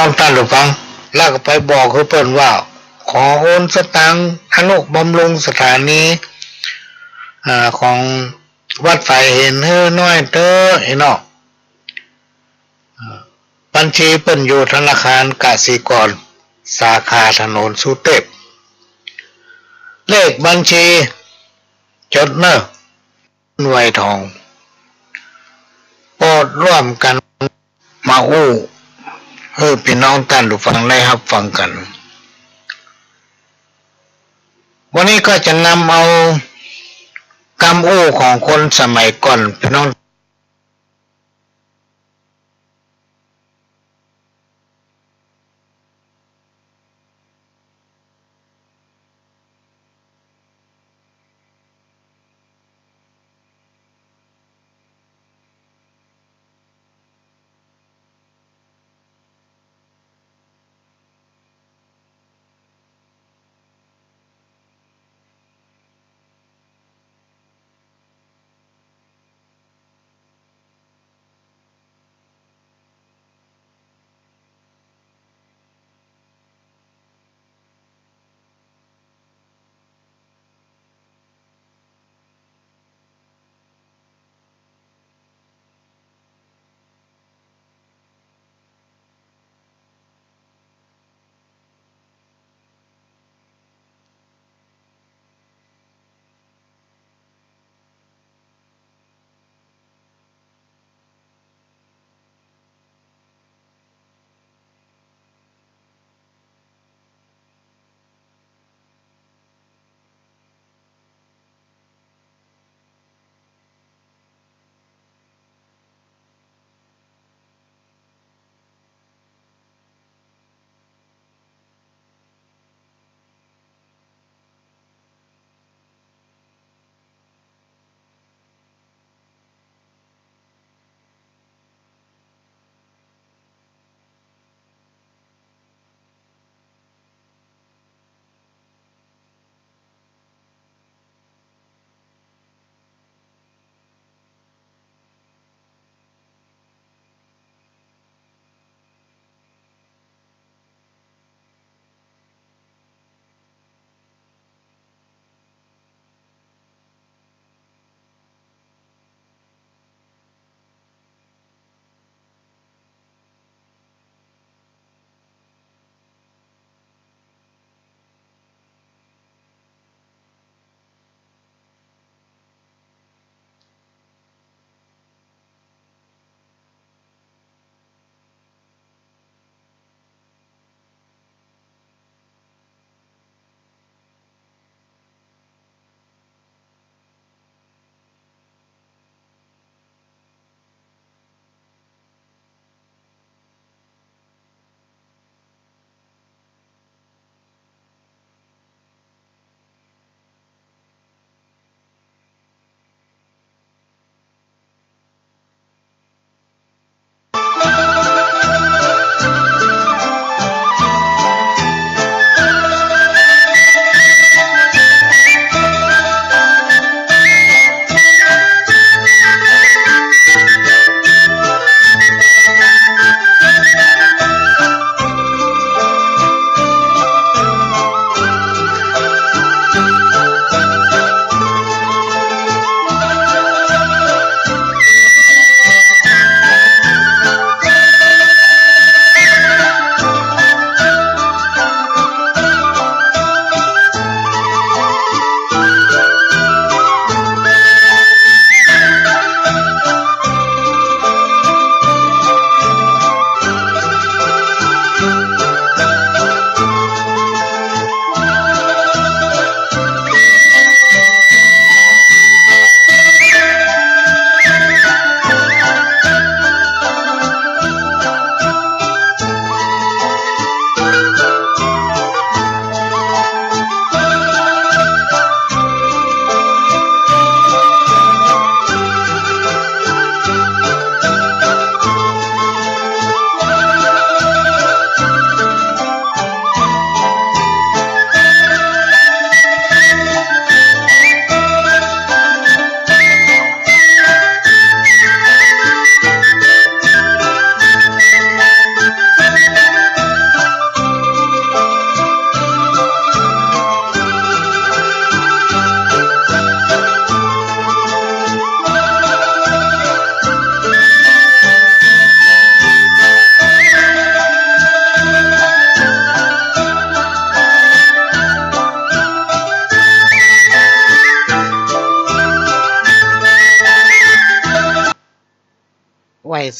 องท่านผู้ฟังแล้วก็ไปบอกคือเพิ่นว่าขอโอนสตางค์อนุบำรุงสถานีของวัดฝ่ายเห็นเฮ้อน้อยเต้อไอ้น้องบัญชีเปิ้นอยู่ธนาคารกสิกรสาขาถนนสุเทพเลขบัญชีจดเนอะหน่วยทองโปรดร่วมกันมาอู้พี่น้องท่านผู้ฟังได้รับฟังกันวันนี้ก็จะนำเอาคำอู้ของคนสมัยก่อนพี่น้อง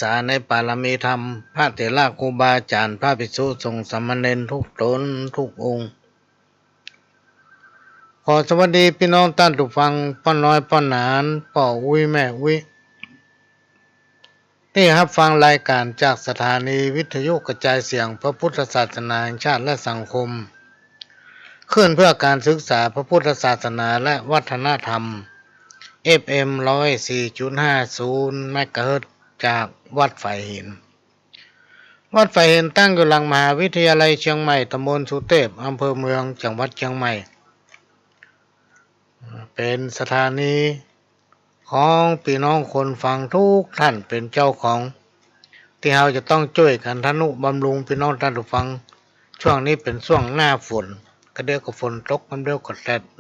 สาในปารมีธรรมพระเถระครูบาอาจารย์พระภิกษุสงฆ์สามเณรทุกตนทุกองค์ขอสวัสดีพี่น้องท่านผู้ฟังป้าน้อยป้าหนานป้าอุ้ยแม่อุ้ยที่รับฟังรายการจากสถานีวิทยุกระจายเสียงพระพุทธศาสนาแห่งชาติและสังคมขึ้นเพื่อการศึกษาพระพุทธศาสนาและวัฒนธรรม FM 104.50 เมกะเฮิรตซ์จากวัดไฟหินวัดไฟหินตั้งอยู่หลังมหาวิทยาลัยเชียงใหม่ตำบลสุเทพอำเภอเมืองจังหวัดเชียงใหม่เป็นสถานีของพี่น้องคนฟังทุกท่านเป็นเจ้าของที่เราจะต้องช่วยกันทนุบำรุงพี่น้องท่านผู้ฟังช่วงนี้เป็นช่วงหน้าฝนก็เดี๋ยวก็ฝนตกก็เดี๋ยวก็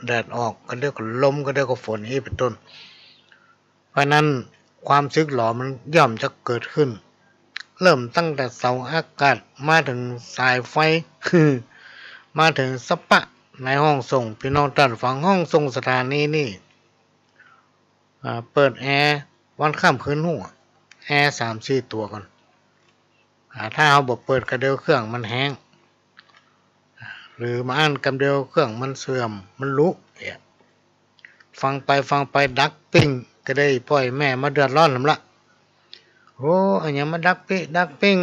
แดดออกก็เดี๋ยวก็ลมก็เดี๋ยวก็ฝนนี้เป็นต้นเพราะนั้นความสึกหรอมันย่อมจะเกิดขึ้นเริ่มตั้งแต่เสาอากาศมาถึงสายไฟ มาถึงสปะในห้องส่งพี่น้องท่านฟังห้องส่งสถานีนี่เปิดแอร์วันค่ำคืนหัวแอร์3-4 ตัวก่อนถ้าเราบอกเปิดกระเดียวเครื่องมันแห้งหรือมาอ่านกระเดียวเครื่องมันเสื่อมมันลุกฟังไปดักปิ้งก็ได้ปล่อยแม่มาเดือดร้อนหรือละโอ้อันนี้มาดักปิ้ง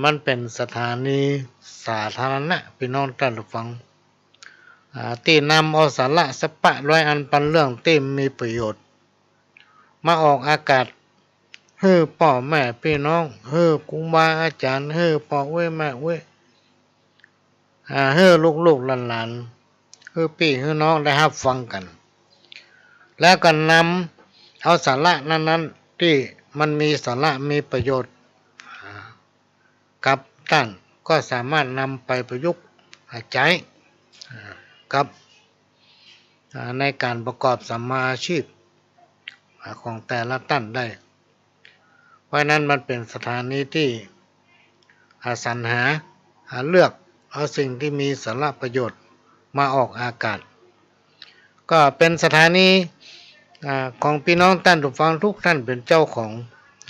มันเป็นสถานีสาธารณะพี่น้องท่านผู้ฟังที่นำเอาสาระสปะร้อยอันปันเรื่องที่มีประโยชน์มาออกอากาศให้พ่อแม่พี่น้องให้ครูบาอาจารย์ให้พ่อเว้ยแม่เว้ยให้ลูกหลานให้พี่ให้น้องได้รับฟังกันแล้วก็นำเอาสาระนั้นที่มันมีสาระมีประโยชน์กับท่านก็สามารถนำไปประยุกต์ใช้กับในการประกอบสัมมาอาชีพของแต่ละท่านได้เพราะนั้นมันเป็นสถานีที่สรรหาเลือกเอาสิ่งที่มีสาระประโยชน์มาออกอากาศก็เป็นสถานีของพี่น้องท่านผู้ฟังทุกท่านเป็นเจ้าของ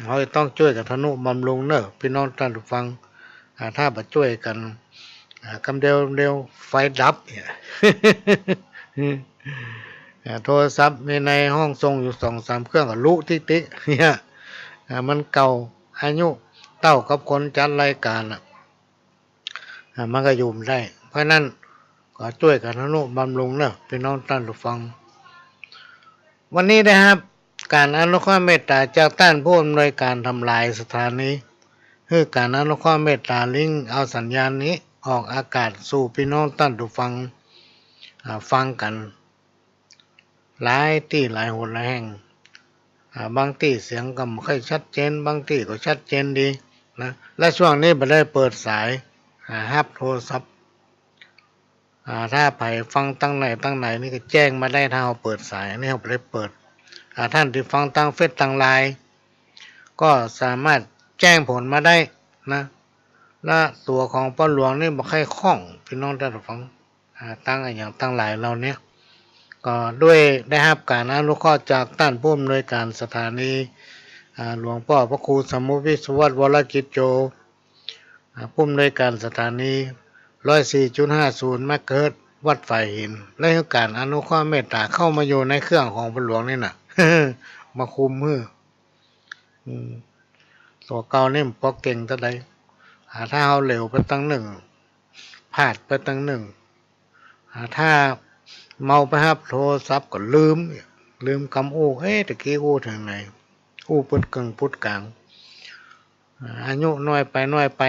เราต้องช่วยกันทนุบำรุงเนอะพี่น้องท่านผู้ฟังถ้ามาช่วยกันคำเดียวไฟดับเนี่ย โทรศัพท์ในห้องทรงอยู่2-3 เครื่องก็ลุติ๊กเนี่ยมันเก่าอายุเต้ากับคนจัดรายการมันก็อยู่ได้เพราะนั้นก็ช่วยกันทนุบำรุงเนอะพี่น้องท่านผู้ฟังวันนี้นะครับการอนุเคราะห์เมตตาจากท่านผู้อำนวยการทำลายสถานีคือการอนุเคราะห์เมตตาลิงก์เอาสัญญาณนี้ออกอากาศสู่พี่น้องท่านผู้ฟังฟังกันหลายที่หลายหนหลายแห่งบางที่เสียงก็ไม่ค่อยชัดเจนบางที่ก็ชัดเจนดีนะและช่วงนี้ไม่ได้เปิดสายฮับโทรศัพท์ถ้าไปฟังตั้งไหนนี่ก็แจ้งมาได้ถ้าเราเปิดสายนี่เราไม่ได้เปิดท่านที่ฟังตั้งเฟซตั้งไลน์ก็สามารถแจ้งผลมาได้นะและตัวของป้าหลวงนี่บ่ค่อยคล่องพี่น้องท่านผู้ฟังตั้งอย่างตั้งหลายเราเนี้ยก็ด้วยได้รับการอนุเคราะห์จากท่านผู้อำนวยการสถานีหลวงพ่อพระครูสมุวิศวัตรวรกิจโจผู้อำนวยการสถานี 104.50 เมกะเฮิรตซ์วัดไฟหินและการอนุเคราะห์เมตตาเข้ามาอยู่ในเครื่องของป้าหลวงนี่น่ะ มาคุมมือตัวเก่านี่มันพอเก่งเท่าใดถ้าเอาเหลวไปตั้งหนึ่งพลาดไปตั้งหนึ่งถ้าเมาไปครับโทรศัพท์ก็ลืมคำอู้ตะกี้อู้ถึงไหนอู้พุดกึ่งพุดกลางอายุน้อยไป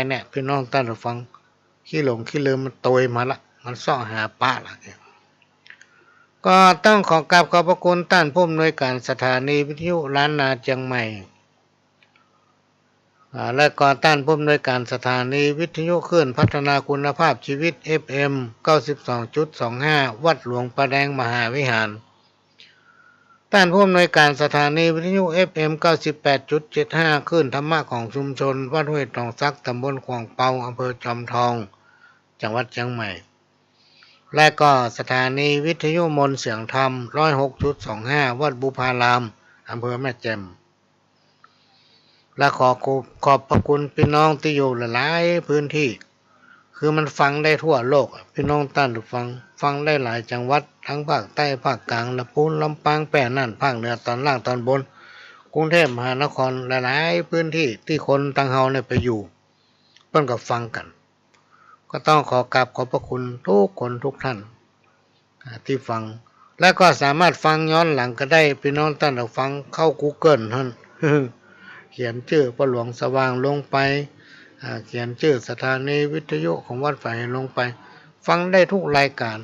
เนี่ยพี่น้องท่านผู้ฟังขี้หลงขี้ลืมมันโตยมาละมันซ่อหาป้าละก็ต้องขอกราบขอบพระคุณท่านผู้อำนวยการสถานีวิทยุล้านนาเชียงใหม่และก็ท่านผู้อำนวยการสถานีวิทยุคลื่นพัฒนาคุณภาพชีวิต FM 92.25 วัดหลวงประแดงมหาวิหารท่านผู้อำนวยการสถานีวิทยุ FM 98.75 คลื่นธรรมะของชุมชนวัดห้วยตองซักตำบลขวางเปาอำเภอจอมทองจังหวัดเชียงใหม่และก็สถานีวิทยุมนต์เสียงธรรม 106.25 วัดบุพาราม อำเภอแม่แจ่มและขอบพระคุณพี่น้องที่อยู่หลายพื้นที่คือมันฟังได้ทั่วโลกพี่น้องท่านฟังได้หลายจังหวัดทั้งภาคใต้ภาคกลางลำพูนลำปางแปร่น่านภาคเหนือตอนล่างตอนบนกรุงเทพมหานครหลายๆพื้นที่ที่คนต่างเฮาเนี่ยไปอยู่เพิ่นก็ฟังกันก็ต้องขอกราบขอบพระคุณทุกคนทุกท่านที่ฟังและก็สามารถฟังย้อนหลังก็ได้พี่น้องท่านฟังเข้า Google ท่าน เขียนชื่อพระหลวงสว่างลงไปเขียนชื่อสถานีวิทยุของวัดฝ่ายลงไปฟังได้ทุกรายการ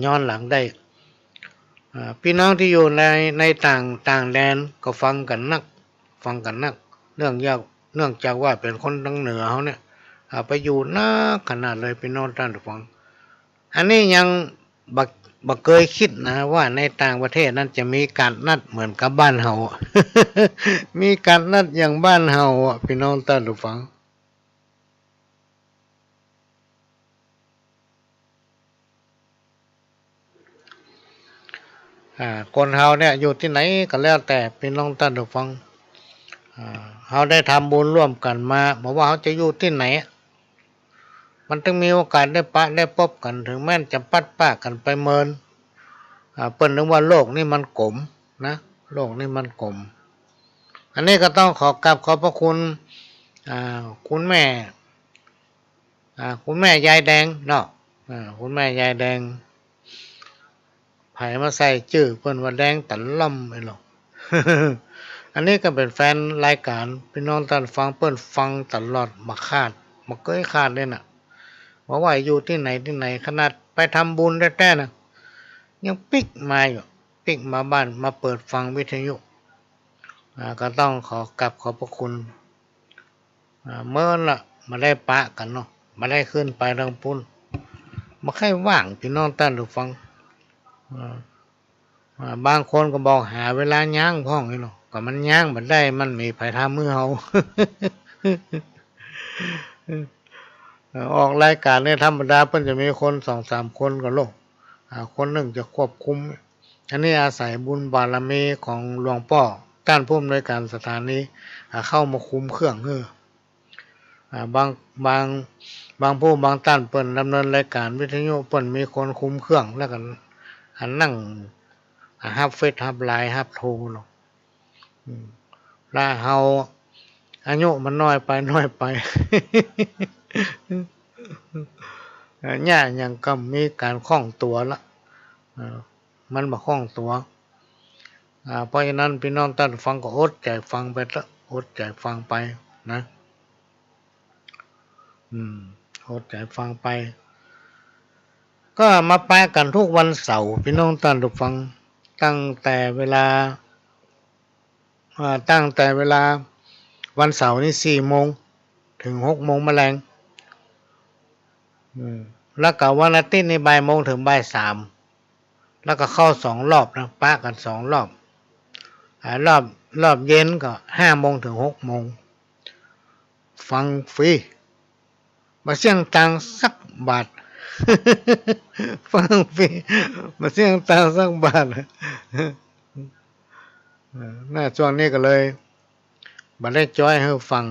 ย้อนหลังได้พี่น้องที่อยู่ในต่างแดนก็ฟังกันนักเนื่องจากว่าเป็นคนทางเหนือเขาเนี่ยไปอยู่นักขนาดเลยพี่น้องท่านฟังอันนี้ยังบักเคยคิดนะว่าในต่างประเทศนั้นจะมีการนัดเหมือนกับบ้านเฮา มีการนัดอย่างบ้านเฮาพี่น้องท่านผู้ฟังคนเฮาเนี่ยอยู่ที่ไหนก็แล้วแต่พี่น้องท่านผู้ฟังเฮาได้ทำบุญร่วมกันมาบอกว่าเขาจะอยู่ที่ไหนมันต้องมีโอกาสได้ปะได้พบกันถึงแม้จะปัดป้ากันไปเมินเปิ้นนึกว่าโลกนี่มันกลมนะโลกนี่มันกลมอันนี้ก็ต้องขอบพระคุณคุณแม่ยายแดงเนาะคุณแม่ยายแดงไผมาใส่ชื่อเพิ่นว่าแดงตันล่ำไอ้หรอก อันนี้ก็เป็นแฟนรายการพี่น้องท่านฟังเปิ้นฟังตลอดมาเคยขาดเลยน่ะว่าอยู่ที่ไหนขนาดไปทำบุญแท้ๆนะยังปิกมาอยู่ปิกมาบ้านมาเปิดฟังวิทยุก็ต้องขอบพระคุณเมื่อละมาได้ปะกันเนาะมาได้ขึ้นไปทางพุ่นมาค่อยว่างพี่น้องท่านผู้ฟังบางคนก็บอกหาเวลาย่างพ้องนี่เนาะก็มันย่างมันได้มันมีไผทำมือเฮา ออกรายการเนี่ยธรรมดาเพิ่นจะมีคน 2-3 คนก็โลกคนหนึ่งจะควบคุมอันนี้อาศัยบุญบารมีของหลวงพ่อท่านผู้อำนวยการสถานีเข้ามาคุมเครื่องบางผู้บางท่านเปิ่นดำเนินรายการวิทยุเปิ่นมีคนคุมเครื่องแล้วกันนั่งฮับเฟซฮับไลน์ฮับโทรเนาะแล้วเฮาอายุมันน้อยไปเนี่ยยังก็มีการคล่องตัวละมันบ่คล่องตัวเพราะฉะนั้นพี่น้องท่านฟังก็อดใจฟังไปละอดใจฟังไปนะอดใจฟังไปก็มาไปกันทุกวันเสาร์พี่น้องท่านผู้ฟังตั้งแต่เวลาวันเสาร์นี่4 โมงถึง6 โมงแมลงแล้วก็วันอาทิตย์นี่บ่ายโมงถึงบ่าย3แล้วก็เข้า2 รอบนะปะกัน2 รอบรอบเย็นก็5 โมงถึง6 โมงฟังฟรีมาเสี่ยงตังสักบาท ฟังฟรีมาเสี่ยงตังสักบาทน่าช่วงนี้ก็เลยบัดได้จ้อยให้ฟัง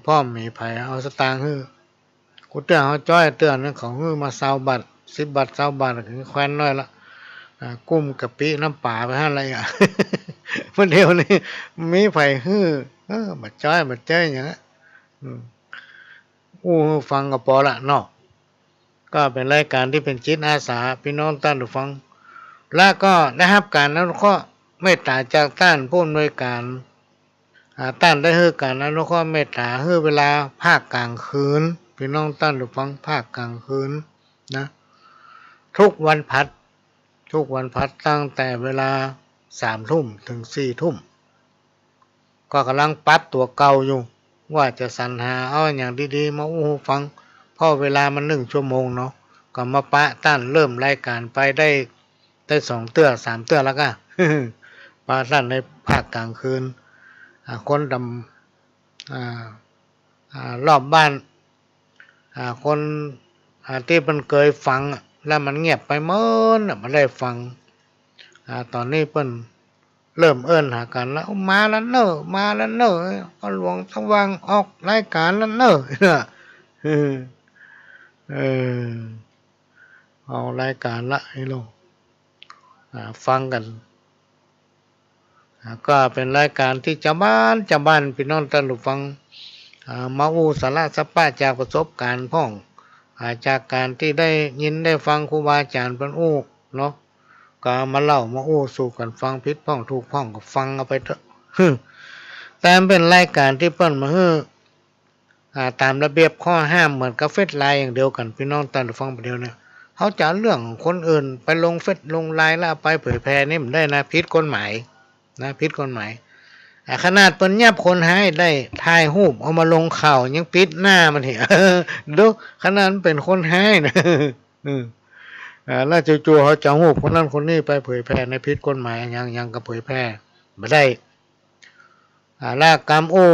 พ่อมีไผเอาสตางค์ให้กูเตือนเขาจ้อยเตือนนั้นของให้มา20 บาท10 บาท20 บาทถึงแคว้นน้อยละกุ้มกะปิน้ำป่าไปให้อะไรเมื่อเดียวนี้มีไผฮื้อมาจ้อยอย่างนั้นฟังก็พอละเนาะก็เป็นรายการที่เป็นจิตอาสาพี่น้องท่านผู้ฟังแล้วก็ได้รับการอนุเคราะห์เมตตาจากท่านผู้อำนวยการท่านได้ให้การอนุเคราะห์เมตตาให้เวลาภาคกลางคืนพี่น้องท่านผู้ฟังภาคกลางคืนนะทุกวันพัดตั้งแต่เวลา3 ทุ่มถึง4 ทุ่มก็กำลังปรับตัวเก่าอยู่ว่าจะสรรหาเอาอย่างดีๆมาฟังเพราะเวลามัน1 ชั่วโมงเนาะก็มาปะต้านเริ่มรายการไปได้2 เตื้อ3 เตื้อแล้วก็ ปะต้านในภาคกลางคืนคนดำรอบบ้านคนที่มันเคยฟังแล้วมันเงียบไปเมื่อมันได้ฟัง ตอนนี้เปิ้นเริ่มเอิ้นหากันแล้วมาแล้วเนอะมาแล้วเนอะเอาหลวงสว่างออกรายการแล้วเนอะเออเออเอารายการละให้ลงฟังกันก็เป็นรายการที่ชาวบ้านพี่น้องท่านผู้ฟังมาอู้สาระสะปะจากประสบการณ์พ่องจากการที่ได้ยินได้ฟังครูบาอาจารย์เพิ่นอู้เนาะก็มาเล่ามาอู้สู่กันฟังผิดพ้องถูกพ้องก็ฟังเอาไปเถอะแต่เป็นรายการที่เปิ้นมาตามระเบียบข้อห้ามเหมือนกับเฟซไลน์อย่างเดียวกันพี่น้องท่านผู้ฟังประเดียวเนี่ยเขาจะเรื่องคนอื่นไปลงเฟซลงไลน์แล้วไปเผยแพร่นี่มันได้นะผิดกฎหมายนะผิดกฎหมายขนาดเปิ้นยับคนให้ได้ถ่ายรูปเอามาลงข่าวยังปิดหน้ามันเห็นดูขนาดเป็นคนให้นะแล้วจู่ๆเขาจะรูปคนนั้นคนนี้ไปเผยแพร่ในผิดกฎหมายยังก็เผยแพร่ไม่ได้และกรรมโอ้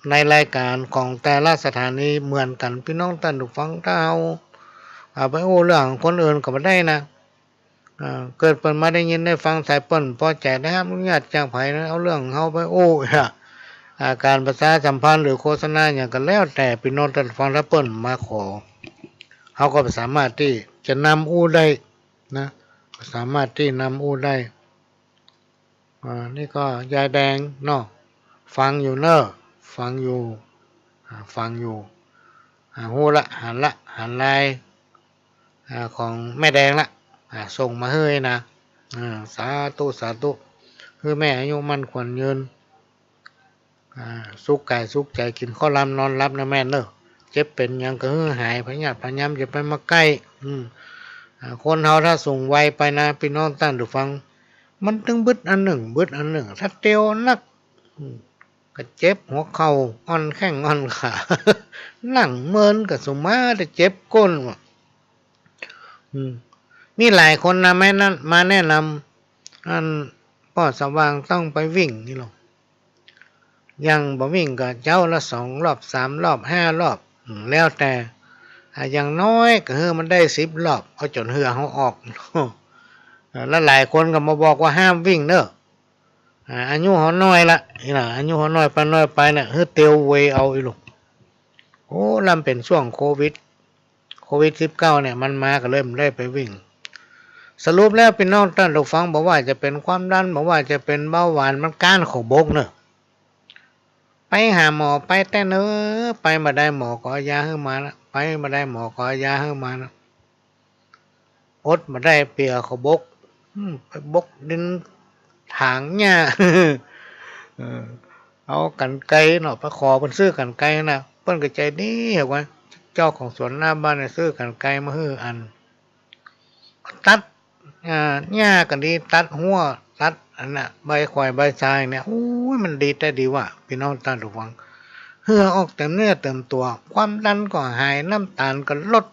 ในรายการของแต่ละสถานีเหมือนกันพี่น้องท่านผู้ฟังถ้าเอาไปโอ้เรื่องคนอื่นก็ไม่ได้นะเกิดเปิดมาได้ยินได้ฟังสายเปิ้นพอใจนะครับอนุญาตจากไผนะเอาเรื่องเฮาไปโอ้การประชาสัมพันธ์หรือโฆษณาอย่างกันแล้วแต่พี่น้องท่านฟังแล้วเปิ้นมาขอเฮาก็สามารถที่จะนำอู้ได้นะสามารถที่นำอู้ได้นี่ก็ยายแดงเนาะฟังอยู่เนอะฟังอยู่ฮู้ละหันไลน์ของแม่แดงละส่งมาเฮ้ยนะสาธุคือแม่อายุมั่นขวัญยืนสุขกายสุขใจกินข้าวลำนอนรับนะแม่เนอะเจ็บเป็นยังก็หายพยายามจะไปมาใกล้คนเฮาถ้าส่งไวไปนะพี่น้องท่านผู้ฟังมันถึงบึดอันหนึ่งถ้าเตียวนักก็เจ็บหัวเข่าอ่อนแข้งอ่อนขานั่งเมินกับสมาแต่เจ็บก้นมีหลายคนนะแม่นั้นมาแนะนำอันพ่อสว่างต้องไปวิ่งนี่หรอกยังบ่วิ่งก็เจ้าละ2 รอบ 3 รอบ 5 รอบแล้วแต่อย่างน้อยก็มันได้10 รอบเอาจนเหือเขาออกแล้วหลายคนก็มาบอกว่าห้ามวิ่งเนอะอายุเขาน้อยละนี่ล่ะอายุเขาน้อยไปน่ะเตียวเวเอาอีหลกโอ้ลำเป็นช่วงโควิด19เนี่ยมันมาก็เริ่มได้ไปวิ่งสรุปแล้วพี่น้องท่านผู้ฟังบอกว่าจะเป็นความดันบอกว่าจะเป็นเบาหวานมันก้านเขาบกเนอะไปหาหมอไปแต่เนอะไปมาได้หมอก็ยาให้มาละไปมาได้หมอก็ยาให้มาละอดมาได้เปียเขาบกไปบกดินถางหญ้าเอากันไกลเนาะไปขอเพิ่นซื้อกันไกลนะเพิ่นก็ใจดีเหรอวะเจ้าของสวนหน้าบ้านเนี่ยซื้อกันไกลมาฮื้ออันตัดหญ้ากันดีตัดหัวตัดอันน่ะใบควายใบทรายเนี่ยโอ้ยมันดีแต่ดีว่ะพี่น้องท่านผู้ฟังเหือออกเต็มเนื้อเต็มตัวความดันก็หายน้ำตาลก็ลด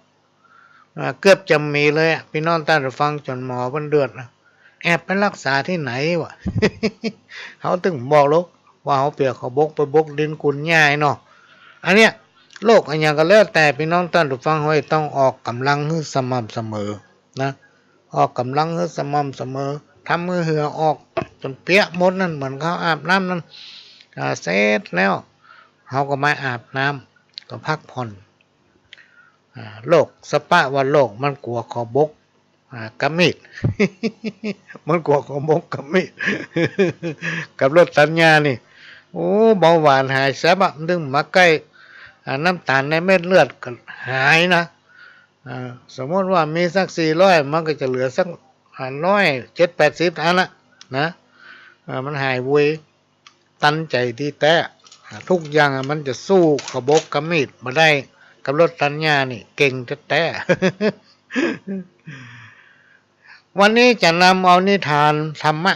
เกือบจะมีเลยพี่น้องท่านผู้ฟังจนหมอเพิ่นเดือดนะแอบไปรักษาที่ไหนวะ เขาถึงบอกลูกว่าเขาเปียกเขาบกไปบกดินกุนหญ้าเนาะอันเนี้ยโรคอันยังก็แล้วแต่พี่น้องท่านผู้ฟังให้ต้องออกกำลังให้สม่ำเสมอนะออกกำลังให้สม่ำเสมอทำมือเหือออกจนเปียกหมดนั่นเหมือนเขาอาบน้ำนั่นเสร็จแล้วเขาก็มาอาบน้ำก็พักผ่อนโรคสปะว่าโรคมันกลัวขอบกกำมิด มันกลัวขอบกกำมิด กับรถสัญญานี่โอ้เบาหวานหายแสบดึงมาใกล้น้ำตาลในเม็ดเลือดก็หายนะสมมติว่ามีสัก400มันก็จะเหลือสัก170-80อันละนะมันหายเวยตันใจที่แต่ทุกอย่างมันจะสู้ขบกกำมิดมาได้กับรถสัญญานี่เก่งแต่ วันนี้จะนำเอานิทานธรรมะ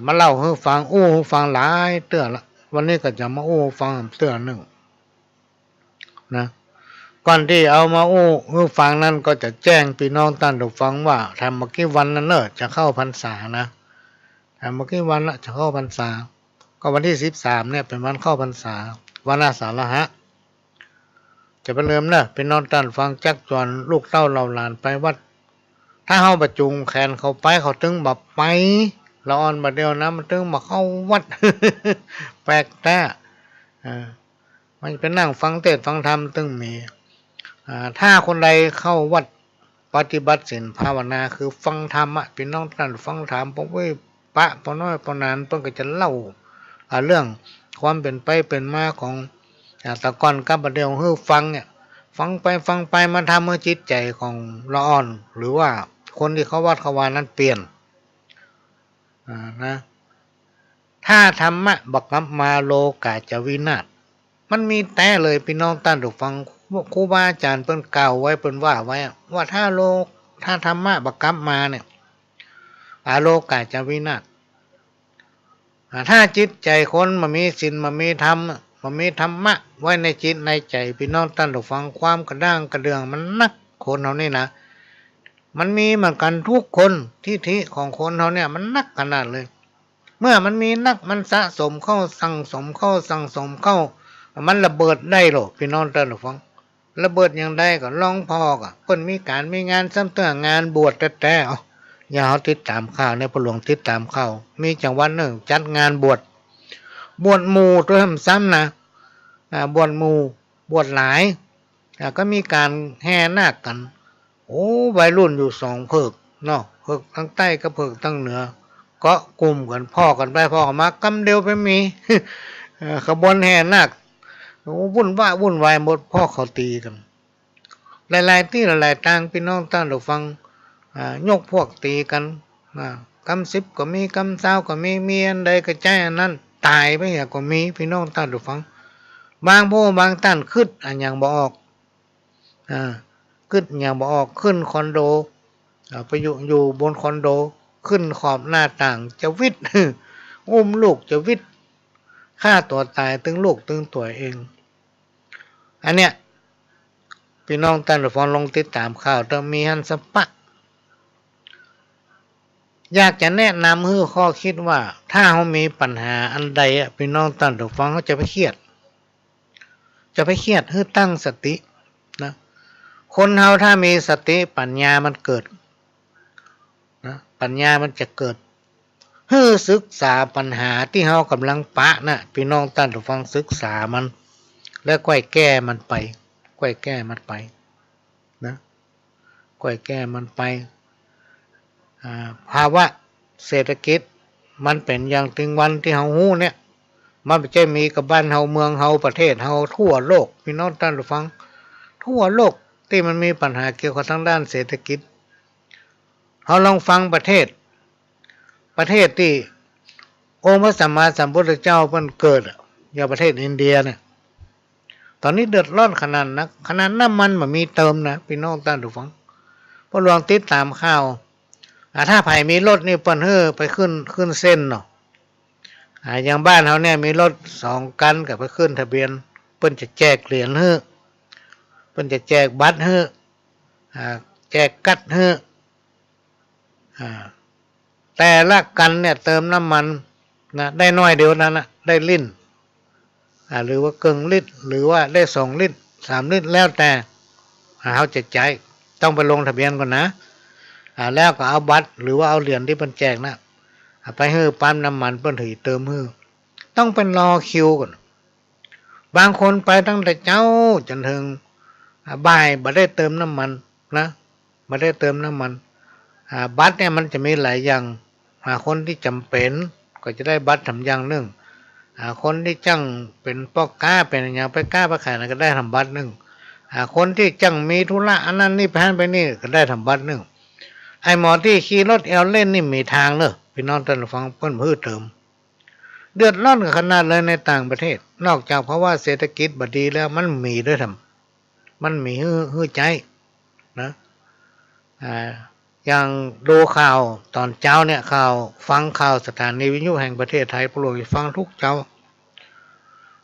มาเล่าให้ฟังให้ฟังหลายเตื้อละวันนี้ก็จะมาฟังเตื้อหนึ่งนะก่อนที่เอามาให้ฟังนั้นก็จะแจ้งพี่น้องท่านผู้ฟังว่าทำเมื่อกี้วันนั้นจะเข้าพรรษานะทำเมื่อกี้วันละจะเข้าพรรษาก็วันที่13เนี่ยเป็นวันเข้าพรรษาวันอาสาฬหะจะไปเริ่มนะพี่น้องท่านฟังจักจวนลูกเต้าเหล่าหลานไปวัด ถ้าเฮาประจุงแขนเขาไปเขาตึงบับไปละอ่อนบัดเดียวนะมันตึงมาเข้าวัด แปลกแต่มันเป็นนั่งฟังเทศน์ฟังธรรมตึงมีถ้าคนใดเข้าวัดปฏิบัติศีลภาวนาคือฟังธรรมะพี่น้องท่านฟังธรรมพวกเว้ยปะปอน้อยปอนานเพิ่นก็จะเล่าเรื่องความเป็นไปเป็นมาของแตะก่อนกับบัดเดียวฮือฟังเนี่ยฟังไปมันทำให้จิตใจของละอ่อนหรือว่าคนที่เขาวัดเขาวานั้นเปลี่ยนนะถ้าธรรมะบักกำมาโลกาจะวินาศมันมีแต่เลยพี่น้องท่านผู้ฟังครูบาอาจารย์เพิ่นกล่าวไว้เพิ่นว่าไว้ว่าถ้าธรรมะบักกำมาเนี่ยโลกาจะวินาศถ้าจิตใจคนมันมีศีลมันมีธรรมมันมีธรรมะไว้ในจิตในใจพี่น้องท่านผู้ฟังความกระด้างกระเดื่องมันนักคนเฮานี่นะมันมีเหมือนกันทุกคนทิฏฐิของคนเฮาเนี่ยมันนักขนาดเลยเมื่อมันมีนักมันสะสมเข้าสั่งสมเข้ามันระเบิดได้หรอกพี่น้องท่านผู้ฟังระเบิดอย่างใดก็ลองพอก็เพิ่นมีงานซ้ำเตื้องานบวชแต่เอาอย่าเฮาติดตามข่าวในพระหลวงติดตามข่าวมีจังหวัดหนึ่งจัดงานบวชหมู่ด้วยซ้ำนะบวชหมู่บวชหลายก็มีการแห่นาคกันโอ้วัยรุ่นอยู่2เพิกเนาะเพิกทั้งใต้กับเพิกทั้งเหนือก็กลุ่มกันพ่อกันไปพ่อกันมากำเดียวไปมี ขบวนแห่นาควุ่นวายหมดพ่อเขาตีกันหลายๆที่หลายๆทางพี่น้องท่านผู้ฟังยกพวกตีกันกำ10ก็มีกำ20ก็มีอันใดก็ใจอันนั้นตายไปก็มีพี่น้องท่านผู้ฟังบางผู้บางท่านคิดอันยังบ่ออกคิดอย่างบ่ออกขึ้นคอนโดไปอยู่บนคอนโดขึ้นขอบหน้าต่างจะวิทย์ อุ้มลูกจะวิทย์ฆ่าตัวตายตึงลูกตึงตัวเองอันเนี้ยพี่น้องท่านผู้ฟังลองติดตามข่าวต้องมีหันสปะอยากจะแนะนำให้ข้อคิดว่าถ้าเขามีปัญหาอันใดพี่น้องท่านผู้ฟังเขาจะไปเครียดให้ตั้งสตินะคนเฮาถ้ามีสติปัญญามันเกิดนะปัญญามันจะเกิดให้ศึกษาปัญหาที่เฮากำลังปะนะพี่น้องท่านผู้ฟังศึกษามันแล้วค่อยแก้มันไปนะค่อยแก้มันไปภาวะเศรษฐกิจมันเป็นอย่างถึงวันที่เฮาฮู้เนี่ยมันไม่ใช่มีกับบ้านเฮาเมืองเฮาประเทศเฮาทั่วโลกพี่น้องท่านผู้ฟังทั่วโลกที่มันมีปัญหาเกี่ยวกับทางด้านเศรษฐกิจเฮาลองฟังประเทศที่องค์พระสัมมาสัมพุทธเจ้าเพิ่นเกิดอย่างประเทศอินเดียเนี่ยตอนนี้เดือดร้อนขนาดน้ำมันมันมีเติมนะพี่น้องท่านผู้ฟังพอลองติดตามข่าวถ้าไผมีรถนี่เปิ้นไปขึ้นเส้นเนาะอย่างบ้านเฮาเนี่ยมีรถ2คันก็ไปขึ้นทะเบียนเปิ้นจะแจกเหรียญเปิ้นจะแจกบัตรแจกกัดแต่ละกันเนี่ยเติมน้ำมันนะได้น้อยเดียวนั้นนะได้ลิ้นหรือว่าครึ่งลิตรหรือว่าได้2ลิตร3ลิตรแล้วแต่เขาจะจ่ายต้องไปลงทะเบียนก่อนนะแล้วก็เอาบัตรหรือว่าเอาเหรียญที่เพิ่นแจกนะไปให้ปั๊มน้ำมันเพิ่นถือเติมต้องเป็นรอคิวก่อนบางคนไปตั้งแต่เช้าจนถึงบ่ายบ่ได้เติมน้ำมันนะบ่ได้เติมน้ำมันบัตรเนี่ยมันจะมีหลายอย่างคนที่จำเป็นก็จะได้บัตรทำอย่างหนึ่งคนที่จังเป็นพ่อค้าเป็นอย่างไปค้าไปขายก็ได้ทำบัตรหนึ่งคนที่จังมีธุระอันนั้นนี่ไปนี่ก็ได้ทำบัตรหนึ่งไอ้หมอที่ขี่รถเล่นนี่มีทางเนอะพี่น้องท่านฟังเพิ่นเติมเดือดร้อนขนาดเลยในต่างประเทศนอกจากเพราะว่าเศรษฐกิจบดีแล้วมันมีด้วยมันมีฮือใจนะอย่างดูข่าวตอนเช้าเนี่ยฟังข่าวสถานีวิทยุแห่งประเทศไทยโปรดฟังทุกเช้า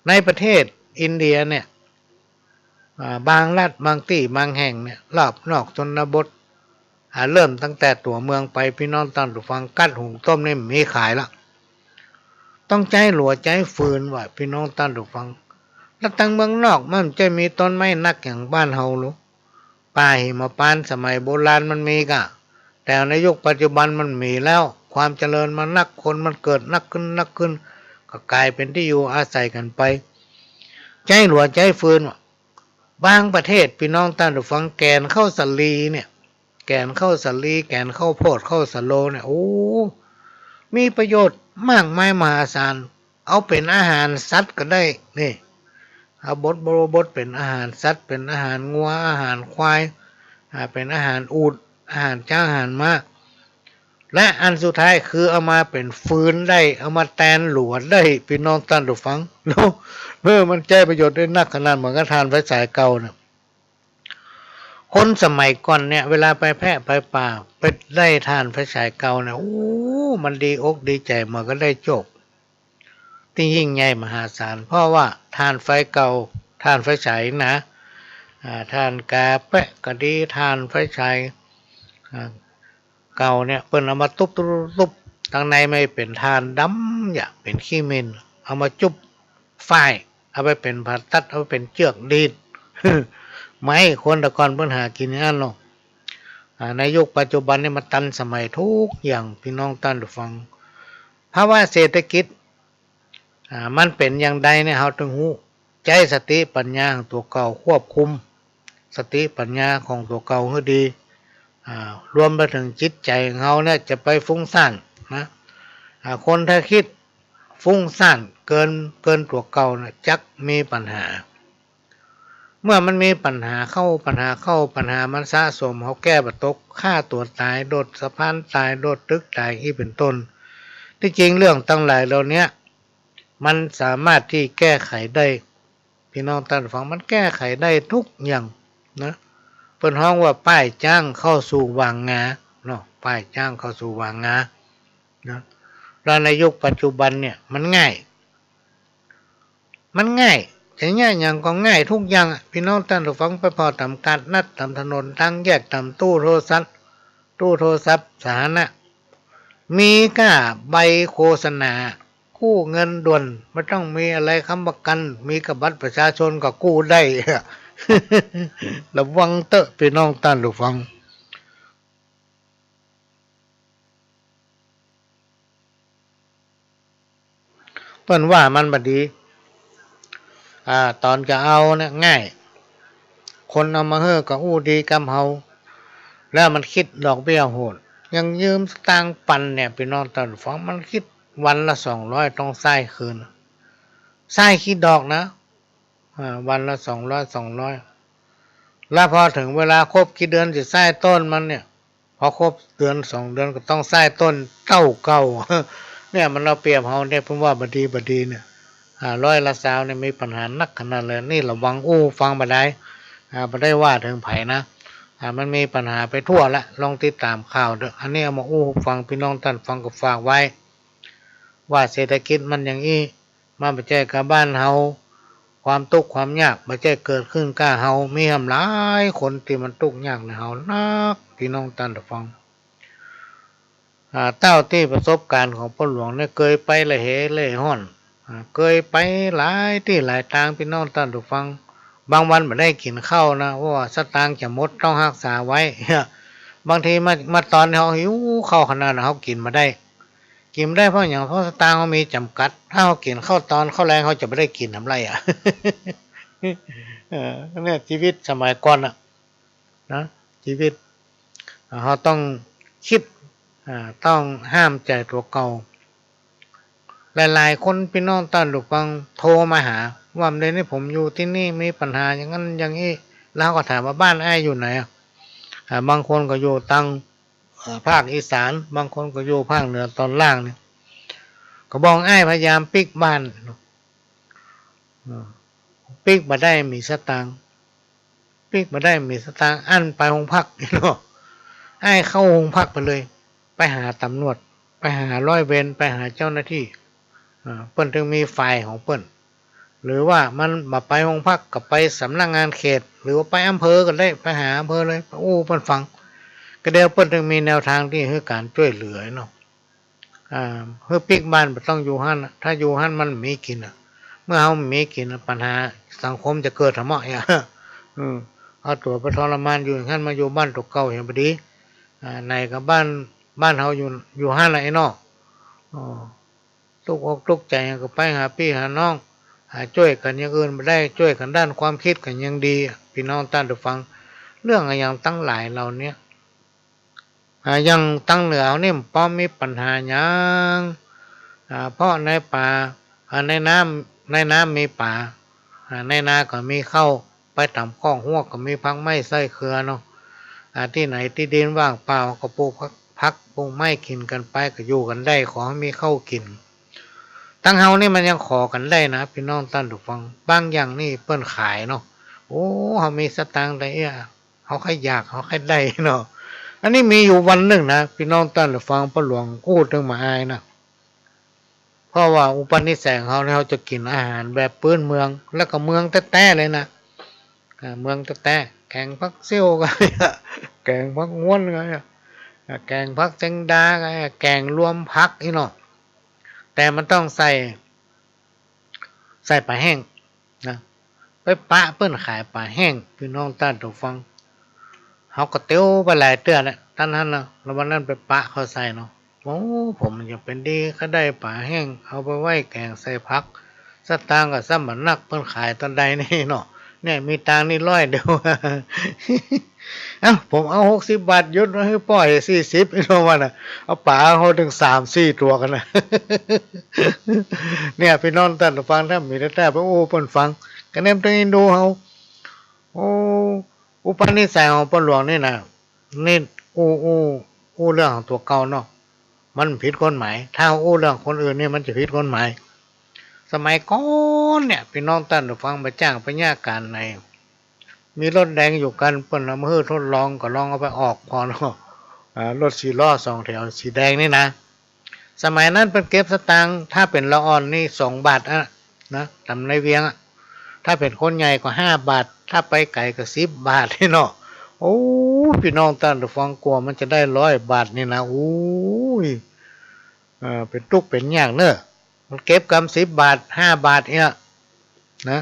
ในประเทศอินเดียเนี่ยบางรัฐบางที่บางแห่งเนี่ยรอบนอกชนบทเริ่มตั้งแต่ตัวเมืองไปพี่น้องท่านผู้ฟังกัดหุงต้มนี่มีขายละต้องใจหลัวใจฟืนว่าพี่น้องท่านผู้ฟังแล้วตั้งเมืองนอกมันจะมีต้นไม้นักอย่างบ้านเฮาหรือป่าหิมพานต์สมัยโบราณมันมีกะ แต่ในยุคปัจจุบันมันมีแล้วความเจริญมันนักคนมันเกิดนักขึ้นก็กลายเป็นที่อยู่อาศัยกันไปใจหลวใจฟืนบางประเทศพี่น้องท่านผู้ฟังแกนข้าวสาลีเนี่ยแกนข้าวสาลีแกนข้าวโพดข้าวสาโลเนี่ยโอ้มีประโยชน์มากมายมหาศาลเอาเป็นอาหารสัตว์ก็ได้นี่เอาบดเป็นอาหารสัตว์เป็นอาหารงัวอาหารควายเป็นอาหารอูฐอาหารช้างอาหารม้าและอันสุดท้ายคือเอามาเป็นฟืนได้เอามาแตนหลวดได้พี่น้องท่านผู้ฟังแล้วเมื่อมันใจประโยชน์ได้นักขนาดเหมือนกับทานไฟฉายเก่าเนี่ยคนสมัยก่อนเนี่ยเวลาไปแพะไปป่าไปได้ทานไฟฉายเก่าเนี่ยโอ้มันดีอกดีใจมันก็ได้โชคที่ยิ่งใหญ่มหาศาลเพราะว่าทานไฟเก่าทานไฟฉายนะทานกาแปะก็ดีทานไฟฉายเก่าเนี่ยเปิ้นเอามาตุบทางในไม่เป็นทานดำอย่าเป็นขี้เมนเอามาจุบฝ้ายเอาไปเป็นผัดตัดเอาไปเป็นเจือกดีดไม่คนแต่ก่อนเพิ่นหากินอย่างนั้นหรอกในยุคปัจจุบันนี่มันตันสมัยทุกอย่างพี่น้องท่านผู้ฟังภาวะเศรษฐกิจมันเป็นอย่างใดเนี่ยเราต้องรู้ใจสติปัญญาของตัวเก่าควบคุมสติปัญญาของตัวเก่าให้ดีรวมไปถึงจิตใจของเขาเนี่ยจะไปฟุ้งซ่านนะคนถ้าคิดฟุ้งซ่านเกินตัวเก่านะจักมีปัญหาเมื่อมันมีปัญหาเข้าปัญหามันสะสมเขาแก้บัตกฆ่าตัวตายโดดสะพานตายโดดตึกตายที่เป็นต้นที่จริงเรื่องตั้งหลายเหล่านี้มันสามารถที่แก้ไขได้พี่น้องท่านฟังมันแก้ไขได้ทุกอย่างนะเปิ้นฮ้องว่าป้ายจ้างเข้าสู่วางงาเนาะป้ายจ้างเข้าสู่วางงานะแล้วในยุคปัจจุบันเนี่ยมันง่ายจะง่ายอย่างก็ง่ายทุกอย่างพี่น้องท่านผู้ฟังไปพอตามการนัดตามถนนทางแยกตามตู้โทรศัพท์สาธารณะมีค่าใบโฆษณากู้เงินด่วนไม่ต้องมีอะไรค้ำประกันมีกับบัตรประชาชนก็กู้ได้ ระวังเตอะพี่น้องท่านผู้ฟังเปิ้นว่ามันบ่ดีตอนจะเอาเนี่ยง่ายคนเอามาเฮ้อก็อู้ดีกำเฮาแล้วมันคิดดอกเบี้ยโหดยังยืมสตางค์ปันเนี่ยพี่น้องท่านผู้ฟังมันคิดวันละ200ต้องใช้คืนใช้คิดดอกนะวันละ200แล้วพอถึงเวลาครบกี่เดือนจะใช้ต้นมันเนี่ยพอครบเดือน2 เดือนก็ต้องใช้ต้นเก่าเนี่ยมันเราเปรียบเฮาเนี่ยผมว่าบดีเนี่ย100 ละ 20เนี่ยมีปัญหานักขนาดเลยนี่ระวังฟังบ่ได้ว่าถึงไผนะมันมีปัญหาไปทั่วละลองติดตามข่าวเด้ออันนี้เอามาฟังพี่น้องท่านฟังก็ฝากไว้ว่าเศรษฐกิจมันอย่างนี้มาบ่ใช่กับบ้านเฮาความทุกข์ความยากบ่ใช่เกิดขึ้นกับเฮามีหลายคนที่มันทุกข์ยากในเฮานักพี่น้องท่านฟังเต้าที่ประสบการณ์ของพ่อหลวงเนี่ยเคยไปละเหละห้อนเคยไปหลายที่หลายทางพี่น้องท่านฟังบางวันไม่ได้กินข้าวนะเพราะว่าสตางค์จะหมดต้องรักษาไว้ บางทีมาตอนเขาหิวข้าวขนาดเขากินมาได้เพราะอย่างเพราะสตางค์เขามีจำกัดถ้าเขากินข้าวตอนข้าวแรงเขาจะไม่ได้กินทำไรเนี่ยชีวิตสมัยก่อนนะชีวิตเขาต้องคิดต้องห้ามใจตัวเก่าหลายๆคนพี่น้องท่านผู้ฟังโทรมาหาว่าเดี๋ยวนี้ผมอยู่ที่นี่มีปัญหาอย่างนั้นอย่างนี้แล้วก็ถามว่าบ้านอ้ายอยู่ไหนบางคนก็อยู่ทางภาคอีสานบางคนก็อยู่ภาคเหนือตอนล่างเนี่ยก็บอกอ้ายพยายามปิกบ้านปิกมาได้มีสตางค์อันไปโรงพักเนาะอ้ายเข้าโรงพักไปเลยไปหาตำรวจไปหาร้อยเวรไปหาเจ้าหน้าที่เปิ้นถึงมีฝ่ายของเปิ้นหรือว่ามันมาไปโรงพักกับไปสำนักงานเขตหรือว่าไปอำเภอก็ได้ไปหาอำเภอเลยเปิ้นฟังก็เดี๋ยวเปิ้นถึงมีแนวทางที่ให้การช่วยเหลือเนาะเพื่อปิกบ้านบ่ต้องอยู่หั่นถ้าอยู่หั่นมันมีกินเมื่อเฮามีกินปัญหาสังคมจะเกิดทำไมเอาตัวไปทรมานอยู่หั่นมาอยู่บ้านตกเก่าเห็นบ่ดี ในกับบ้านเฮาอยู่ห้าไหนเนาะอ๋อทุกอกทุกใจก็ไปหาพี่หาน้องช่วยกันอย่างอื่นไม่ได้ช่วยกันด้านความคิดกันยังดีพี่น้องท่านผู้ฟังเรื่องอย่างตั้งหลายเราเนี่ยยังตั้งเหนือเนี่ยป้อมมีปัญหาอย่างเพราะในป่าในน้ำมีป่าในนาก็มีเข้าไปตามข้องหัวก็มีพักไม้ไส้เครือเนาะที่ไหนที่ดินว่างเปล่าก็ปลูกพักปลูกไม้กินกันไปก็อยู่กันได้ขอให้มีข้าวกินตั้งเฮานี่มันยังขอกันได้นะพี่น้องท่านผู้ฟังบางอย่างนี่เปิ้นขายเนาะโอ้เขามีสตางค์ได้เขาใครอยากเขาใครได้เนาะอันนี้มีอยู่วันหนึ่งนะพี่น้องท่านผู้ฟังพระหลวงพูดถึงมาอายนะเพราะว่าอุปนิสัยของเขาจะกินอาหารแบบพื้นเมืองแล้วก็เมืองแต้ๆเลยนะเมืองแต้ๆแกงพักเซี่ยวก็แกงพักง้วนก็แกงพักแตงดาก็แกงรวมพักนี่เนาะแต่มันต้องใส่ปลาแห้งนะไปปะเปิ้นขายปลาแห้งพี่น้องท่านผู้ฟังเขาก็เตี้ยวไปหลายเตือนแล้วท่านนั้นนะแล้ววันนั้นไปปะเขาใส่เนาะโอ้ผมมันจะเป็นดีก็ได้ปลาแห้งเอาไปไว้แกงใส่พักสตางค์กับซ้ำมันนักเปิ้นขายตอนใดนี่เนาะเนี่ยมีตังนี่100เดียวผมเอา60 บาทยุดไว้ให้ปล่อย40อีกวันน่ะเอาปลาเขาถึง3-4ตัวกันนะเนี่ยพี่น้องท่านฟังถ้ามีแต่พระโอ้เปิ้นฟังกันแนมตัวอินโดเฮาโอ้อุปนิสัยของปหลวงนี่นะนี่อู้เรื่องของตัวเก่าเนาะมันผิดกฎหมายถ้าอู้เรื่องคนอื่นนี่มันจะผิดกฎหมายสมัยก่อนเนี่ยพี่น้องท่านฟังไปจ้างไปญาการในมีรถแดงอยู่กันเปิ้นเอามาทดลองก็ลองเอาไปออกพอเนาะรถ4 ล้อ2 แถวสีแดงนี่นะสมัยนั้นเป็นเก็บสตางค์ถ้าเป็นละอ่อนนี่2 บาทนะตำในเวียงถ้าเป็นคนใหญ่ก็5 บาทถ้าไปไกลก็10 บาทนี่เนาะโอ้พี่น้องท่านฟังกลัวมันจะได้100 บาทนี่นะโอ้ยเป็นตุกเป็นอย่างเนอะมันเก็บกำ10 บาท5 บาทเนี่ยนะ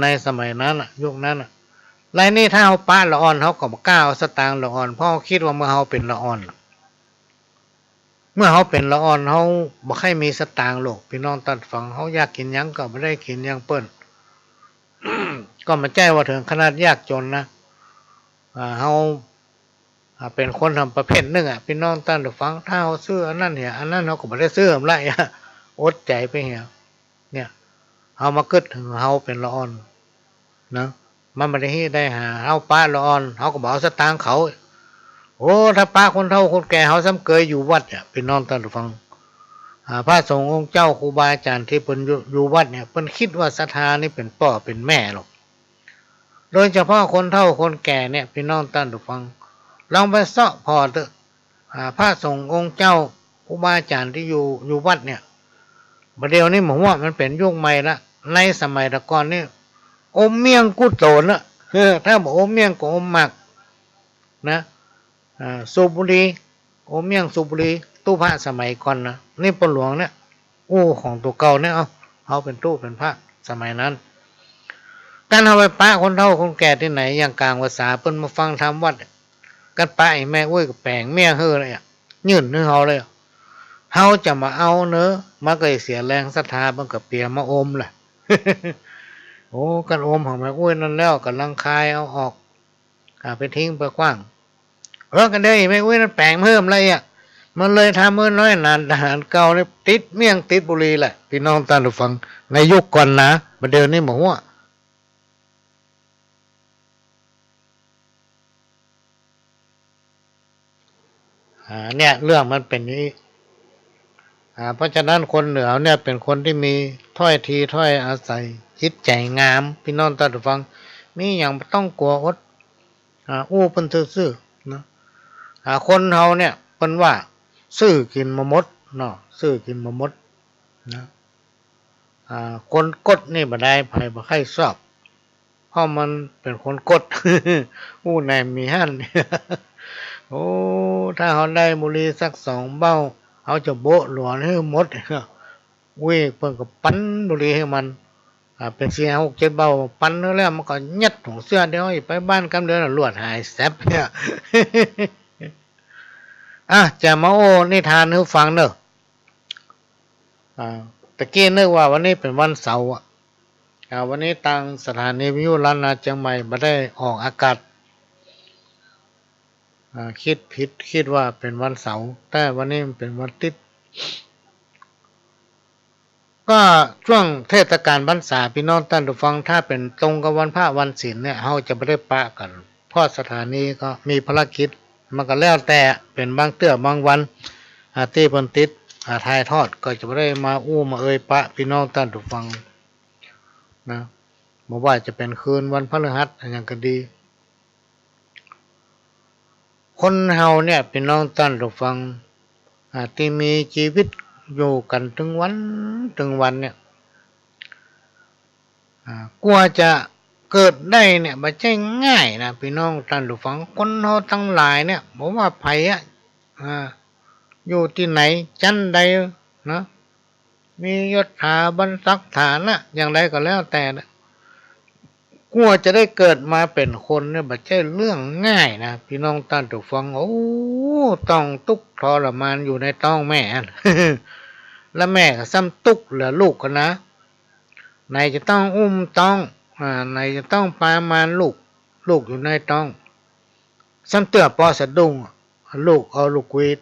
ในสมัยนั้นยุคนั้นไรนี่ถ้าเขาป้าละอ่อนเขาก็บอกก้าวสตางค์ละอ่อนเพราะเขาคิดว่าเมื่อเขาเป็นละอ่อนเขาบ่ค่อยมีสตางค์หรอกพี่น้องตัดฟังเขาอยากกินยังก็ไม่ได้กินยังเปิ้น ก็มาแจ้ว่าถึงขนาดยากจนนะเขาเป็นคนทำประเภทนึงพี่น้องตัดฟังถ้าเขาซื้ออันนั้นอันนั้นเขาก็ไม่ได้ซื้ออะไรอดใจไปเหี่ยเนี่ยเขามาเกิดถึงเขาเป็นละอ่อนนะมันไม่ได้หาเขาป้าละอ่อนเขาก็บอกสตางค์เขาโอ้ถ้าป้าคนเฒ่าคนแก่เขาซ้ำเกยอยู่วัดพี่น้องท่านผู้ฟังพระสงฆ์องค์เจ้าครูบาอาจารย์ที่เป็นอยู่วัดเนี่ยเพิ่นคิดว่าศรัทธานี่เป็นพ่อเป็นแม่หรอกโดยเฉพาะคนเฒ่าคนแก่เนี่ยพี่น้องท่านผู้ฟังลองไปเสาะพอเถอะพระสงฆ์องค์เจ้าครูบาอาจารย์ที่อยู่วัดเนี่ยประเดี๋ยวนี้ผมว่ามันเป็นยุคใหม่ละในสมัยตะก่อนนี่อมเมี่ยงกุโตนถ้าบอกอมเมี่ยงก็อมหมักนะสูบบุหรี่อมเมี่ยงสูบบุหรี่ตู้พระสมัยก่อนนะนี่ปหลวงเนี่ยของตัวเก่าเนี่ยเอาเป็นตู้เป็นพระสมัยนั้นการเอาไปปะคนเฒ่าคนแก่ที่ไหนอย่างกลางภาษาเปิ้นมาฟังธรรมวัดกันปะไอ้แม่อุ้ยกับแปลงเมียเฮือเลยยื่นนึกเฮาเลยเฮาจะมาเอาเนอะมาก็เสียแรงศรัทธามันก็เปียมาอมแหละ โอ้กันอมของแม่อุ้ยนั่นแล้วกำลังคายเอาออกไปทิ้งไปกว้างกันได้แม่อุ้ยนั่นแปลงเพิ่มอะไรมันเลยทำเมื่อน้อยนานทหารเก่าเนี่ยติดเมี่ยงติดบุหรี่แหละพี่น้องท่านผู้ฟังในยุคก่อนนะประเดี๋ยวนี้บอกว่าเนี่ยเรื่องมันเป็นนี้เพราะฉะนั้นคนเหนือเนี่ยเป็นคนที่มีถ้อยทีถ้อยอาศัยจิตใจงามพี่น้องท่านผู้ฟังมีอย่างต้องกลัวอดเพิ่นซื่อๆนะคนเฮาเนี่ยเพิ่นว่าซื้อกินมามดเนาะซื้อกินมามดนะคนกดนี่บ่ได้ไผบ่ใครชอบเพราะมันเป็นคนกด ในมีหั่น โอ้ถ้าเขาได้บุหรี่สัก2 เบ้าเขาจะโบะหลวนให้หมดเว้ยเพิ่นก็ปั้นบุหรี่ให้มันเป็น4 6 7 เบ้าปั้นแล้วมันก็ยัดถุงเสื้อเดี๋ยวไปบ้านกำเดือนลวดหายแซ่บเนี่ย จะมาโอ้นิทานให้ฟังเนอะตะกี้นึกว่าวันนี้เป็นวันเสาร์วันนี้ทางสถานีวิทยุล้านนาเชียงใหม่ไม่ได้ออกอากาศคิดผิดคิดว่าเป็นวันเสาร์แต่วันนี้มันเป็นวันอาทิตย์ก็ช่วงเทศกาลพรรษาพี่น้องท่านผู้ฟังถ้าเป็นตรงกับวันพระวันศีลเนี่ยเราจะไม่ได้ปะกันเพราะสถานีก็มีภารกิจมันก็แล้วแต่เป็นบางเตื้อบางวันที่เพิ่นติดถ่ายทอดก็จะไม่ได้มาอู้มาเอ่ยปะพี่น้องท่านผู้ฟังนะบ่ว่าจะเป็นคืนวันพฤหัสอย่างก็ดีคนเฮาเนี่ยพี่น้องท่านผู้ฟังที่มีชีวิตอยู่กันถึงวันเนี่ยกลัวจะเกิดได้เนี่ยไม่ใช่ง่ายนะพี่น้องท่านผู้ฟังคนเฮาทั้งหลายเนี่ยบอกว่าไผอยู่ที่ไหนชั้นใดนะมียศถาบรรลักษ์ฐานะอย่างไรก็แล้วแต่นะกลัวจะได้เกิดมาเป็นคนเนี่ยไม่ใช่เรื่องง่ายนะพี่น้องท่านผู้ฟังโอ้ต้องทุกข์ทรมานอยู่ในท้องแม่ แล้วแม่ก็ซ้ำตุกเหลือลูกกันนะไหนจะต้องอุ้มต้องไหนจะต้องปามานลูกอยู่ในท้องซ้ำเตื้อปอสะดุ้งลูกเอาลูกวีด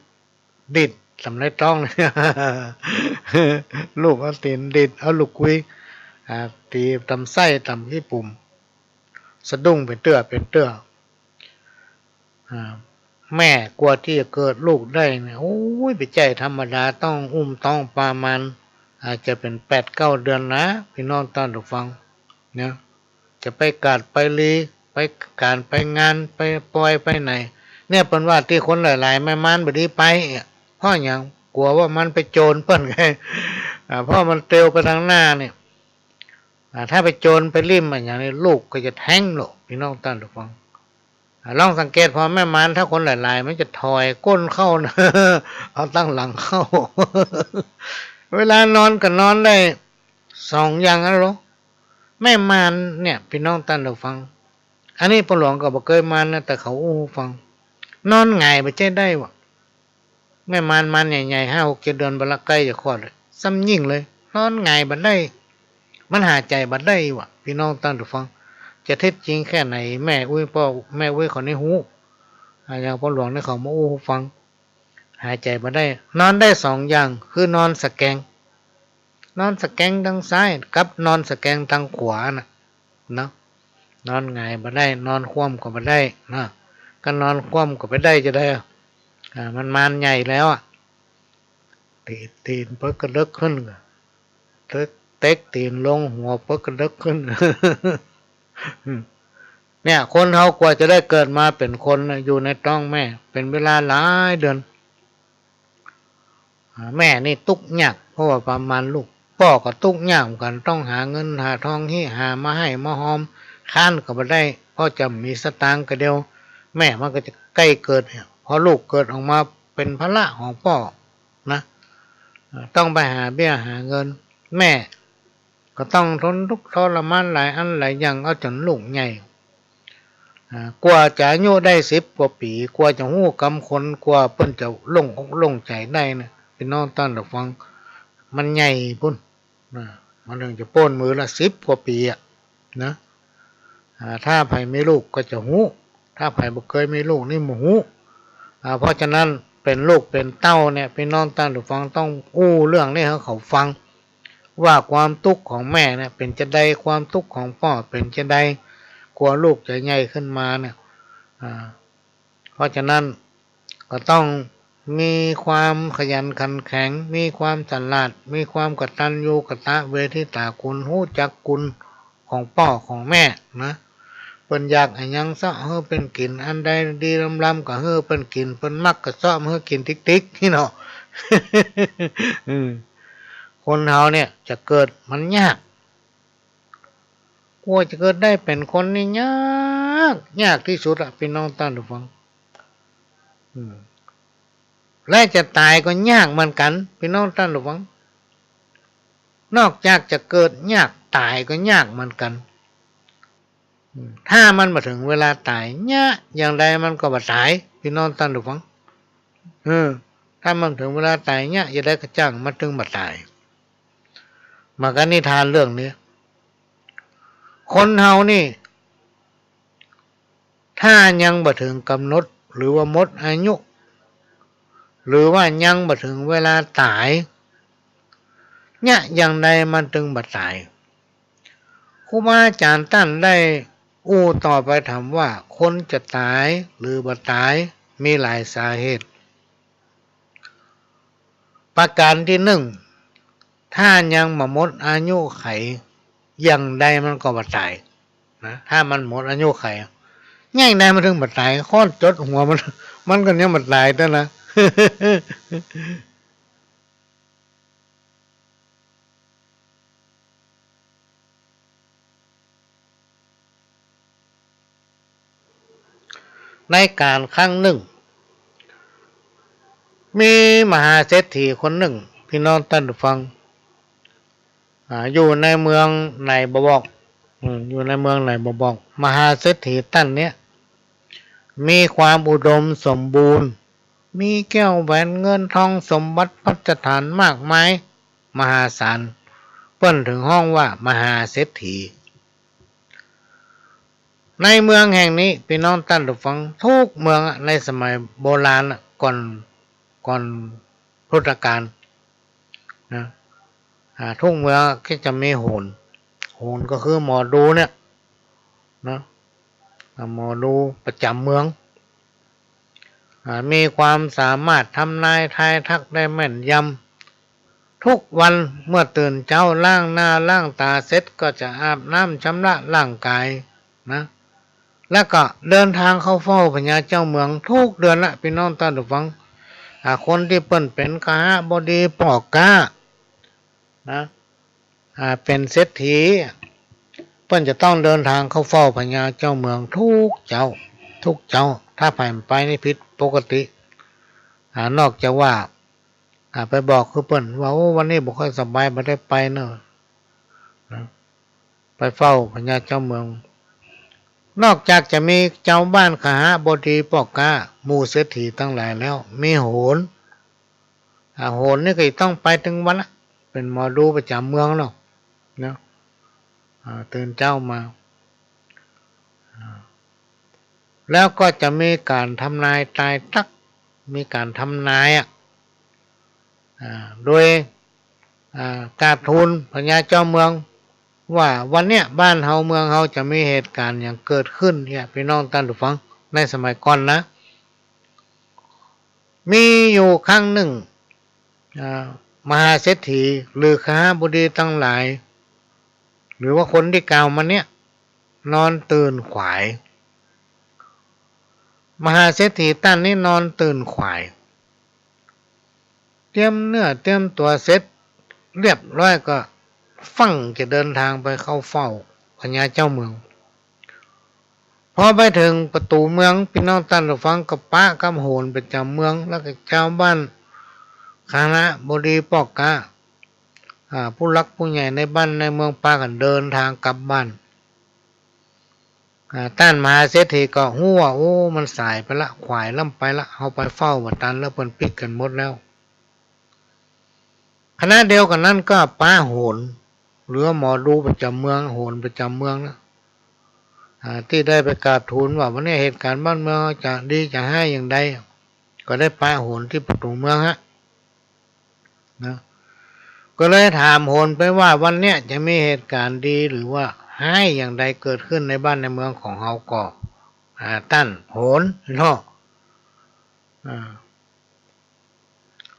ดิดสำในท้องเลย ลูกเอาตีนดิดเอาลูกวีตีตำไส้ตำที่ปุ่มสะดุ้งเป็นเตื้อแม่กลัวที่จะเกิดลูกได้เนี่ยโอ้ยไปใจธรรมดาต้องอุ้มต้องปามันอาจจะเป็น8-9 เดือนนะพี่น้องท่านผู้ฟังเนี่ยจะไปกาดไปลีไปการไปงานไปปล่อยไปไหนเนี่ยเป็นว่าที่คนหลายๆแม่มันบดีไปเพราะอย่างกลัวว่ามันไปโจรเปิ้นไงเพราะมันเตียวไปทางหน้าเนี่ยถ้าไปโจรไปริมอย่างนี้ลูกก็จะแท้งหรอกพี่น้องท่านผู้ฟังลองสังเกตพอแม่มันถ้าคนหลายๆมันจะถอยก้นเข้านะ เอาตั้งหลังเข้า เวลานอนก็นอนได้2 อย่างนะหรอแม่มันเนี่ยพี่น้องท่านผู้ฟังอันนี้ปหลวงก็บอกเคยมันนะแต่เขาฟังนอนไงไปใช่ได้วะแม่มันใหญ่ๆ5-6-7 เดือนบละใกล้จะคลอดเลยซ้ำยิ่งเลยนอนไงบัดได้มันหาใจบัดได้วะพี่น้องท่านผู้ฟังจะเท็จจริงแค่ไหนแม่พ่อแม่เขาในหูอย่างพ่อหลวงในเขามาฟังหายใจบัดได้นอนได้2 อย่างคือนอนสแกงทางซ้ายกับนอนสแกงทางขวานะเนาะนอนไงบัดได้นอนคว่ำก็บัดได้นะก็นอนคว่ำก็ไปได้จะได้มันใหญ่แล้วตีนเพิ่งกระเลิกขึ้นเต็กตีนลงหัวเพิ่งกระเลิกขึ้น เนี่ยคนเขากว่าจะได้เกิดมาเป็นคนอยู่ในท้องแม่เป็นเวลาหลายเดือนแม่นี่ตุกยากเพราะว่าประมาณลูกพ่อก็ตุกยากกันต้องหาเงินหาทองที่หามาให้มาหอมค้านก็ไม่ได้พ่อจะมีสตางค์ก็เดียวแม่มันก็จะใกล้เกิดพอลูกเกิดออกมาเป็นภาระของพ่อนะต้องไปหาเบี้ยหาเงินแม่ก็ต้องทนทุกข์ทรมานหลายอันหลายอย่างเอาจนลูกใหญ่กว่าจะอายุได้10 กว่าปีกว่าจะหู้กำคนกว่าเพิ่นจะลงอกลงใจได้นะพี่น้องท่านผู้ฟังมันใหญ่พุ่นมันถึงจะโป้นมือละ10 กว่าปีนะถ้าไผไม่ลูกก็จะหู้ถ้าไผบ่เคยมีลูกนี่บ่หู้เพราะฉะนั้นเป็นลูกเป็นเต้าเนี่ยพี่น้องท่านผู้ฟังต้องเรื่องนี้ให้เขาฟังว่าความทุกข์ของแม่เนี่ยเป็นจะใดความทุกข์ของพ่อเป็นจะใดกลัวลูกจะใหญ่ขึ้นมาเนี่ยเพราะฉะนั้นก็ต้องมีความขยันขันแข็งมีความฉลาดมีความกตัญญูกตเวทิตาคุณรู้จักคุณของพ่อของแม่นะเปิ้นอยากให้ยังซะเฮาเป็นกินอันใดดีลำๆก็เฮาเปิ้นกินเปิ้นมักก็ซ้อมเฮากินติ๊กๆนี่เนาะ คนเฮาเนี่ยจะเกิดมันยากกลัวจะเกิดได้เป็นคนนี่ยากที่สุดอะพี่น้องท่านผู้ฟังและจะตายก็ยากเหมือนกันพี่น้องท่านผู้ฟังนอกจากจะเกิดยากตายก็ยากเหมือนกันถ้ามันมาถึงเวลาตายอย่างใดมันก็บ่ตายพี่น้องท่านผู้ฟัง เออถ้ามันถึงเวลาตายเนี่ยจะได้กระจ่างมันถึงมาตายมากันนิทานเรื่องนี้คนเฮานี่ถ้ายังบ่ถึงกำหนดหรือว่าหมดอายุหรือว่ายังบ่ถึงเวลาตายเนี่ยอย่างใดมันถึงบ่ตายครูบาอาจารย์ท่านได้ต่อไปถามว่าคนจะตายหรือบ่ตายมีหลายสาเหตุประการที่หนึ่งถ้ายังบ่หมดอายุไขอย่างใดมันก็บ่ตายนะถ้ามันหมดอายุไขอย่างใดมันถึงบ่ตายค้อนจดหัวมันก็ยังบ่ตายแต่นะ ในการครั้งหนึ่งมีมหาเศรษฐีคนหนึ่งพี่น้องท่านผู้ฟังอยู่ในเมืองไหนบ่บอกอยู่ในเมืองไหนบ่บอกมหาเศรษฐีท่านเนี้ยมีความอุดมสมบูรณ์มีแก้วแหวนเงินทองสมบัติพัฒฐานมากมายมหาศาลเปิ้นถึงห้องว่ามหาเศรษฐีในเมืองแห่งนี้พี่น้องท่านผู้ฟังทุกเมืองในสมัยโบราณก่อนพุทธกาลนะทุกเมืองก็จะมีโหรก็คือหมอดูเนี่ยนะหมอดูประจำเมืองมีความสามารถทำนายทายทักได้แม่นยำทุกวันเมื่อตื่นเช้าล้างหน้าล้างตาเสร็จก็จะอาบน้ำชำระร่างกายนะแล้วก็เดินทางเข้าเฝ้าพญาเจ้าเมืองทุกเดือนละพี่น้องท่านผู้ฟังคนที่เปิ้นเป็นกหบดีปอกกานะเป็นเศรษฐีเปิ้นจะต้องเดินทางเข้าเฝ้าพญาเจ้าเมืองทุกเจ้าถ้าผ่านไปนี่ผิดปกตินอกจากว่าไปบอกคือเปิ้นว่าวันนี้บ่ค่อยสบายบ่ได้ไปเนอะนะไปเฝ้าพญาเจ้าเมืองนอกจากจะมีเจ้าบ้านขหบดีปอกกาหมู่เศรษฐีทั้งหลายแล้วมีโหรโหรนี่ก็ต้องไปถึงวันละเป็นหมอดูประจำเมืองเนาะนะตื่นเจ้ามาแล้วก็จะมีการทำนายตายทักมีการทำนายโดยการทูลพญาเจ้าเมืองว่าวันเนี้ยบ้านเฮาเมืองเฮาจะมีเหตุการณ์อย่างเกิดขึ้นเนี่ยพี่น้องท่านผู้ฟังในสมัยก่อนนะมีอยู่ครั้งหนึ่งมหาเศรษฐีหรือข้าบดีทั้งหลายหรือว่าคนที่กล่าวมาเนี้ยนอนตื่นขวายมหาเศรษฐีท่านนี้นอนตื่นขวายเตรียมเนื้อเตรียมตัวเสร็จเรียบร้อยก็ฟังจะเดินทางไปเข้าเฝ้าพญาเจ้าเมืองพอไปถึงประตูเมืองพี่น้องท่านผู้ฟังกับป้ากับโหรประจำเมืองแล้วก็เจ้าบ้านคณะบดีปอกกาผู้รักผู้ใหญ่ในบ้านในเมืองป้ากันเดินทางกลับบ้านต้านมหาเศรษฐีก็หัวมันสายไปละขวายล่ำไปละเอาไปเฝ้าบัดตันแล้วเปิ้นปิดกันหมดแล้วคณะเดียวกันนั้นก็ป้าโหรหรือหมอดูประจำเมืองโหรประจำเมืองนะที่ได้ไปกราบทูลว่าวันนี้เหตุการณ์บ้านเมืองจะดีจะให้อย่างใดก็ได้ป้าโหรที่ประตูเมืองนะก็เลยถามโหรไปว่าวันเนี้ยจะมีเหตุการณ์ดีหรือว่าให้อย่างใดเกิดขึ้นในบ้านในเมืองของเฮาก็ตั้นโหรเนาะ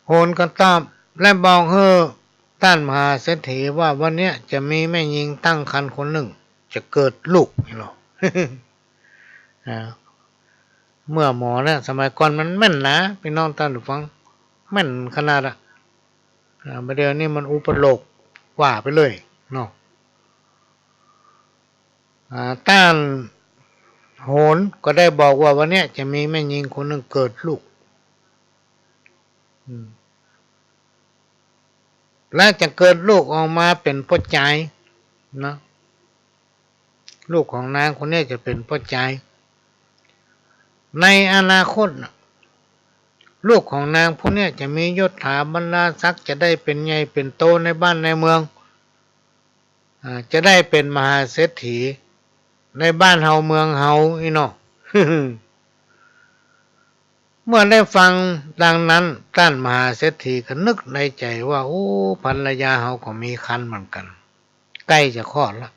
โหรก็ตอบและบอกต้านมหาเศรษฐีว่าวันเนี้ยจะมีแม่หญิงตั้งครรภ์คนหนึ่งจะเกิดลูกเนาะ เมื่อหมอเนี่ยสมัยก่อนมันแม่นนะพี่น้องท่านผู้ฟังแม่นขนาดประเดี๋ยวนี้มันอุปโลกว่าไปเลยเนาะต้านโหรก็ได้บอกว่าวันนี้จะมีแม่หญิงคนหนึ่งเกิดลูกและจะเกิดลูกออกมาเป็นพ่อใจนะลูกของนางคนนี้จะเป็นพ่อใจในอนาคต ลูกของนางผู้เนี้ยจะมียศถาบรรดาศักดิ์จะได้เป็นใหญ่เป็นโตในบ้านในเมืองจะได้เป็นมหาเศรษฐีในบ้านเฮาเมืองเฮาอีเนาะ เมื่อได้ฟังดังนั้นท่านมหาเศรษฐีก็นึกในใจว่าโอ้ภรรยาเฮาก็มีครรภ์เหมือนกันใกล้จะคลอดแล้ว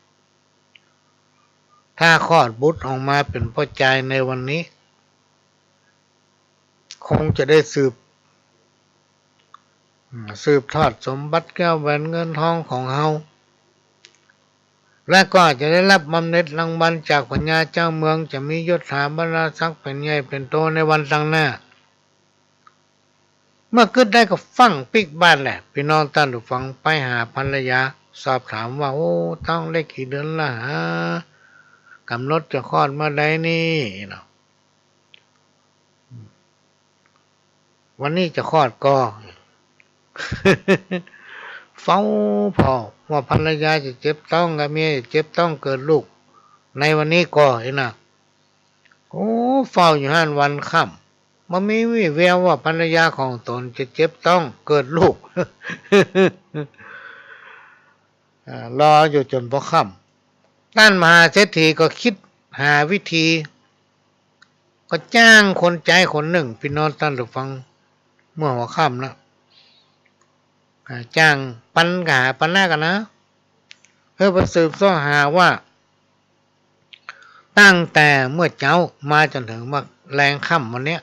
ถ้าคลอดบุตรออกมาเป็นพ่อใจในวันนี้คงจะได้สืบทอดสมบัติแก้วแหวนเงินทองของเฮาและก็จะได้รับบำเหน็จรางวัลจากพญาเจ้าเมืองจะมียศถาบรรดาศักดิ์เป็นใหญ่เป็นโตในวันข้างหน้าเมื่อคิดได้ก็ฟังปิกบ้านแหละพี่น้องท่านผู้ฟังไปหาภรรยาสอบถามว่าโอ้ต้องได้กี่เดือนละกำหนดจะคลอดเมื่อใดนี่เนาะวันนี้จะคลอดก็ เฝ้าพอว่าภรรยาจะเจ็บต้องกับเมียจะเจ็บต้องเกิดลูกในวันนี้ก็เห็นนะโอ้เฝ้าอยู่5 วันค่ำมันไม่มีแววว่าภรรยาของตนจะเจ็บต้องเกิดลูก รออยู่จนพอค่ำท่านมหาเศรษฐีก็คิดหาวิธีก็จ้างคนใจคนหนึ่งพี่น้องท่านผู้ฟังเมื่อหัวค่ำนะจ้างปันกหาปันหน้ากันนะเพื่อไปสืบสอบหาว่าตั้งแต่เมื่อเจ้ามาจนถึงว่าแรงค่ำวันนี้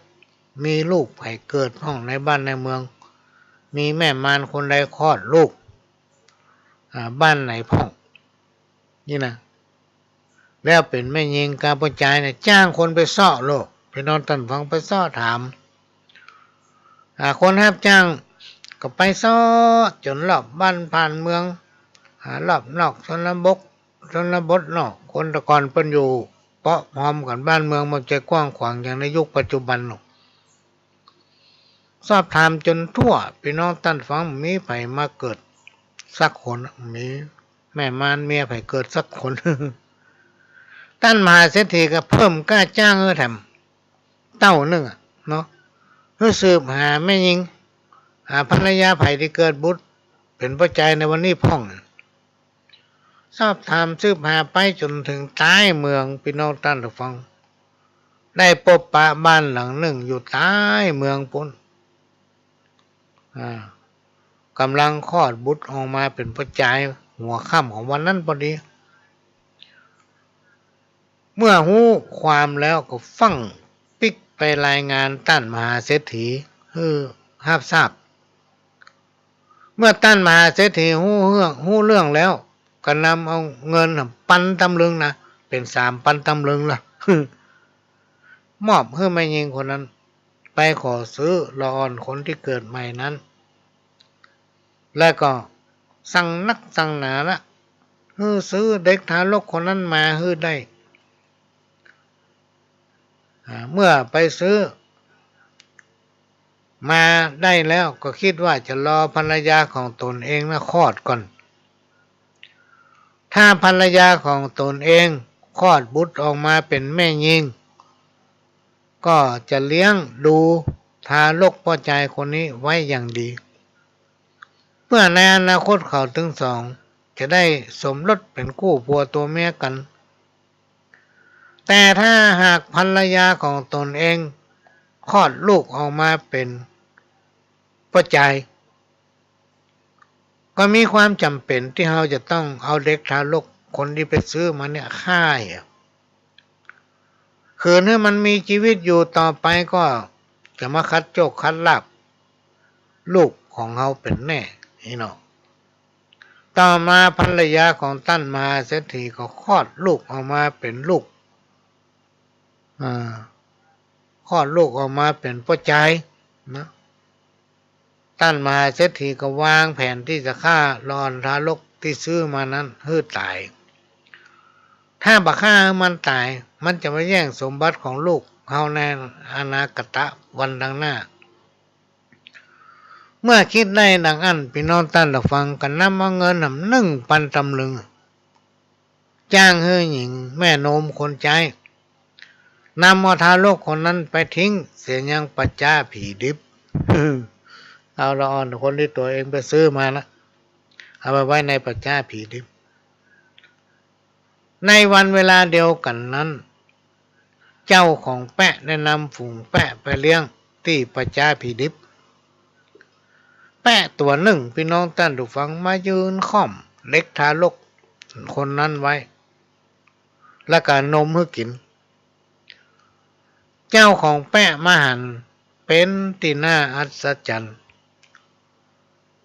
มีลูกไผ่เกิดห้องในบ้านในเมืองมีแม่มารคนใดคลอดลูกบ้านไหนพ่องนี่นะแล้วเป็นแม่ยิงการประจายเนี่ยจ้างคนไปซ่อโลกพี่น้องท่านฟังไปซ่อถามคนรับจ้างก็ไปซ่อจนรอบบ้านผ่านเมืองรอบนอกชนบทนอกคนตะกอนเป็นอยู่เปาะพร้อมกันบ้านเมืองมันจะกว้างขวางอย่างในยุคปัจจุบันหรอกสอบถามจนทั่วพี่น้องท่านฟังมีไผมาเกิดสักคนมีแม่มารเมียไผเกิดสักคน ท่านมหาเศรษฐีก็เพิ่มกล้าจ้างแถมเต้าหนึ่งเนาะเพื่อสืบหาแม่ยิงภรรยาไผ่ที่เกิดบุตรเป็นพระใจในวันนี้พ่องสอบถามสืบหาไปจนถึงใต้เมืองพี่น้องท่านผู้ฟังได้พบปะบ้านหลังหนึ่งอยู่ใต้เมืองปุ่นกำลังคลอดบุตรออกมาเป็นพระใจหัวค่ำของวันนั้นพอดีเมื่อหู้ความแล้วก็ฟังปิกไปรายงานท่านมหาเศรษฐีรับทราบเมื่อท่านมหาเศรษฐีหู้เรื่องแล้วก็นำเอาเงินปันตำลึงนะเป็น3 ปันตำลึงละ มอบให้แม่หญิงคนนั้นไปขอซื้อละอ่อนคนที่เกิดใหม่นั้นแล้วก็สั่งนักสั่งหนาละซื้อเด็กทารกคนนั้นมาได้เมื่อไปซื้อมาได้แล้วก็คิดว่าจะรอภรรยาของตนเองนะคลอดก่อนถ้าภรรยาของตนเองคลอดบุตรออกมาเป็นแม่หญิงก็จะเลี้ยงดูทารกพ่อใจคนนี้ไว้อย่างดีเพื่อในอนาคตเขาทั้งสองจะได้สมรสเป็นคู่ผัวตัวเมียกันแต่ถ้าหากภรรยาของตนเองคลอดลูกออกมาเป็นพ่อใจก็มีความจำเป็นที่เราจะต้องเอาเด็กทารกคนที่ไปซื้อมาเนี่ยฆ่าคืนให้มันมีชีวิตอยู่ต่อไปก็จะมาคัดโจกคัดลาบลูกของเราเป็นแน่นี่เนาะต่อมาภรรยาของท่านมหาเศรษฐีก็คลอดลูกออกมาเป็นลูกคลอดลูกออกมาเป็นพ่อใจนะท่านมหาเศรษฐีก็วางแผนที่จะฆ่าหลอนทารกที่ซื้อมานั้นให้ตายถ้าบักฆ่ามันตายมันจะมาแย่งสมบัติของลูกเขาในอนาคตวันดังหน้าเมื่อคิดได้ดังนั้นพี่น้องท่านผู้ฟังกันนำเอาเงิน1 ปันตำลึงจ้างให้หญิงแม่นมคนใจนำเอาทารกคนนั้นไปทิ้งเสียยังปัจจาผีดิบ เอาละอ่อนคนที่ตัวเองไปซื้อมานะเอาไปไว้ในปัจจ้าผีดิบในวันเวลาเดียวกันนั้นเจ้าของแปะได้นำฝูงแปะไปเลี้ยงที่ปัจจ้าผีดิบแปะตัวหนึ่งพี่น้องท่านผู้ฟังมายืนค่อมเล็กทารกคนนั้นไว้และการนมให้กินเจ้าของแปะมาหันเป็นตีน่าอัศจรรย์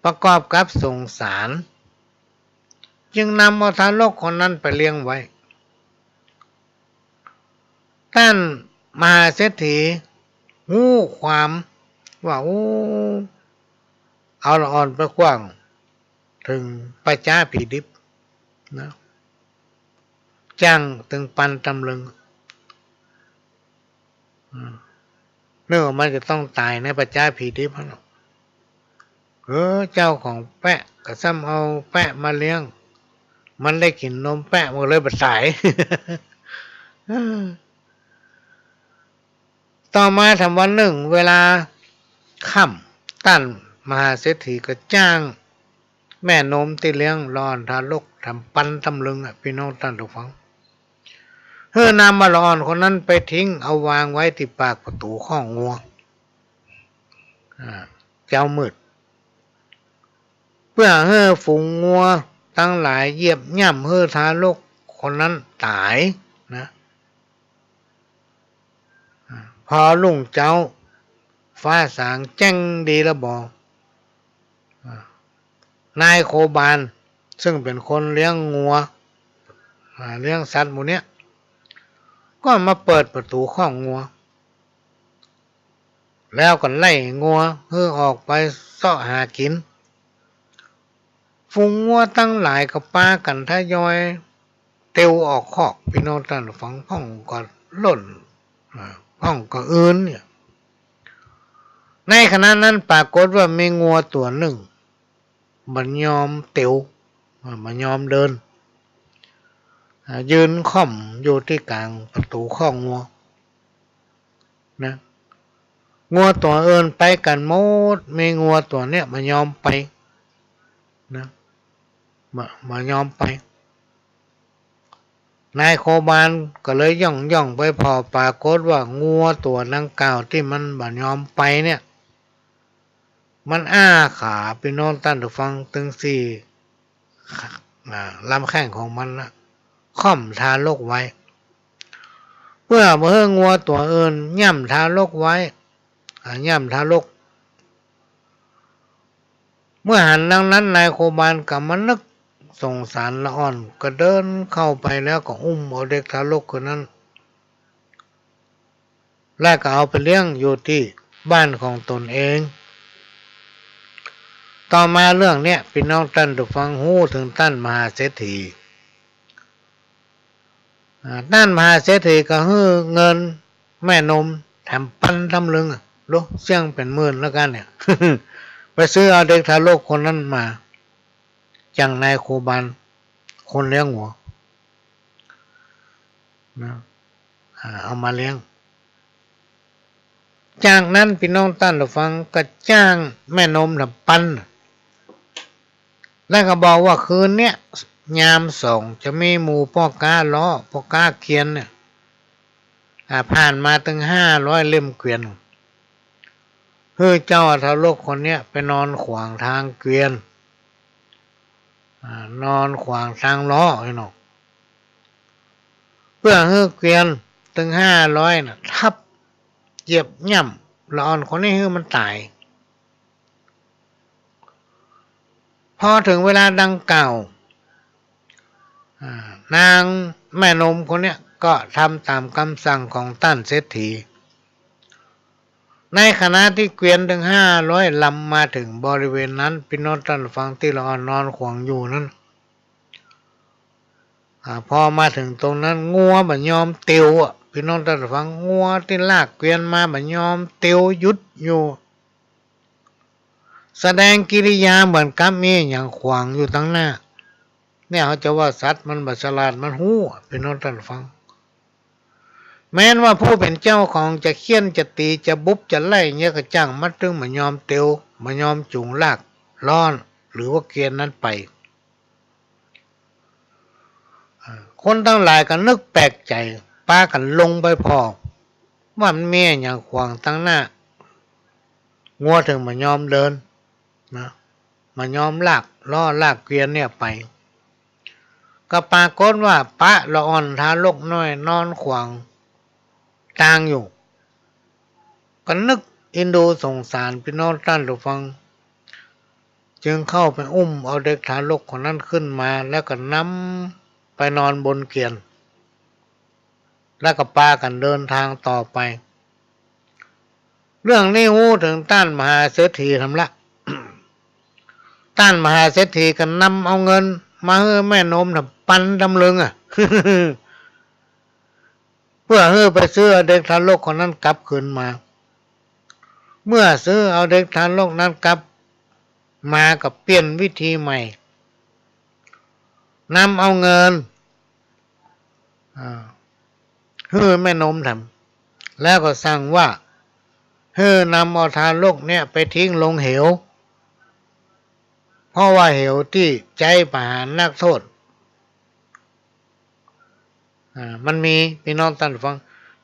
ประกอบกับสงสารจึงนำเอาทารกคนนั้นไปเลี้ยงไว้ท่านมหาเศรษฐีหู้ความว่าเอาละอ่อนไปกว้างถึงปัจจ้าผีดิบนะจ้างถึงปันตำลึงเนื่องมันจะต้องตายในปัจจ้าผีดิบนะเจ้าของแปะก็ซ้ำเอาแปะมาเลี้ยงมันได้กินนมแปะมันเลยบาดสาย ต่อมาทำวันหนึ่งเวลาค่ำท่านมหาเศรษฐีก็จ้างแม่นมที่เลี้ยงรอนทารกทำปันตำลึงพี่น้องท่านทุกฟังนำมาละอ่อนคนนั้นไปทิ้งเอาวางไว้ที่ปากประตูข้องงัวเจ้ามืดเพื่อฝูงงัวทั้งหลายเหยียบย่ำทารกคนนั้นตายนะพอลุ่งเจ้าฟ้าสางแจ้งดีละบอกนายโคบาลซึ่งเป็นคนเลี้ยงงัวเลี้ยงสัตว์หมู่เนี้ยก็มาเปิดประตูข้องงัวแล้วก็ไล่งัวออกไปเสาะหากินฝูงงัวตั้งหลายก็ปากันทยอยเตียวออกคอกพี่น้องท่านฟังพ่องก็ล่นพ่องก็อื่นเนี่ยในขณะนั้นปรากฏว่ามีงัวตัวหนึ่งมันยอมเตียวมันยอมเดินยืนค่อมอยู่ที่กลางประตูข้องงัวนะงัวตัวเอินไปกันหมดมีงัวตัวเนี้ยมันยอมไปนะมายอมไปนายโคบาลก็เลยย่องไปพอปรากฏว่างัวตัวดังกล่าวที่มันบ่ยอมไปเนี่ยมันอ้าขาพี่น้องท่านผู้ฟังถึงสี่ลำแข้งของมันนะค่อมทารกไว้เมื่องัวตัวอื่นย่ำทารกไว้ย่ำทารกเมื่อหันดังนั้นนายโคบาลกับมันนึกสงสารละอ่อนก็เดินเข้าไปแล้วก็อุ้มเอาเด็กทารกคนนั้นแล้วก็เอาไปเลี้ยงอยู่ที่บ้านของตนเองต่อมาเรื่องเนี้ยพี่น้องท่านผู้ฟังหู้ถึงท่านมหาเศรษฐีท่านมหาเศรษฐีก็ให้เงินแม่นมแถมปันทำลึงลูกเสี่ยงเป็นหมื่นแล้วกันเนี่ย ไปซื้อเอาเด็กทารกคนนั้นมาจังนายโคบาลคนเลี้ยงหัวนะเอามาเลี้ยงจากนั้นพี่น้องท่านผู้ฟังก็จ้างแม่นมทำปันแล้วก็บอกว่าคืนเนี้ยยามส่งจะมีหมู่พ่อกาล้อพ่อกาเขียนเนี่ยผ่านมาถึง500เล่มเกวียนเจ้าทารกคนเนี้ยไปนอนขวางทางเกวียนนอนขวางทางล้อไอ้หนอกเพื่อเกวียนถึง500น่ะทับเหยียบย่ำละอ่อนคนนี้มันตายพอถึงเวลาดังเก่านางแม่นมคนเนี้ยก็ทำตามคำสั่งของท่านเศรษฐีในขณะที่เกวียนถึง500ลำมาถึงบริเวณนั้นพี่น้องท่านฟังที่ละอ่อนนอนขวางอยู่นั้นพอมาถึงตรงนั้นงัวบัดยอมเตียวพี่น้องท่านฟังงัวที่ลากเกวียนมาบัดยอมเตียวหยุดอยู่แสดงกิริยาเหมือนกับมีอย่างขวางอยู่ตั้งหน้าเนี่ยเขาจะว่าสัตว์มันบัฉลาดมันหู้พี่น้องท่านฟัง แม้นว่าผู้เป็นเจ้าของจะเคี่ยนจะตีจะบุบจะไล่เนี่ยก็จ้างมัดตึงมายอมเตียวมายอมจุงลากล้อนหรือว่าเกียนนั้นไปคนทั้งหลายก็นึกแปลกใจป้ากันลงไปพอว่ามันเมียอย่างขวางตั้งหน้างัวถึงมายอมเดินนะมายอมลากล้อลากเกวียนเนี่ยไปก็ปรากฏว่าปะละอ่อนทารกน้อยนอนขวางกลางอยู่ก็นึกเอ็นดูสงสารพี่น้องท่านผู้ฟังจึงเข้าไปอุ้มเอาเด็กทารกคนนั้นขึ้นมาแล้วก็นำไปนอนบนเกวียนแล้วก็พากันเดินทางต่อไปเรื่องนี้หูถึงต้านมหาเศรษฐีทำละ ต้านมหาเศรษฐีก็นำเอาเงินมาให้แม่นมปันดำลึงเพื่อให้ไปซื้อเด็กทารกคนนั้นกลับคืนมาเมื่อซื้อเอาเด็กทารกนั้นกลับมากับเปลี่ยนวิธีใหม่นำเอาเงินให้แม่นมทำแล้วก็สั่งว่าให้นำเอาทารกเนี่ยไปทิ้งลงเหวเพราะว่าเหวที่ใจประหารนักโทษมันมีพี่น้องท่านฟัง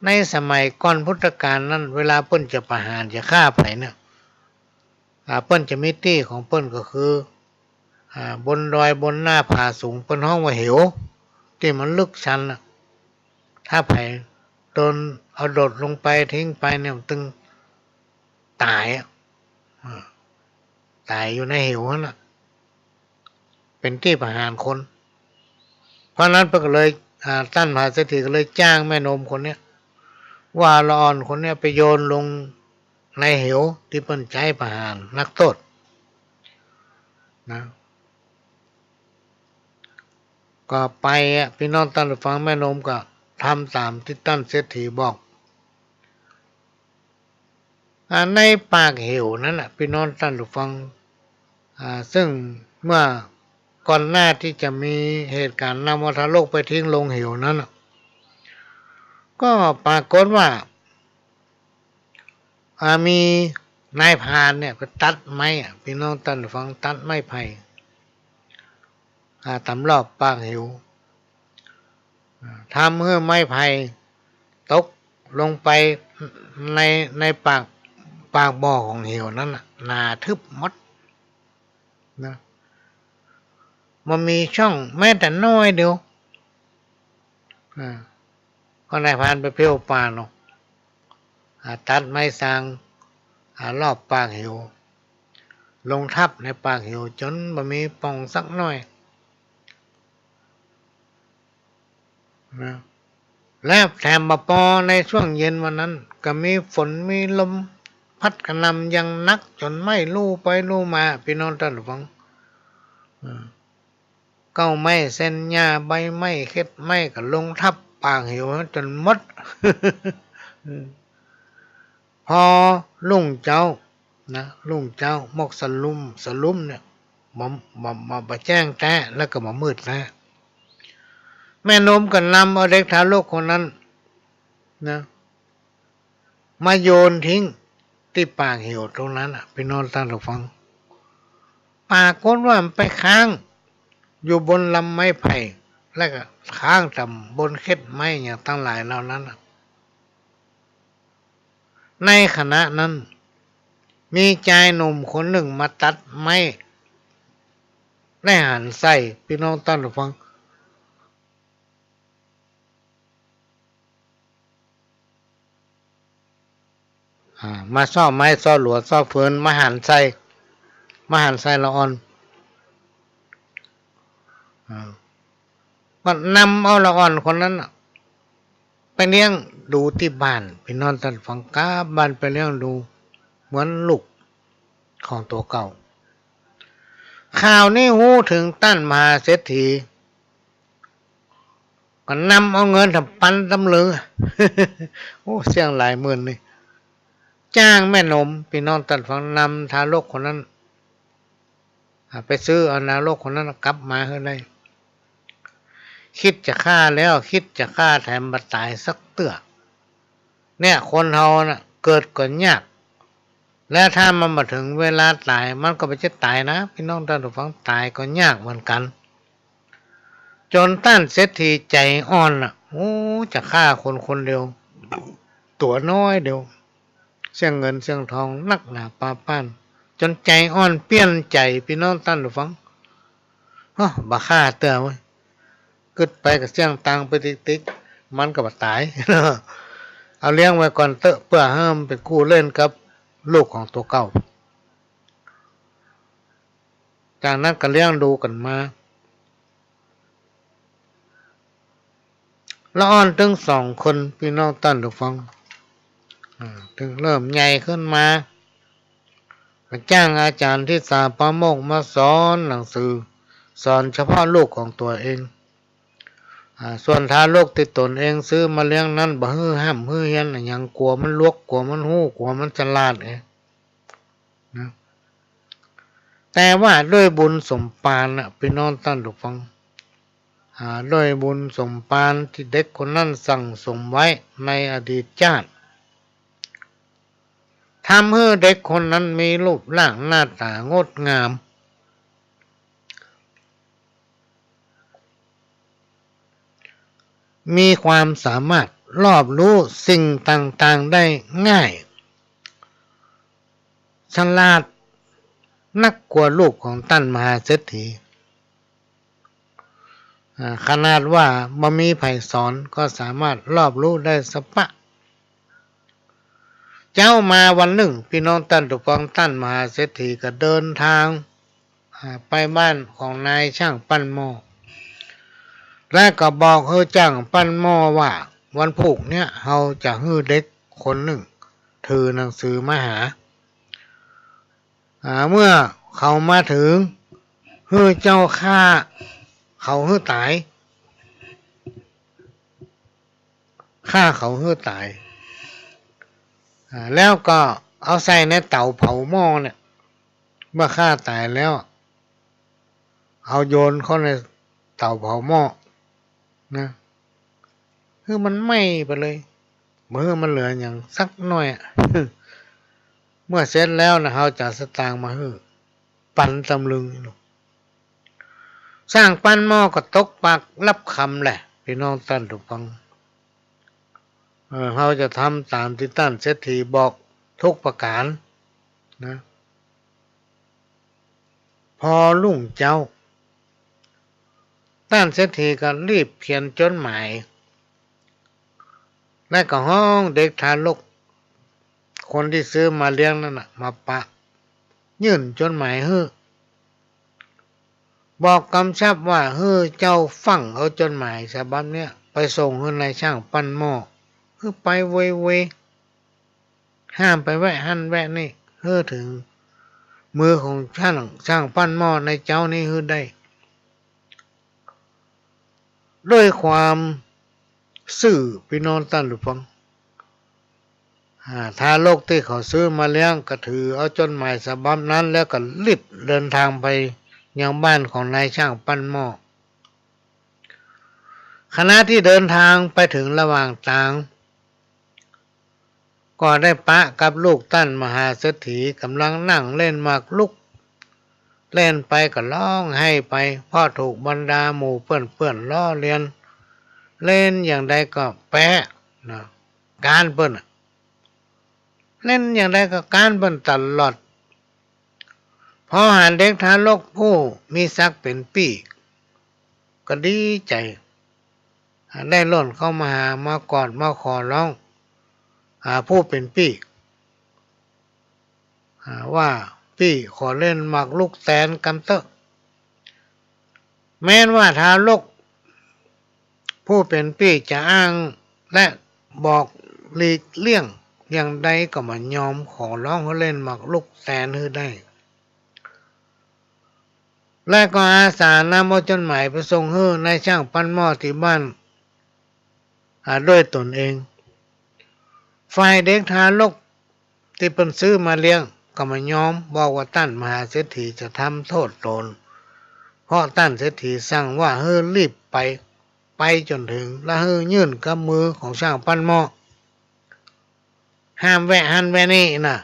ในสมัยก่อนพุทธกาลนั้นเวลาเปิ้นจะประหารจะฆ่าไผเนี่ยเปิ้นจะมีที่ของเปิ้นก็คือบนดอยบนหน้าผาสูงเปิ้นห้องว่าเหวที่มันลึกชันถ้าไผโดนเอาโดดลงไปทิ้งไปเนี่ยตึงตายตายอยู่ในเหวนั่นเป็นที่ประหารคน เพราะนั้นเพิ่นก็เลยท่านมหาเศรษฐีก็เลยจ้างแม่นมคนเนี้ยว่าละอ่อนคนเนี้ยไปโยนลงในเหวที่เปิ้นใช้ประหารนักโทษนะก็ไปพี่น้องท่านฟังแม่นมก็ทำตามที่ท่านเศรษฐีบอกในปากเหวนั้นพี่น้องท่านฟังซึ่งเมื่อก่อนหน้าที่จะมีเหตุการณ์นำวัฏโลกไปทิ้งลงเหวนั้นก็ปรากฏว่ามีนายพรานเนี่ยไปตัดไม้พี่น้องท่านฟังตัดไม้ไผ่ตำรอบปากเหวทำให้ไม้ไผ่ตกลงไปในปากบ่อของเหวนั้นหนาทึบมดนะมันมีช่องแม้แต่น้อยเดียวก็นายพรานไปเพี้ยวป่าเนาะตัดไม้สางรอบปากเหวลงทับในปากเหวจนมันมีป่องสักหน่อยนะและแถมมาปอในช่วงเย็นวันนั้นก็มีฝนมีลมพัดกระหน่ำยังนักจนไม่ลู่ไปลู่มาพี่น้องท่านฟังเก้าไม้เส้นหญ้าใบไม้เข็ดไม้ก็ลงทับปากเหวจนหมด พอลุงเจ้านะลุงเจ้ามกสลุมเนี่ยมาแจ้งแท้แล้วก็มามืดแท้แม่นมก็นำเอาเด็กทารกคนนั้นนะมาโยนทิ้งที่ปากเหวตรงนั้นพี่น้องท่านผู้ฟังปรากฏว่ามันไปค้างอยู่บนลำไม้ไผ่แล้วก็ค้างต่ำบนเข็ดไม้อย่างทั้งหลายเหล่านั้นในขณะนั้นมีชายหนุ่มคนหนึ่งมาตัดไม้ได้หันใส่พี่น้องท่านผู้ฟังมาซ่อไม้ซ่อหลวดซ่อเฟืนมาหันใส่ละอ่อนก็นำเอาละอ่อนคนนั้นไปเลี้ยงดูที่บ้านพี่น้องท่านฟังก้าบ้านไปเลี้ยงดูเหมือนลูกของตัวเก่าข่าวนี้หูถึงต้านมหาเศรษฐีก็นำเอาเงินทำปันตำลึง โอ้เสียงหลายหมื่นนี่จ้างแม่นมพี่น้องท่านฟังนำทารกคนนั้นไปซื้อเอาทารกคนนั้นกลับมาให้ได้คิดจะฆ่าแล้วคิดจะฆ่าแถมมาตายสักเตื้อ เนี่ยคนเฮาน่ะเกิดก่อนยากและถ้ามันมาถึงเวลาตายมันก็ไม่ใช่ตายนะพี่น้องท่านผู้ฟังตายก็ยากเหมือนกันจนต้านเศรษฐีใจอ่อนอ่ะโอ้จะฆ่าคนคนเดียวตัวน้อยเดียวเสี่ยงเงินเสี่ยงทองนักหนาปาป้านจนใจอ่อนเปลี่ยนใจพี่น้องท่านผู้ฟังบ่ฆ่าเตือไว้กึดไปกับเสี่ยงตังไปติ๊กๆมันก็บ่ตาย เอาเลี้ยงไว้ก่อนเตอะเพื่อห้ามไปกู้เล่นกับลูกของตัวเก่าจากนั้นก็เลี้ยงดูกันมาละอ่อนถึง2 คนพี่น้องท่านผู้ฟังถึงเริ่มใหญ่ขึ้นมาก็จ้างอาจารย์ที่สาปาโมกมาสอนหนังสือสอนเฉพาะลูกของตัวเองส่วนทารกที่ตนเองซื้อมาเลี้ยงนั้นบ่ฮื้อห้ามฮื้อเฮียนอย่างกลัวมันลวกกลัวมันหู้กลัวมันฉลาดนะแต่ว่าด้วยบุญสมปานนะพี่น้องท่านผู้ฟังด้วยบุญสมปานที่เด็กคนนั้นสั่งสมไว้ในอดีตชาติทำให้เด็กคนนั้นมีรูปร่างหน้าตางดงามมีความสามารถรอบรู้สิ่งต่างๆได้ง่ายฉลาดนักกว่าลูกของท่านมหาเศรษฐีขนาดว่าบ่มีไผสอนก็สามารถรอบรู้ได้สปะเจ้ามาวันหนึ่งพี่น้องท่านผู้ฟังท่านมหาเศรษฐีก็เดินทางไปบ้านของนายช่างปั้นหม้อและก็บอกให้จ้างปั้นหม้อว่าวันพุธเนี่ยเราจะให้เด็กคนหนึ่งถือหนังสือมาหาเมื่อเขามาถึงให้เจ้าฆ่าเขาให้ตายฆ่าเขาให้ตายแล้วก็เอาใส่ในเตาเผาหม้อเนี่ยเมื่อฆ่าตายแล้วเอาโยนเข้าในเตาเผาหม้อนะคือมันไหม้ไปเลยเมื่อมันเหลืออย่างสักหน่อย เมื่อเสร็จแล้วนะเขาจะสตางค์มาให้ปั่นตำลึงสร้างปั้นหม้อก็ตกปากรับคำแหละพี่น้องท่านผู้ฟังเขาจะทำตามที่ท่านเศรษฐีบอกทุกประการนะพอรุ่งเจ้าท่านเศรษฐีก็รีบเขียนจดหมายและก็ห้องเด็กทารกคนที่ซื้อมาเลี้ยงนั่นน่ะมาปะยื่นจดหมายให้บอกกำชับว่าให้เจ้าฟังเอาจดหมายฉบับเนี้ยไปส่งให้นายช่างปั้นหม้อคือไปเว้ยห้ามไปแวะหั่นแวะนี่เพื่อถึงมือของช่างปั้นหม้อในเจ้านี่คือได้ด้วยความซื่อพี่น้องท่านผู้ฟังทารกที่เขาซื้อมาเลี้ยงก็ถือเอาจดหมายฉบับนั้นแล้วก็รีบเดินทางไปยังบ้านของนายช่างปั้นหม้อขณะที่เดินทางไปถึงระหว่างทางก็ได้ปะกับลูกท่านมหาเศรษฐีกำลังนั่งเล่นหมากรุกเล่นไปก็ร้องไห้ไปเพราะถูกบรรดาหมู่เพื่อนล้อเลียนเล่นอย่างใดก็แปะนะการเปิ้นเล่นอย่างใดก็การเปิ้นตลอดพอหาเด็กทารกผู้มีศักดิ์เป็นปี่ก็ดีใจได้ล่นเข้ามาหามากอดมาขอร้องผู้เป็นปี่ว่าปี่ขอเล่นหมากรุกแสนกันเตอะแม้นว่าทารกผู้เป็นปี่จะอ้างและบอกหลีกเลี่ยงอย่างใดก็มายอมขอร้องให้เล่นหมากรุกแสนให้ได้และก็อาสานำเอาจดหมายไปส่งให้นายช่างปั้นหม้อที่บ้านด้วยตนเองฝ่ายเด็กทารกที่เป็นซื้อมาเลี้ยงก็มายอมบอกว่าท่านมหาเศรษฐีจะทำโทษตนเพราะท่านเศรษฐีสั่งว่าให้รีบไปจนถึงและให้ยื่นกับมือของช่างปั้นหม้อ ห้ามแวะหันแวะนี่นะ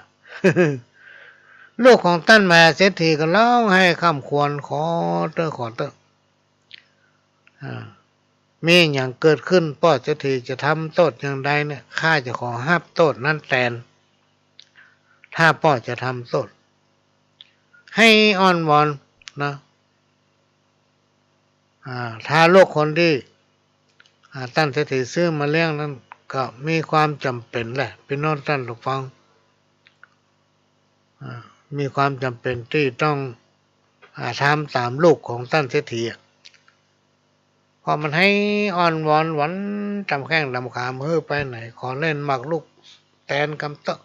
ลูกของท่านมหาเศรษฐีก็ร้องให้คำควรขอเตอมีอย่างเกิดขึ้นพ่อเศรษฐีจะทำโทษอย่างใดเนี่ยข้าจะขอห้ามโทษนั้นแทนถ้าพ่อจะทำโทษให้อ้อนวอนนะถ้าลูกคนที่ท่านเศรษฐีซื้อมาเลี้ยงนั้นก็มีความจำเป็นแหละพี่น้องท่านผู้ฟังมีความจำเป็นที่ต้องทำตามลูกของท่านเศรษฐีพอมันให้อ่อนวอนหวันจำแข้งจำขามือไปไหนขอเล่นหมากลูกแตนกำเตอะ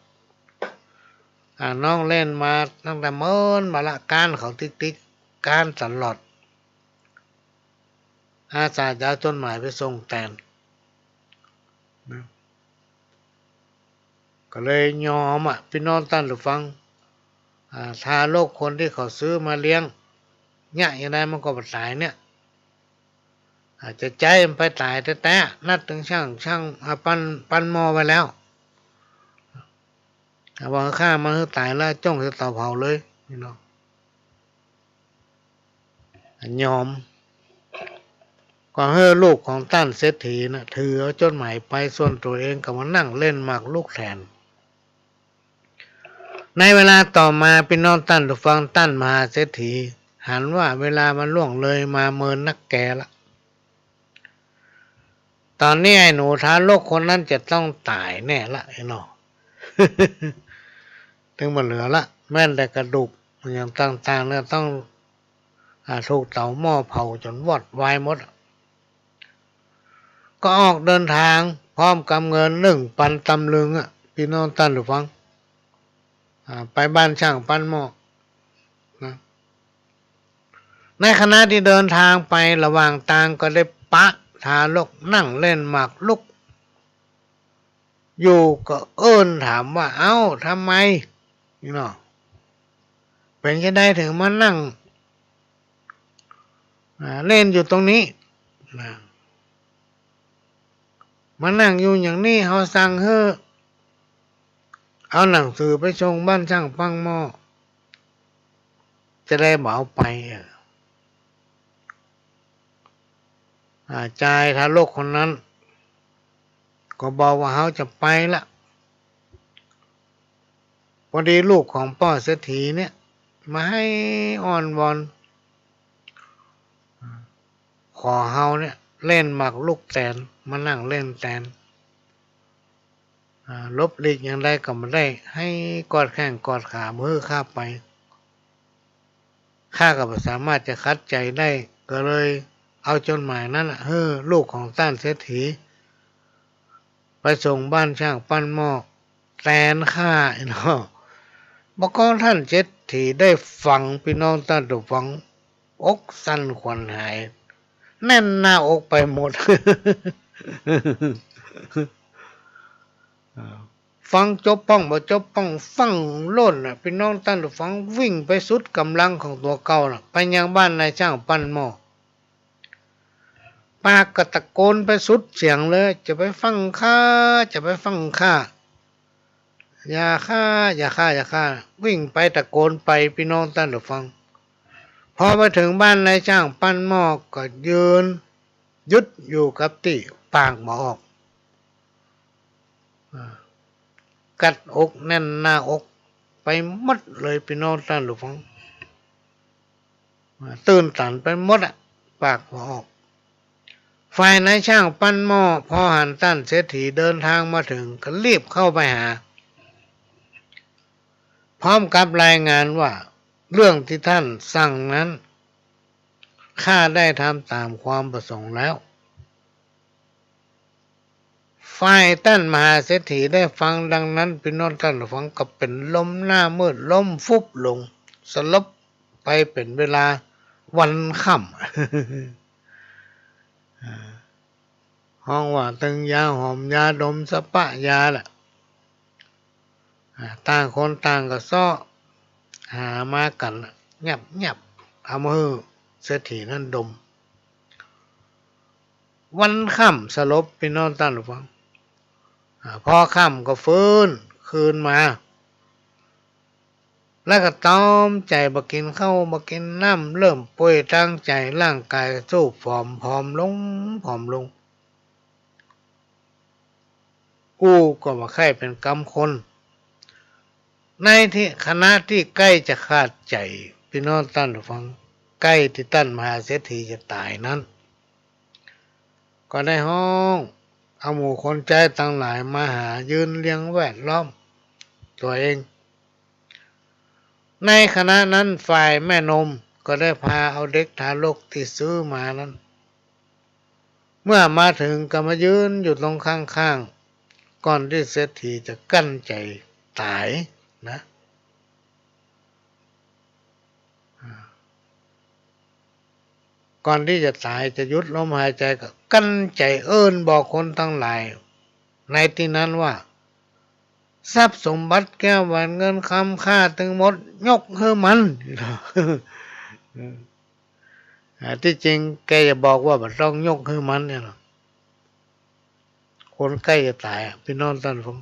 น้องเล่นมาตั้งแต่เมื่อมาละการเขาติ๊กการตลอดอาสาจะเอาจดหมายไปส่งแตนก็เลยยอมพี่น้องท่านผู้ฟังถ้าโลกคนที่เขาซื้อมาเลี้ยงเนี่ยยังไงมันก็ตายเนี่ยอาจจะใจมันไปตายแต่นัดถึงช่างปั้นหม้อไว้แล้วบอกข้ามันตายแล้วจ้องจะเตาเผาเลยพี่น้องยอมก็ให้ลูกของท่านเศรษฐีนะถือเอาจดหมายไปส่วนตัวเองก็มานั่งเล่นหมากลูกแทนในเวลาต่อมาพี่น้องท่านผู้ฟังท่านมหาเศรษฐีหันว่าเวลามันล่วงเลยมาเมินนักแก่ละตอนนี้ไอ้หนูทารกคนนั้นจะต้องตายแน่ละไอ้หนอ ถึงมันเหลือละแม้แต่กระดูกอย่างต่างๆเนี่ยต้องถูกเตาหม้อเผาจนวอดวายหมดก็ออกเดินทางพร้อมกับเงิน1,000 ตำลึงพี่น้องท่านผู้ฟังไปบ้านช่างปั้นหม้อนะในขณะที่เดินทางไประหว่างทางก็ได้ปะทารกนั่งเล่นหมากลุกอยู่ก็ถามว่าเอ้าทำไมนี่เนาะเป็นจะได้ถึงมานั่งเล่นอยู่ตรงนี้มานั่งอยู่อย่างนี้เขาสั่งให้เอาหนังสือไปชงบ้านช่างปั้นหม้อจะได้เบาไปใจทารกคนนั้นก็บอกว่าเขาจะไปละพอดีลูกของพ่อเศรษฐีเนี่ยมาให้อ้อนวอนขอเฮาเนี่ยเล่นหมากลูกแตนมานั่งเล่นแตนลบหลีกอย่างไรก็ไม่ได้ให้กอดแข้งกอดขามือข้าไปข้าก็สามารถจะคัดใจได้ก็เลยเอาจดหมายนั้นลูกของท่านเศรษฐีไปส่งบ้านช่างปั้นหม้อแตนข้าเนาะบอกก็ท่านเศรษฐีได้ฟังพี่น้องท่านผู้ฟังอกสั่นขวัญหายแน่นหน้าอกไปหมด ฟังจบป้องบ่จบป้องฟังโล่นพี่น้องท่านผู้ฟังวิ่งไปสุดกำลังของตัวเก่าไปยังบ้านนายช่างปั้นหม้อปากก็ตะโกนไปสุดเสียงเลยจะไปฟังข้าจะไปฟังข้าอย่าฆ่าอย่าฆ่าอย่าฆ่าวิ่งไปตะโกนไปพี่น้องท่านผู้ฟังพอมาถึงบ้านนายช่างปั้นหม้อก็ยืนยุดอยู่กับที่ปากบ่ออกกัดอกแน่นหน้าอกไปหมดเลยพี่น้องท่านผู้ฟังตื่นตันไปหมดปากบ่ออกฝ่ายนายช่างปั้นหม้อพอหันท่านเศรษฐีเดินทางมาถึงก็รีบเข้าไปหาพร้อมกับรายงานว่าเรื่องที่ท่านสั่งนั้นข้าได้ทำตามความประสงค์แล้วฝ่ายท่านมหาเศรษฐีได้ฟังดังนั้นพี่น้องท่านฟังก็เป็นลมหน้ามืดล้มฟุบลงสลบไปเป็นเวลาวันค่ำ ห้องว่าตึงยาหอมยาดมสปะยาแหละต่างคนต่างก็ซ้อหามากันงับเอามือเศรษฐีนั่นดมวันค่ำสลบพี่น้องท่านฟังพอค่ำก็ฟื้น คืนมาแล้วก็ต้อมใจบ่กินข้าวบ่กินน้ำเริ่มป่วยตั้งใจร่างกายสู้ผอมลงผอมลงก็มาไข้เป็นกรรมคนในที่คณะที่ใกล้จะขาดใจพี่น้องท่านฟังใกล้ที่ท่านมหาเศรษฐีจะตายนั้นก็ได้ห้องเอาหมู่คนใจต่างหลายมาหายืนเรียงแวดล้อมตัวเองในคณะนั้นฝ่ายแม่นมก็ได้พาเอาเด็กทารกที่ซื้อมานั้นเมื่อมาถึงก็มายืนอยู่ตรงข้างๆก่อนที่เศรษฐีจะกั้นใจตายนะก่อนที่จะตายจะยุดลมหายใจก็กั้นใจบอกคนทั้งหลายในที่นั้นว่าทรัพย์สมบัติแก้วแหวนเงินคำค่าทั้งหมดยกให้มันที่จริงแกจะบอกว่ามันต้องยกให้มันเนี่ยนะคนใกล้จะตายพี่น้องท่านฟัง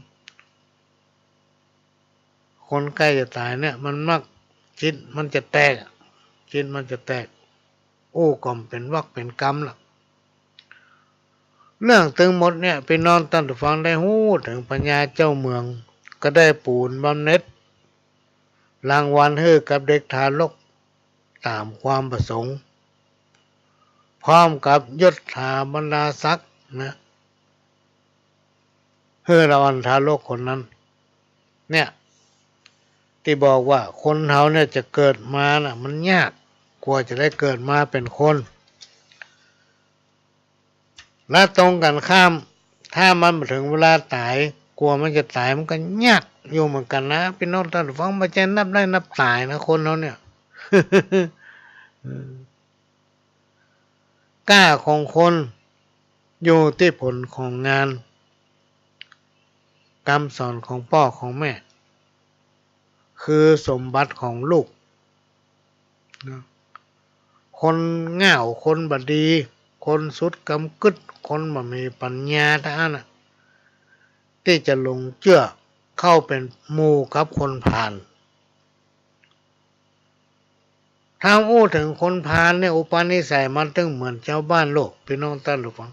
คนใกล้จะตายเนี่ยมันมักจิตมันจะแตกจิตมันจะแตกก็เป็นวรรคเป็นกรรมล่ะเรื่องทั้งหมดเนี่ยพี่น้องท่านฟังได้หู้ถึงปัญญาเจ้าเมืองก็ได้ปูนบำเหน็จรางวัลให้กับเด็กทารกตามความประสงค์พร้อมกับยศถาบรรดาศักดิ์นะให้รางวัลทารกคนนั้นเนี่ยที่บอกว่าคนเฮาเนี่ยจะเกิดมาน่ะมันยากกว่าจะได้เกิดมาเป็นคนและตรงกันข้ามถ้ามันถึงเวลาตายกลัวมันจะตายมันก็ยากอยู่เหมือนกันนะพี่น้องท่านฟังมาจะนับได้นับตายนะคนเราเนี่ย กล้าของคนอยู่ที่ผลของงานคำสอนของพ่อของแม่คือสมบัติของลูกคนเง่าคนบดีคนสุดกำกึดคนบ่มีปัญญาท่านน่ะที่จะลงเชื่อเข้าเป็นหมู่กับคนผ่านถ้าถึงคนผ่านเนี่ยอุปนิสัยมันตึงเหมือนเจ้าบ้านโลกพี่น้องท่านผู้ฟัง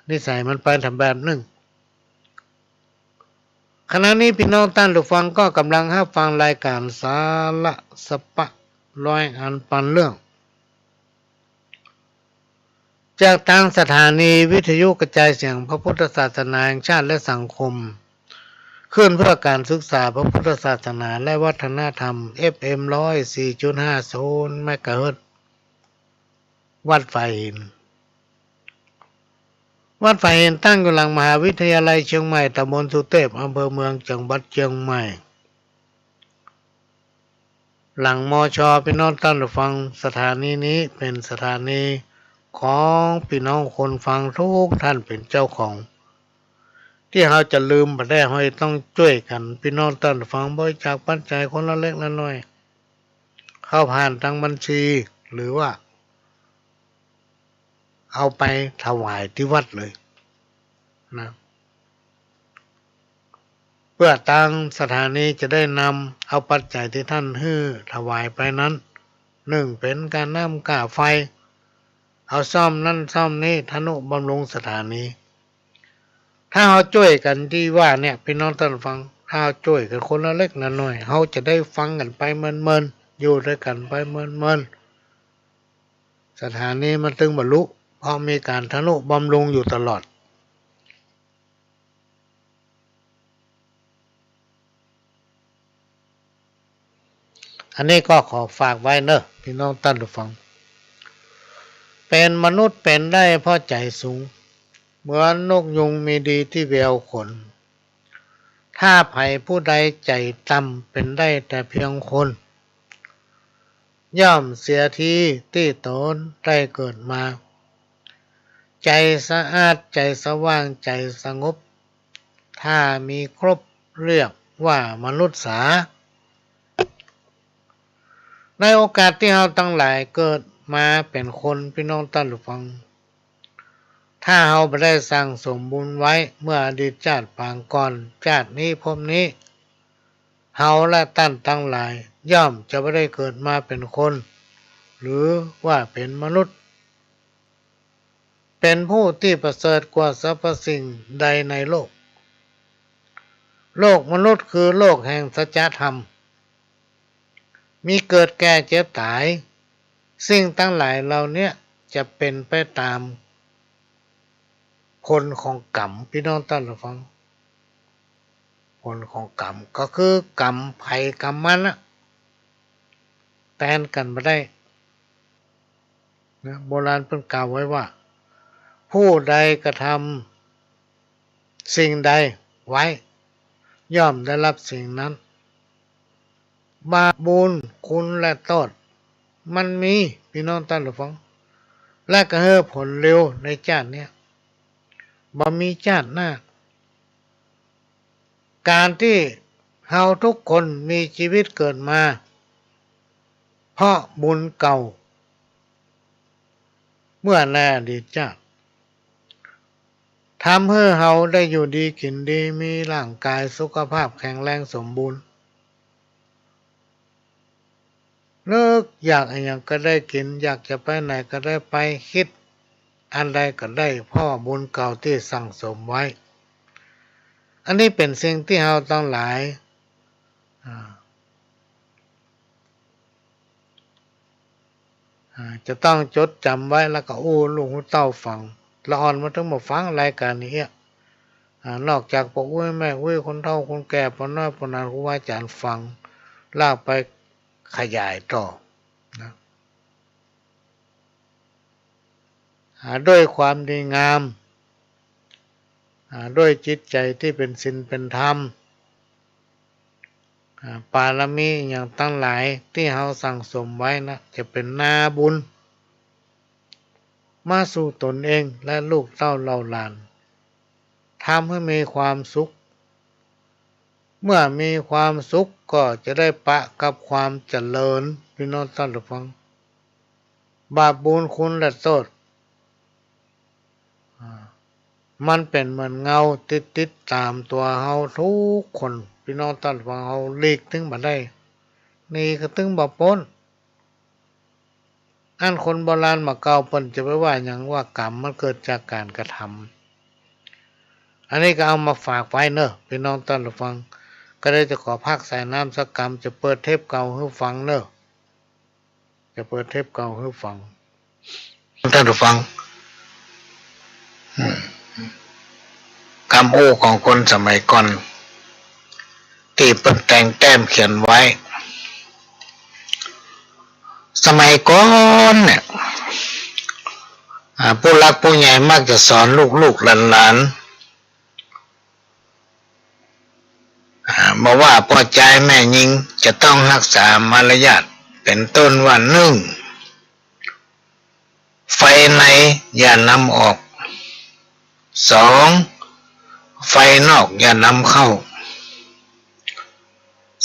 นิสัยมันไปทำแบบหนึ่งขณะนี้พี่น้องท่านผู้ฟังก็กำลังรับฟังรายการสาระสปะร้อยอันปันเรื่องจากทางสถานีวิทยุกระจายเสียงพระพุทธศาสนาแห่งชาติและสังคมขึ้นเพื่อการศึกษาพระพุทธศาสนาและวัฒนธรรม FM 104.50 เมกะเฮิรตซ์วัดไฟหินวัดไฟหินตั้งอยู่หลังมหาวิทยาลัยเชียงใหม่ตำบลสุเทพอำเภอเมืองจังหวัดเชียงใหม่หลังมช.พี่น้องท่านฟังสถานีนี้เป็นสถานีของพี่น้องคนฟังทุกท่านเป็นเจ้าของที่เราจะลืมไปได้เราต้องช่วยกันพี่น้องท่านฟังบริจาคปัจจัยคนละเล็กละน้อยเข้าผ่านทางบัญชีหรือว่าเอาไปถวายที่วัดเลยนะเพื่อทางสถานีจะได้นำเอาปัจจัยที่ท่านให้ถวายไปนั้นหนึ่งเป็นการน้ำค่าไฟเอาซ่อมนั่นซ่อมนี่ทนุบำรุงสถานีถ้าเราช่วยกันที่ว่าเนี่ยพี่น้องท่านฟังถ้าเราช่วยกันคนละเล็กละน้อยเราจะได้ฟังกันไปเมินๆอยู่ด้วยกันไปเมินๆสถานีมันตึงบรรลุเพราะมีการทนุบำรุงอยู่ตลอดอันนี้ก็ขอฝากไว้เนอะพี่น้องท่านผู้ฟังเป็นมนุษย์เป็นได้เพราะใจสูงเหมือนนกยุงมีดีที่แววขนถ้าไผ่ผู้ใดใจต่ำเป็นได้แต่เพียงคนย่อมเสียทีที่ตนได้เกิดมาใจสะอาดใจสว่างใจสงบถ้ามีครบเรียกว่ามนุษย์สาในโอกาสที่เราทั้งหลายเกิดมาเป็นคนพี่น้องท่านผู้ฟัง ถ้าเราไม่ได้สั่งสมบุญไว้เมื่ออดีตชาติปางก่อนชาตินี้ภพนี้เฮาและท่านทั้งหลายย่อมจะไม่ได้เกิดมาเป็นคนหรือว่าเป็นมนุษย์เป็นผู้ที่ประเสริฐกว่าสรรพสิ่งใดในโลกโลกมนุษย์คือโลกแห่งสัจธรรมมีเกิดแก่เจ็บตายสิ่งทั้งหลายเหล่านี้จะเป็นไปตามผลของกรรมพี่น้องท่านผู้ฟังผลของกรรมก็คือกรรมภัยกรรมมันนะแทนกันไม่ได้นะโบราณเพิ่นกล่าวไว้ว่าผู้ใดกระทำสิ่งใดไว้ย่อมได้รับสิ่งนั้นบาปบุญคุณและโทษมันมีพี่น้องท่านผู้ฟังและก็ให้ผลเร็วในชาตินี้บ่มีชาติหน้าการที่เฮาทุกคนมีชีวิตเกิดมาเพราะบุญเก่าเมื่อในอดีตชาติทำให้เฮาได้อยู่ดีกินดีมีร่างกายสุขภาพแข็งแรงสมบูรณ์เลิกอยากอะไรก็ได้กินอยากจะไปไหนก็ได้ไปคิดอันใดก็ได้พ่อบุญเก่าที่สั่งสมไว้อันนี้เป็นสิ่งที่เราต้องหลายจะต้องจดจำไว้แล้วก็ลูกเต้าฟังละอ่อนมาถึงมาฟังรายการนี้นอกจากพ่อแม่คนเฒ่าคนแก่พ่อน้อยพ่อนานครูบาอาจารย์ฟังลากไปขยายต่อนะด้วยความดีงามด้วยจิตใจที่เป็นศีลเป็นธรรมปารมีอย่างตั้งหลายที่เราสั่งสมไว้นะจะเป็นนาบุญมาสู่ตนเองและลูกเต้าเหล่าหลานทำให้มีความสุขเมื่อมีความสุขก็จะได้ปะกับความเจริญพี่น้องท่านผู้ฟังบาปบุญคุณและโทษมันเป็นเหมือนเงาติดตามตัวเฮาทุกคนพี่น้องท่านผู้ฟังเฮาหลีกถึงบ่ได้นี่ก็ถึงบ่พ้นอันคนโบราณมาเก่าเพิ่นจะไปว่าหยังว่ากรรมมันเกิดจากการกระทำอันนี้ก็เอามาฝากไว้เนอะพี่น้องท่านผู้ฟังก็ได้จะขอพักสายน้ำสักกรรมจะเปิดเทปเก่าให้ฟังเนอะจะเปิดเทปเก่าให้ฟังท่านผู้ฟังคำอู้ของคนสมัยก่อนที่เปิดแต่งแต้มเขียนไว้สมัยก่อนเนี่ยผู้รักผู้ใหญ่มักจะสอนลูกๆหลานบอกว่าพ่อใจแม่ยิงจะต้องรักษามารยาทเป็นต้นว่าหนึ่งไฟในอย่านำออกสองไฟนอกอย่านำเข้า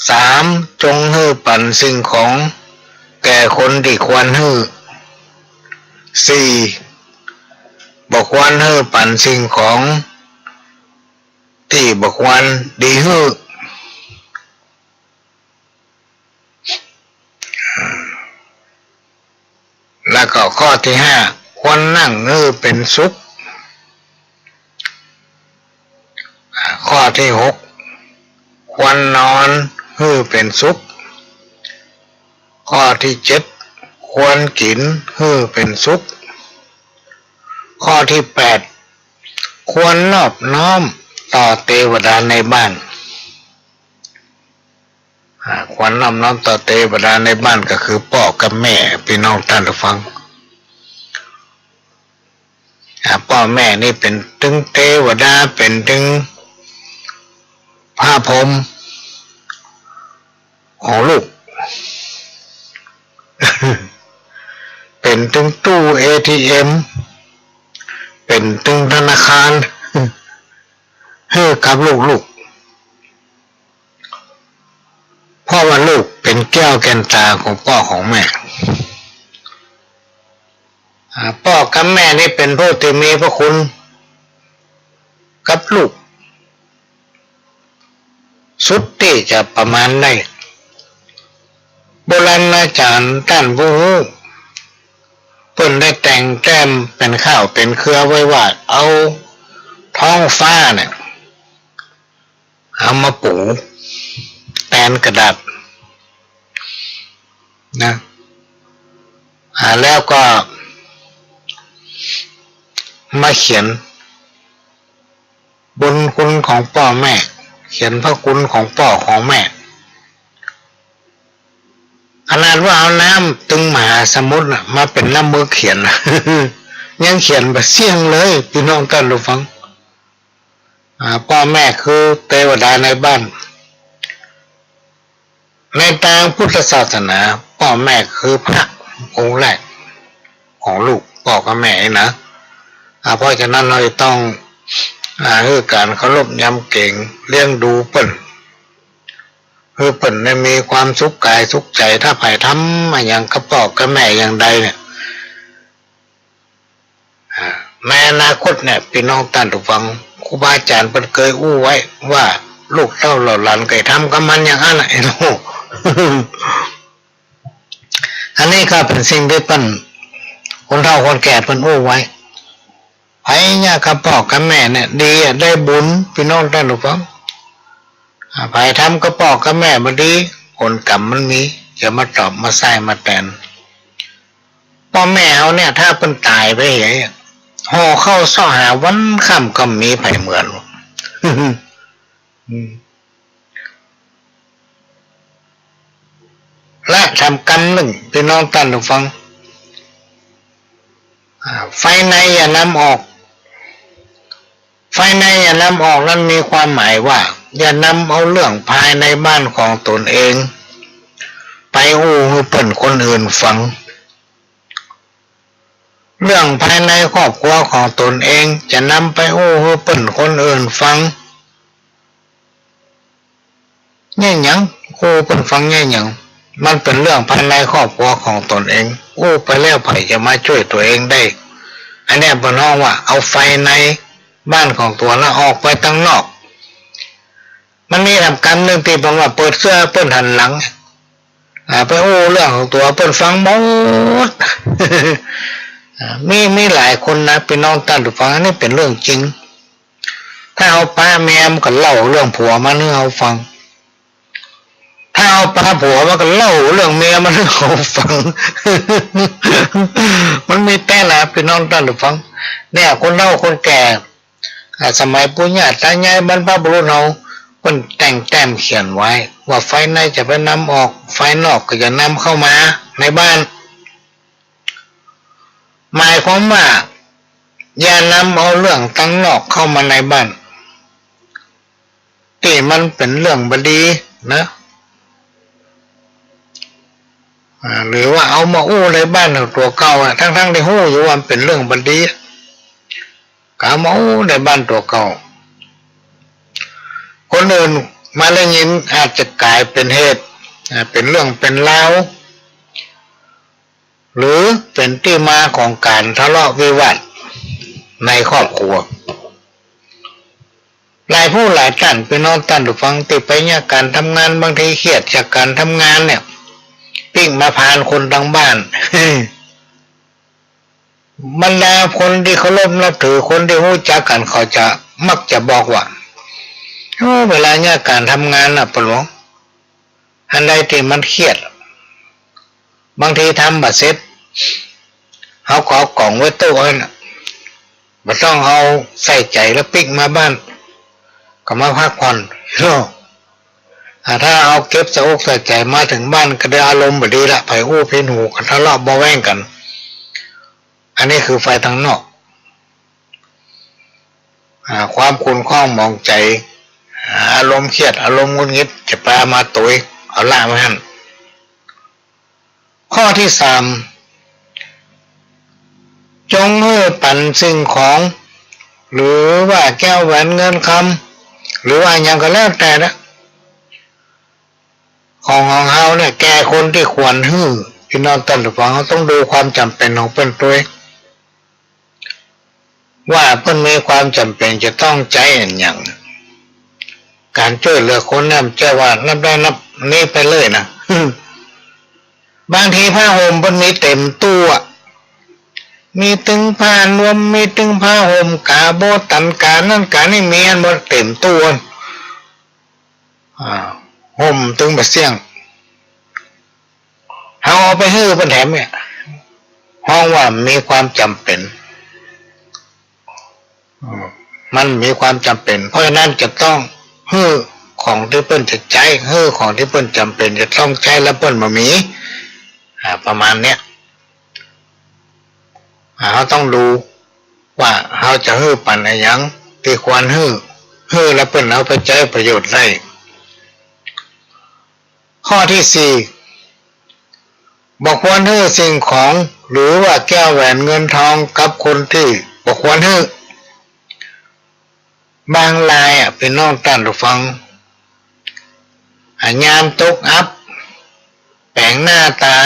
สามจงฮื้อปั่นสิ่งของแก่คนที่ควรฮื้อสี่บ่ควรฮื้อปั่นสิ่งของที่บ่ควรดีฮื้อแล้วก็ข้อที่ห้าควรนั่งฮื้อเป็นสุขข้อที่หกควรนอนฮื้อเป็นสุขข้อที่เจ็ดควรกินฮื้อเป็นสุขข้อที่แปดควรนอบน้อมต่อเทวดาในบ้านควรนอบน้อมต่อเทวดาในบ้านก็คือพ่อกับแม่พี่น้องท่านผู้ฟังพ่อแม่นี่เป็นถึงเทวดาเป็นถึงพระพรหมของลูก เป็นถึงตู้ ATM เป็นถึงธนาคารให้กับลูกเพราะว่าลูกเป็นแก้วแก่นตาของพ่อของแม่พ่อ กับแม่นี่เป็นผู้ที่มีพระคุณกับลูกสุดที่จะประมาณได้โบราณอาจารย์ท่านผู้รู้เพิ่นได้แต่งแต้มเป็นข้าวเป็นเครือไว้ว่าเอาท้องฟ้าเนี่ยเอามาปูแปนกระดาษนะแล้วก็มาเขียนบุญคุณของพ่อแม่เขียนพระคุณของพ่อของแม่ขนาดว่าเอาน้ำตึงมหาสมุทรมาเป็นน้ำมือเขียน ยังเขียนแบบเสี่ยงเลยพี่น้องท่านผู้ฟังพ่อแม่คือเทวดาในบ้านในทางพุทธศาสนาพ่อแม่คือพระองค์แรกของลูกพ่อกับแม่นะเพราะฉะนั้นเราต้องคือการเคารพยำเก่งเลี้ยงดูเปิ้นคือเปิ้นได้มีความสุขกายสุขใจถ้าไผ่ทำมาอย่างกับพ่อกับแม่อย่างใดเนี่ยในอนาคตเนี่ยพี่น้องท่านผู้ฟังครูบาอาจารย์เปิ้นเคยอู้ไว้ว่าลูกเต้าเหล่าหลานเคยทำกับมันอย่างนั้นไอ้ลูก อันนี้ก็เป็นสิ่งที่เปิ้นคนเฒ่าคนแก่เปิ้นอู้ไว้ไอ้เนี่ยกับพ่อกับแม่เนี่ยดีได้บุญพี่น้องท่านผู้ฟังไผ่ทำกับพ่อกับแม่มันดีผลกรรมมันมีจะมาตอบมาใส่มาแทนพ่อแม่เขาเนี่ยถ้าเปิ้นตายไปเหี้ยห่อเข้าซ่อหาวันค่ำก็มีไผเหมือน และทำกรรมหนึ่งพี่น้องท่านผู้ฟังไฟในอย่านำออกไฟในอย่านำออกนั้นมีความหมายว่าอย่านำเอาเรื่องภายในบ้านของตนเองไปอู้ให้เปิ้นคนอื่นฟังเรื่องภายในครอบครัวของตนเองจะนำไปอู้ให้เปิ้นคนอื่นฟังเนี่ยหยังอู้เปิ้นฟังเนี่ยหยังมันเป็นเรื่องภายในครอบครัวของตนเองอู้ไปแล้วไผจะมาช่วยตัวเองได้อันนี้เปิ้นเรียกว่าเอาไฟในบ้านของตัวแล้วออกไปข้างนอกมันมีทำกรรมหนึ่งที่บอกว่าเปิดเสื้อเปิ้นหันหลังไปโอ้เรื่องของตัวเปิ้นฟังหมด มีหลายคนนะพี่น้องท่านผู้ฟังอันนี้เป็นเรื่องจริงถ้าเอาป้าแม่มันก็เล่าเรื่องผัวมันให้เราฟังถ้าเอาป้าผัวมันก็เล่าเรื่องเมียมันให้เราฟัง มันมีแต่ละพี่น้องท่านผู้ฟังเนี่ยคนเฒ่าคนแก่สมัยปู่ย่าตายายบรรพบุรุษเราคนแต่งแต้มเขียนไว้ว่าไฟในจะไปนำออกไฟนอกก็จะนำเข้ามาในบ้านหมายความว่าอย่านำเอาเรื่องตั้งนอกเข้ามาในบ้านที่มันเป็นเรื่องบดีนะหรือว่าเอามาอู้ในบ้านตัวเก่าทั้งที่หู้อยู่ว่าเป็นเรื่องบดีกามาอู้ในบ้านตัวเก่าคนอื่นมาได้ยินอาจจะกลายเป็นเหตุเป็นเรื่องเป็นราวหรือเป็นที่มาของการทะเลาะวิวาทในครอบครัวหลายผู้หลายท่านพี่น้องท่านผู้ฟังติดไปเนี่ยการทำงานบางทีเครียดจากการทำงานเนี่ยปิ้งมาพานคนทางบ้าน บรรดาคนที่เคารพนับถือคนที่รู้จักกันเขาจะมักจะบอกว่าเวลาเนี่ยการทำงานปะหลวงอันใดที่มันเครียดบางทีทำบัดเสร็จเขาขอกล่องไว้ตู้ไว้น่ะบ่ต้องเอาใส่ใจแล้วปิ๊กมาบ้านก็มาพักผ่อนถ้าเอาเก็บใส่อกใส่ใจมาถึงบ้านก็ได้อารมณ์บ่ดีละไผอู้พินหูกันทะเลาะเบาแว้งกันอันนี้คือไฟทางนอกความขุ่นข้องมองใจอารมณ์เครียดอารมณ์งุนงิดจะปลามาตุยเอาละมาหั่นข้อที่3จงให้ปันสิ่งของหรือว่าแก้วแหวนเงินคำหรือว่าอย่างก็แล้วแต่นะของเฮาเนี่ยแก่คนที่ควรฮื้อพี่น้องท่านผู้ฟังเขาต้องดูความจำเป็นของเป็นตัว ว่าเพิ่นมีความจำเป็นจะต้องใจอย่างการช่วยเหลือคนเนี่ยจะว่านับได้นับนี้ไปเลยนะ บางทีผ้าห่มเพิ่นมีเต็มตู้มีตึงผ้านวมมีตึงผ้าห่มกาโบตันกานั่นกานี่มีอันหมดเต็มตู้ห่มตึงบะเสี่ยงเอาไปฮื้อเพิ่นแถมเนี่ยห้องว่ามีความจำเป็นมันมีความจำเป็นเพราะฉะนั้นจะต้องฮื้อของที่เพิ่นจะใช้ฮื้อของที่เพิ่นจำเป็นจะต้องใช้แล้วเพิ่นบ่มีประมาณเนี้ยเราต้องดูว่าเราจะฮื้อปันอะไรยังที่ควรฮื้อแล้วเพิ่นเอาไปใช้ประโยชน์ได้ข้อที่สี่บอกควรฮื้อสิ่งของหรือว่าแก้วแหวนเงินทองกับคนที่บอกควรฮื้อบางรายเป็นน้องท่านผู้ฟังยามตกอับแปลงหน้าตา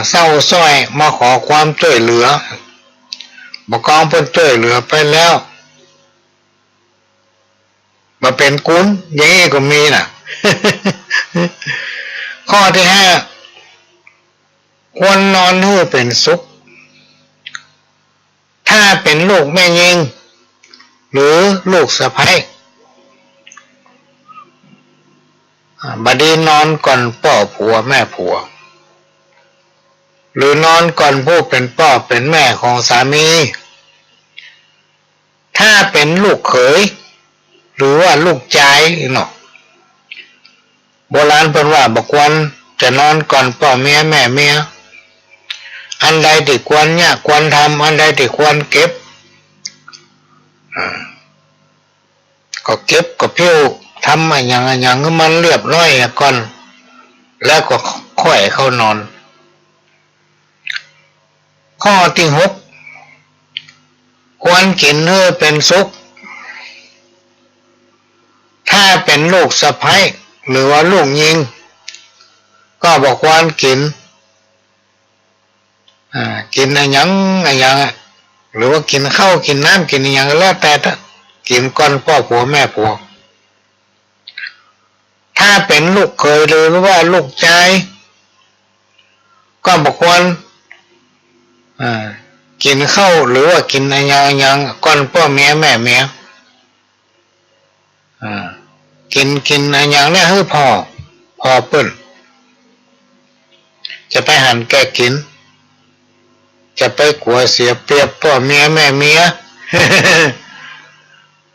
เศร้าส้อยมาขอความช่วยเหลือบอกกองเพิ่นช่วยเหลือไปแล้วมาเป็นกุ้นอย่างนี้ก็มีน่ะ ข้อที่ห้าควรนอนให้เป็นสุขถ้าเป็นลูกแม่ยิงหรือลูกสะใภ้บดีนอนก่อนพ่อผัวแม่ผัวหรือนอนก่อนผู้เป็นพ่อเป็นแม่ของสามีถ้าเป็นลูกเขยหรือว่าลูกชายเนาะโบราณเพิ่นว่าบอกควรจะนอนก่อนพ่อเมียแม่เมียอันใดที่ควรเนี่ยควรทำอันใดที่ควรเก็บก็เก็บก็เพี้ยวทำอย่างมันเรียบร้อยก่อนแล้วก็ค่อยเข้านอนข้อที่หกควรกินเพื่อเป็นสุขถ้าเป็นลูกสะใภ้หรือว่าลูกยิงก็บอกควรกินอย่างหรือว่ากินข้าวกินน้ำกินอย่างแล้วแต่กินก่อนพ่อผัวแม่ผัวถ้าเป็นลูกเคยหรือว่าลูกชายก็บอกควรกินข้าวหรือว่ากินอย่างก่อนพ่อเมียแม่เมียกินอย่างนี้ให้พอเปิ้นจะไปหันแกกินจะไปกลัวเสียเปรียบพ่อเมียแม่เมีย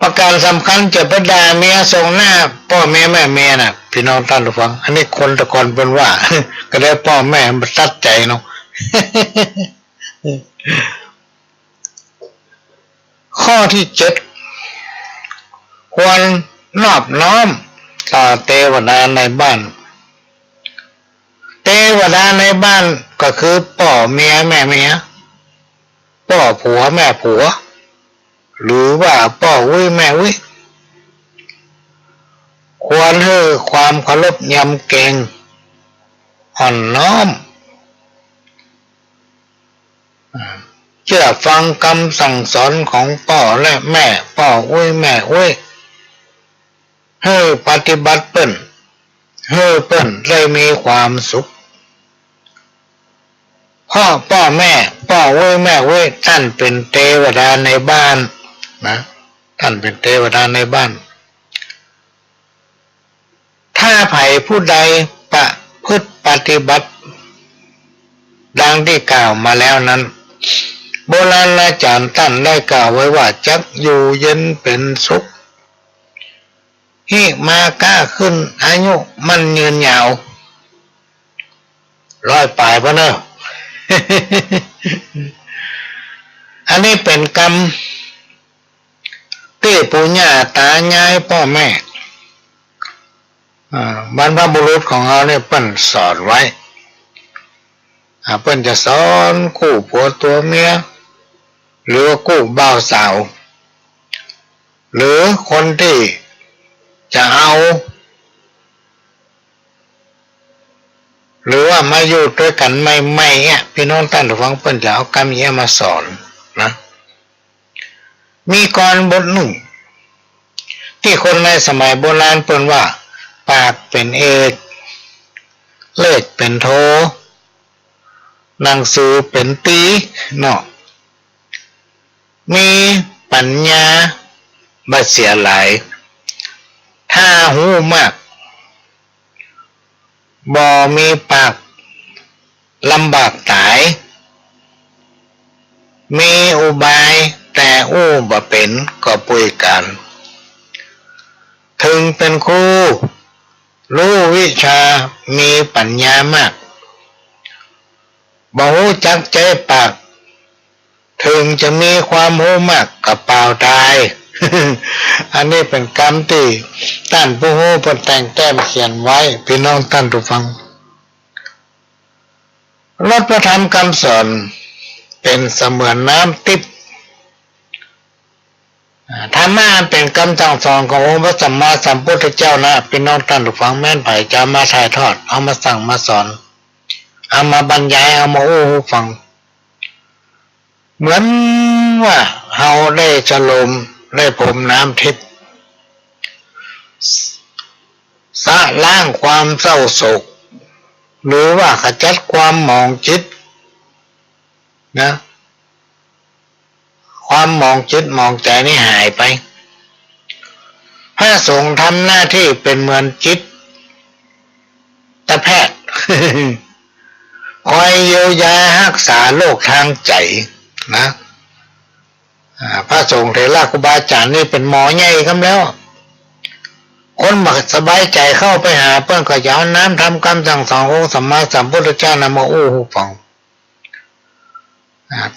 ประการสำคัญจะไปด่าเมียส่งหน้าพ่อแม่แม่เมียน่ะพี่น้องท่านผู้ฟังอันนี้คนตะกอนเป็นว่า ก็ได้พ่อแม่มันตัดใจเนาะ ข้อที่เจ็ดควรนอบน้อมต่อเทวดาในบ้านเทวดาในบ้านก็คือพ่อเมียแม่เมียพ่อผัวแม่ผัวหรือว่าพ่อวิแม่วิควรให้ความเคารพยำเกรงอ่อนน้อมเชื่อฟังคำสั่งสอนของพ่อและแม่พ่อวิแม่วิให้ปฏิบัติเปิ้นให้เปิ้นได้มีความสุขพ่อแม่พ่อเว้ยแม่เว้ยท่านเป็นเทวดาในบ้านนะท่านเป็นเทวดาในบ้านถ้าไผ่ผู้ใดประพฤติปฏิบัติดังที่กล่าวมาแล้วนั้นโบราณอาจารย์ท่านได้กล่าวไว้ว่าจักอยู่เย็นเป็นสุขฮิมาก้าขึ้นอายุมันยืนยาว100 ปลายพะเนอะ อันนี้เป็นกรรมที่ปู่ย่าตายายพ่อแม่บรรพบุรุษของเราเนี่ยเปิ้นสอนไว้เปิ้นจะสอนคู่ผัวตัวเมียหรือคู่บ่าวสาวหรือคนที่จะเอาหรือว่ามาอยู่ด้วยกันไม่เนี่ยพี่น้องท่านผู้ฟังเปิ้นจะเอากรรมนี้มาสอนนะ มีกรบทหนึ่งที่คนในสมัยโบราณเปิ้นว่าปากเป็นเอกเลขเป็นโทหนังสือเป็นตีเนาะมีปัญญาบ่เสียหลายถ้าหูมากบ่มีปากลำบากตายมีอุบายแต่อู้บ่เป็นก็ป่วยกันถึงเป็นครูรู้วิชามีปัญญามากบ่รู้จักใจปากถึงจะมีความรู้มากกับเปล่าตาย อันนี้เป็นกรรมที่ท่านผู้รู้เพิ่นแต่งแต้มเขียนไว้พี่น้องท่านผู้ฟังรถพระธรรมคำสอนเป็นเสมือนน้ำทิพย์ธรรมะเป็นคำสั่งสอนขององค์พระสัมมาสัมพุทธเจ้านะพี่น้องท่านผู้ฟังแม่นไผจะมาถ่ายทอดเอามาสั่งมาสอนเอามาบรรยายเอามาอู้หูฟังเหมือนว่าเฮาได้ฉลมได้พรมน้ำทิพย์สะล้างความเศร้าโศกหรือว่าขจัดความหมองจิตนะความหมองจิตหมองใจนี่หายไปพระสงฆ์ทำหน้าที่เป็นเหมือนจิตแพทย์ คอยเยียวยารักษาโรคทางใจนะพระสงฆ์เถระครูบาอาจารย์นี่เป็นหมอใหญ่ครับแล้วคนมาสบายใจเข้าไปหาเพื่อนก็จะเอาน้ำทำคำสั่งสอนของสัมมาสัมพุทธเจ้านำมาอู้หูฟัง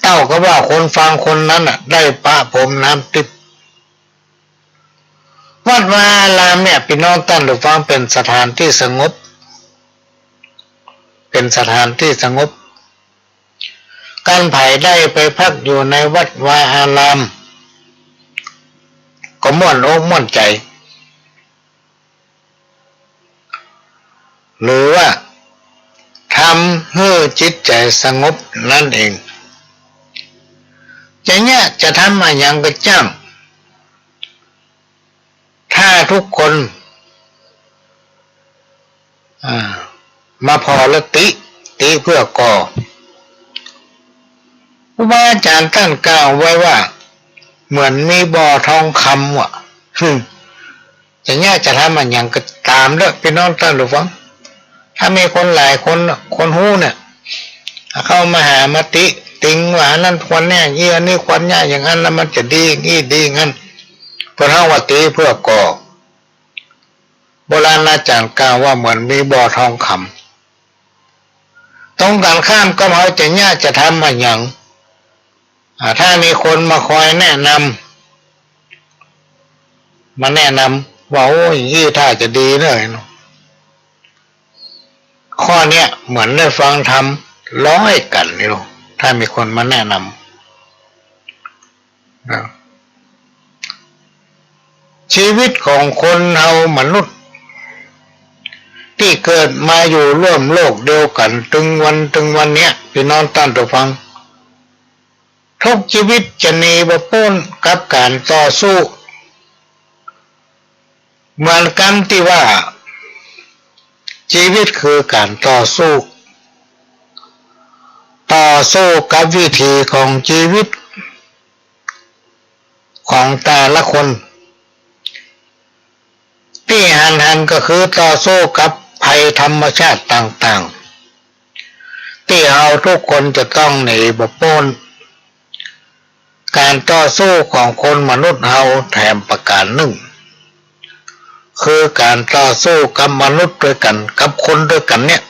เต้าก็ว่าคนฟังคนนั้นได้ประพรมน้ำทิพย์วัดวาอารามเนี่ยพี่น้องท่านผู้ฟังเป็นสถานที่สงบเป็นสถานที่สงบการไผ่ได้ไปพักอยู่ในวัดวาอารามก็ม่วนอกม่วนใจหรือว่าทำให้จิตใจสงบนั่นเองจะเนี่ยจะทำมาอย่างกระจ้างถ้าทุกคนมาพอละติเพื่อก่อครูบาอาจารย์ท่านกล่าวไว้ว่าเหมือนมีบ่อทองคำว่ะจะเนี่ยจะทำมาอย่างก็ตามเด้อพี่น้องท่านผู้ฟังถ้ามีคนหลายคนหู้เนี่ยเข้ามาหามาติงว่านั่นควรแน่ยี่อันนี้ควรแน่อย่างนั้นแล้วมันจะดีงี้ดีงั้นเพื่อเอาว่าติเพื่อก่อโบราณอาจารย์กล่าวว่าเหมือนมีบ่อทองคำต้องการข้ามก็เขาจะเนี่ยจะทำมาอย่างถ้ามีคนมาคอยแนะนำว่าโอ้ยยี่ถ้าจะดีเลยเนาะข้อเนี้ยเหมือนได้ฟังธรรมร้อยกันนี่หรอถ้ามีคนมาแนะนำชีวิตของคนเรามนุษย์ที่เกิดมาอยู่ร่วมโลกเดียวกันถึงวันเนี้ยพี่น้องท่านผู้ฟังทุกชีวิตจะหนีบ่พ้นกับการต่อสู้เหมือนกันที่ว่าชีวิตคือการต่อสู้กับวิธีของชีวิตของแต่ละคนที่หันก็คือต่อสู้กับภัยธรรมชาติต่างๆที่เราทุกคนจะต้องหนีบ่พ้นการต่อสู้ของคนมนุษย์เราแถมประการหนึ่งคือการต่อสู้กับมนุษย์ด้วยกันกับคนด้วยกันเนี่ย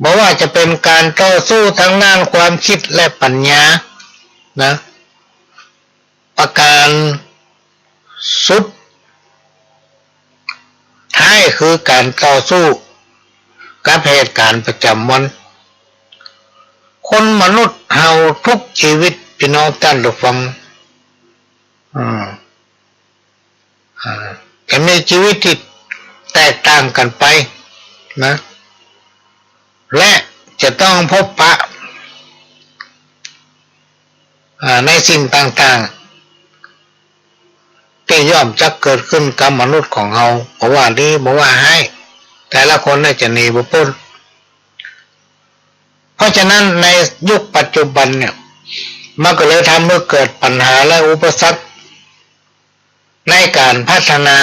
บอกว่าจะเป็นการต่อสู้ทางด้านความคิดและปัญญานะประการสุดท้ายคือการต่อสู้กับเหตุการณ์ประจำวันคนมนุษย์เฮาทุกชีวิตพี่น้องท่านผู้ฟังจะมีชีวิตที่แตกต่างกันไปนะและจะต้องพบปะ ในสิ่งต่างๆที่ย่อมจะเกิดขึ้นกับมนุษย์ของเราบอกว่าดีบอกว่าให้แต่ละคนน่าจะหนีบ่พ้นเพราะฉะนั้นในยุคปัจจุบันเนี่ยมันก็เลยทำให้เกิดปัญหาและอุปสรรคในการพัฒนา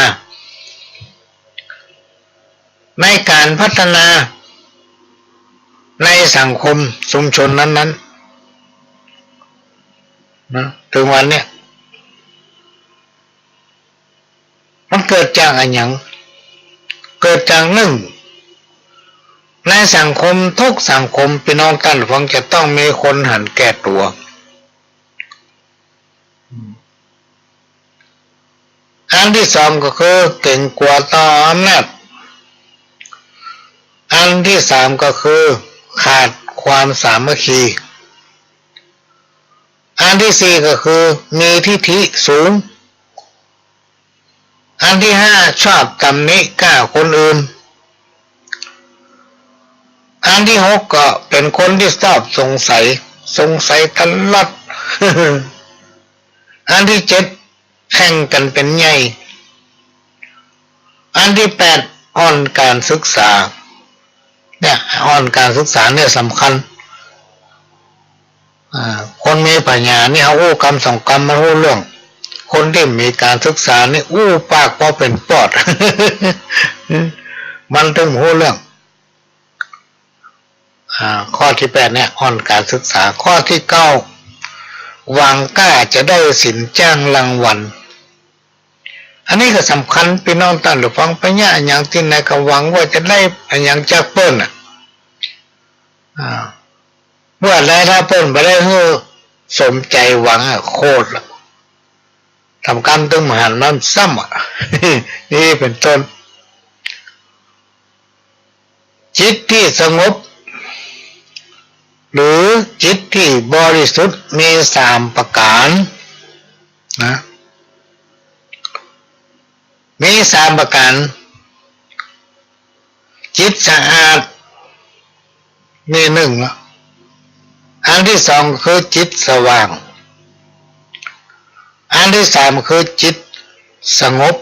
ในสังคมชุมชนนั้นๆนะถึงวันเนี้ยมันเกิดจากอะไรอย่างเกิดจากหนึ่งในสังคมทุกสังคมพี่น้องท่านฟังจะต้องมีคนหันแก่ตัวอันที่สองก็คือเก่งกว่าต่ออำนาจอันที่สามก็คือขาดความสามัคคีอันที่สี่ก็คือมีทิฐิสูงอันที่ห้าชอบตำหนิก้าคนอื่นอันที่หกก็เป็นคนที่ชอบสงสัยตลอด อันที่เจ็ดแข่งกันเป็นใหญ่อันที่แปดอ่อนการศึกษาเนี่ยอ่อนการศึกษาเนี่ยสำคัญคนมีปัญญานี่เขาอู้กรรมสองกรรมมันรู้เรื่องคนที่มีการศึกษานี่อู้ปากพอเป็นปอด มันถึงรู้เรื่องข้อที่แปดเนี่ยอ่อนการศึกษาข้อที่เก้าหวังกล้าจะได้สินจ้างรางวัลอันนี้ก็สำคัญพี่น้องท่านหรือฟังปัญญาอย่างที่นายก็หวังว่าจะได้อย่างจากเปิ้ลเมื่อไรถ้าเปิ้ลไปได้ให้สมใจหวังโคตรทำการตึงมหันมันซ้ำนี่เป็นต้นจิตที่สงบหรือจิตที่บริสุทธิ์มีสามประการนะมีสามประการจิตสะอาดนี่หนึ่งอันที่สองคือจิตสว่างอันที่สามคือจิตสงบ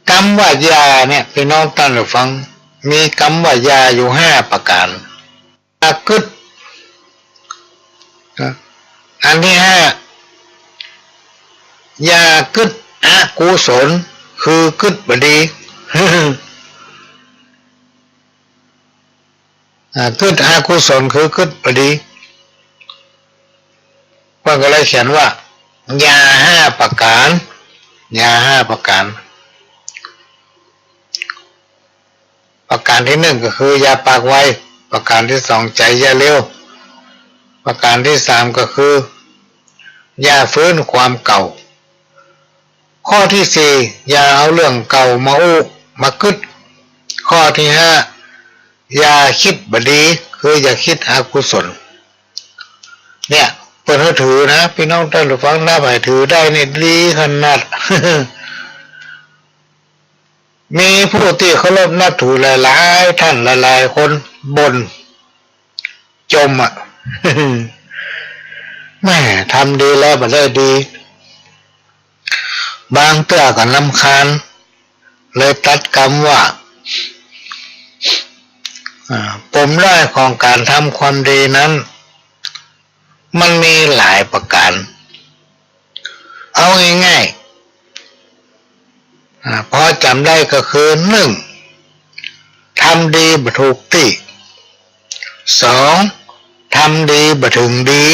คำว่ายาเนี่ยพี่น้องท่านฟังมีคำว่ายาอยู่ห้าประการกึศอันที่ห้ายากึศอกุศลคือกึศบดีกึศอกุศลคือกึศบดีเพื่อนก็เลยเขียนว่ายาห้าประการยาห้าประการประการที่หนึ่งก็คือยาปากไวประการที่สองใจยาเร็วประการที่สามก็คือยาฟื้นความเก่าข้อที่สี่อย่าเอาเรื่องเก่ามาอู้มากึศข้อที่ห้าอย่าคิดบดีคืออย่าคิดอกุศลเนี่ยเปิดให้ถือนะพี่น้องท่านผู้ฟังน่าไปถือได้เนี่ยดีขนาด มีผู้ที่เคารพนับถือหลายๆท่านหลายๆคนบ่นจมแม่ทำดีแล้วบ่ได้ดีบางเตื้อก็รำคาญเลยตัดคำว่าปมด้อยของการทำความดีนั้นมันมีหลายประการเอาง่ายๆพอจำได้ก็คือหนึ่งทำดีบ่ถูกที่สองทำดีบ่ถึงดี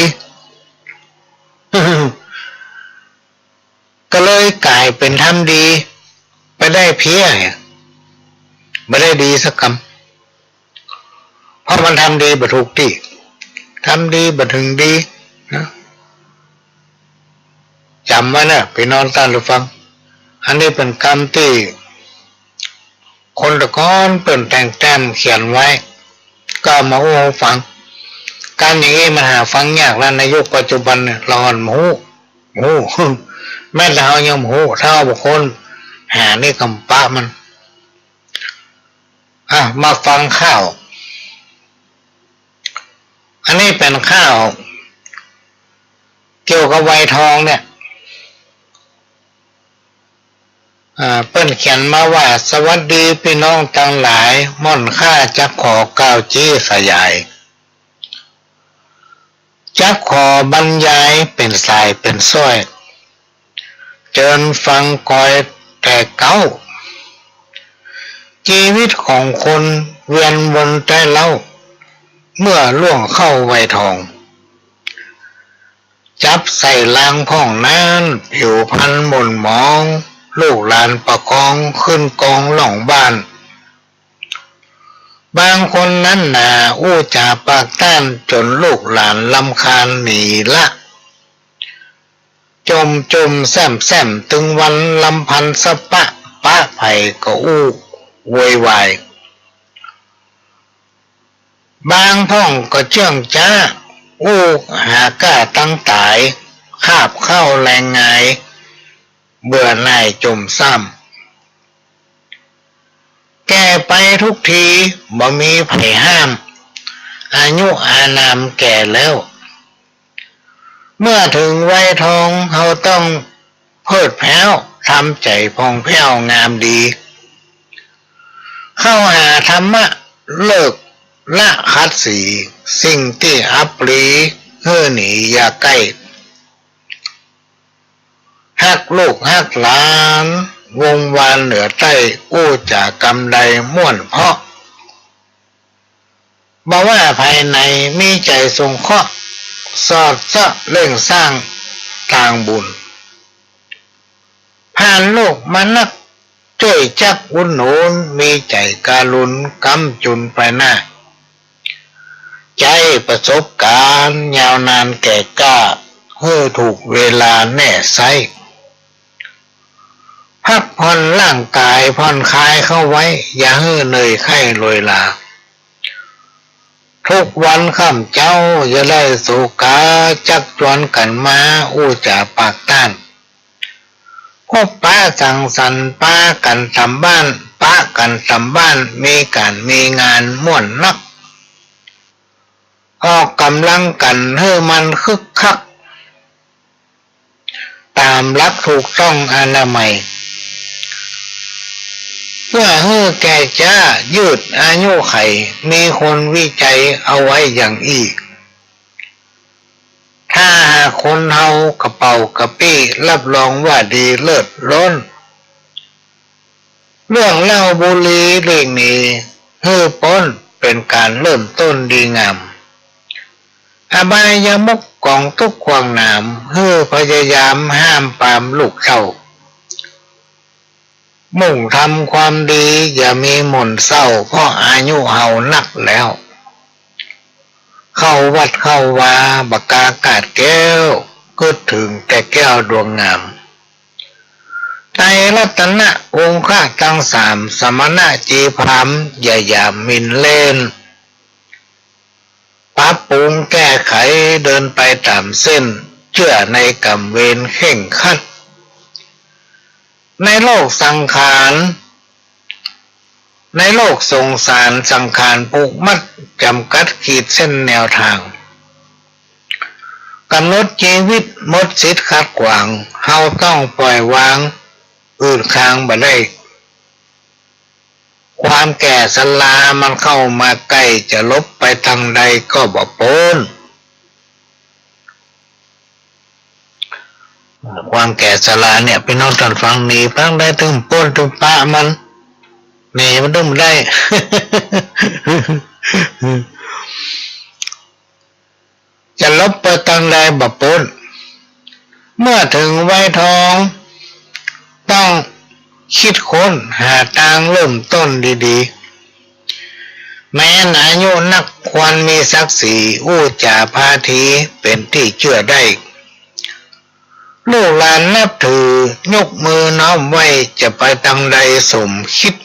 ก็เลยกลายเป็นทำดีไปได้เพี้ยไม่ได้ดีสักคำเพราะมันทำดีบ่ถูกที่ทำดีบ่ถึงดีนะจำไว้นะพี่น้องท่านผู้ฟังอันนี้เป็นคำที่คนตะก้อนเปิ่นแต่งแต้มเขียนไว้ก็มาอู้ฟังการอย่างนี้มันหาฟังยากแล้วในยุคปัจจุบันเนี่ยเราหมูแม่เรายังหมูเท่าบุคคลหานี่คำปะมันมาฟังข้าว อันนี้เป็นข้าวเกี่ยวกับไวทองเนี่ยเปิ้นเขียนมาว่าสวัสดีพี่น้องทั้งหลายม่อนข้าจะขอกล่าวจี้สยายจะขอบรรยายเป็นสายเป็นซ้อยเจิญฟังกอยแต่เก้าชีวิตของคนเวียนวนแต่เล่าเมื่อล่วงเข้าไวทองจับใส่ลางพ่องนั้นผิวพันหม่นหมองลูกหลานประคองขึ้นกองหล่องบ้านบางคนนั้นหนาอู้จ่าปากต้านจนลูกหลานลำคาญหนีละจมแซมตึงวันลำพันสะปะปะไผ่ก็อู้โวยวายบางพ่องก็เชื่องจ้าอู้หาก้าตั้งตายคาบเข้าแรงงายเบื่อหน่ายจมซ้ำแก่ไปทุกทีบ่มีไผห้ามอายุอานามแก่แล้วเมื่อถึงวัยทองเขาต้องเพิดแผ้วทำใจพองแผ้วงามดีเข้าหาธรรมะเลิกละคัดสีสิ่งที่อัปรีเฮือหนีอย่าใกล้ฮักลูกฮักหลานวงวานเหนือใต้กู้จากกำใดม่วนเพาะบอกว่าภายในมีใจทรงเคราะห์สอดเสาะเร่งสร้างทางบุญผ่านโลกมานักช่วยจักอุ่นหนุนมีใจการุณกำจุนไปหน้าใจประสบการณ์ยาวนานแก่กล้าเพื่อถูกเวลาแน่ไซพักผ่อนร่างกายผ่อนคลายเข้าไว้อย่าเห่อเหนื่อยไข้ลอยลาทุกวันค่ำเจ้าอย่าได้สุกาจักจวนกันมาอู้จ่าปากต้านพบป้าสั่งสรรค์ป้ากันทำบ้านป้ากันทำบ้านมีการมีงานม่วนนักออกกำลังกันให้มันคึกคักตามหลักถูกต้องอนามัยเพื่อให้แก่จ้ายืดอายุไขมีคนวิจัยเอาไว้อย่างอีกถ้าหากคนเฮากระเป๋ากระปี้รับรองว่าดีเลิศล้นเรื่องเล่าบุรีเรื่องนี้ฮือป้นเป็นการเริ่มต้นดีงามอบายมุขกองทุกขวางหนามฮือพยายามห้ามปรามลูกเจ้ามุ่งทำความดีอย่ามีหม่นเศร้าเพราะอายุเฮานักแล้วเข้าวัดเข้าวาบกากาดแก้วก็ถึงแต่แก้วดวงงามไตรรัตนะองค์ข้าทั้งสามสมณะจีพรามอย่ามินเล่นปรับปรุงแก้ไขเดินไปตามเส้นเชื่อในกรรมเวรเข่งครัดในโลกสังขารในโลกสงสารสังขารผูกมัดจำกัดขีดเส้นแนวทางกำหนดชีวิตหมดสิทธิ์ขัดขวางเฮาต้องปล่อยวางอื่นค้างบ่ได้ความแก่ชรามันเข้ามาใกล้จะลบไปทางใดก็บ่พ้นความแก่ชราเนี่ยพี่น้องท่านฟังหนีฟังได้ถึงพ้นถึงปะมันหนีมันต้องได้ จะลบไปทางใดบ่พ้นเมื่อถึงวัยทองต้องคิดค้นหาทางเริ่มต้นดีๆแม้อายุนักควรมีศักดิ์ศรีอู้จ่าพาทีเป็นที่เชื่อได้ลูกหลานนับถือยกมือน้อมไว้จะไปทางใดสมคิด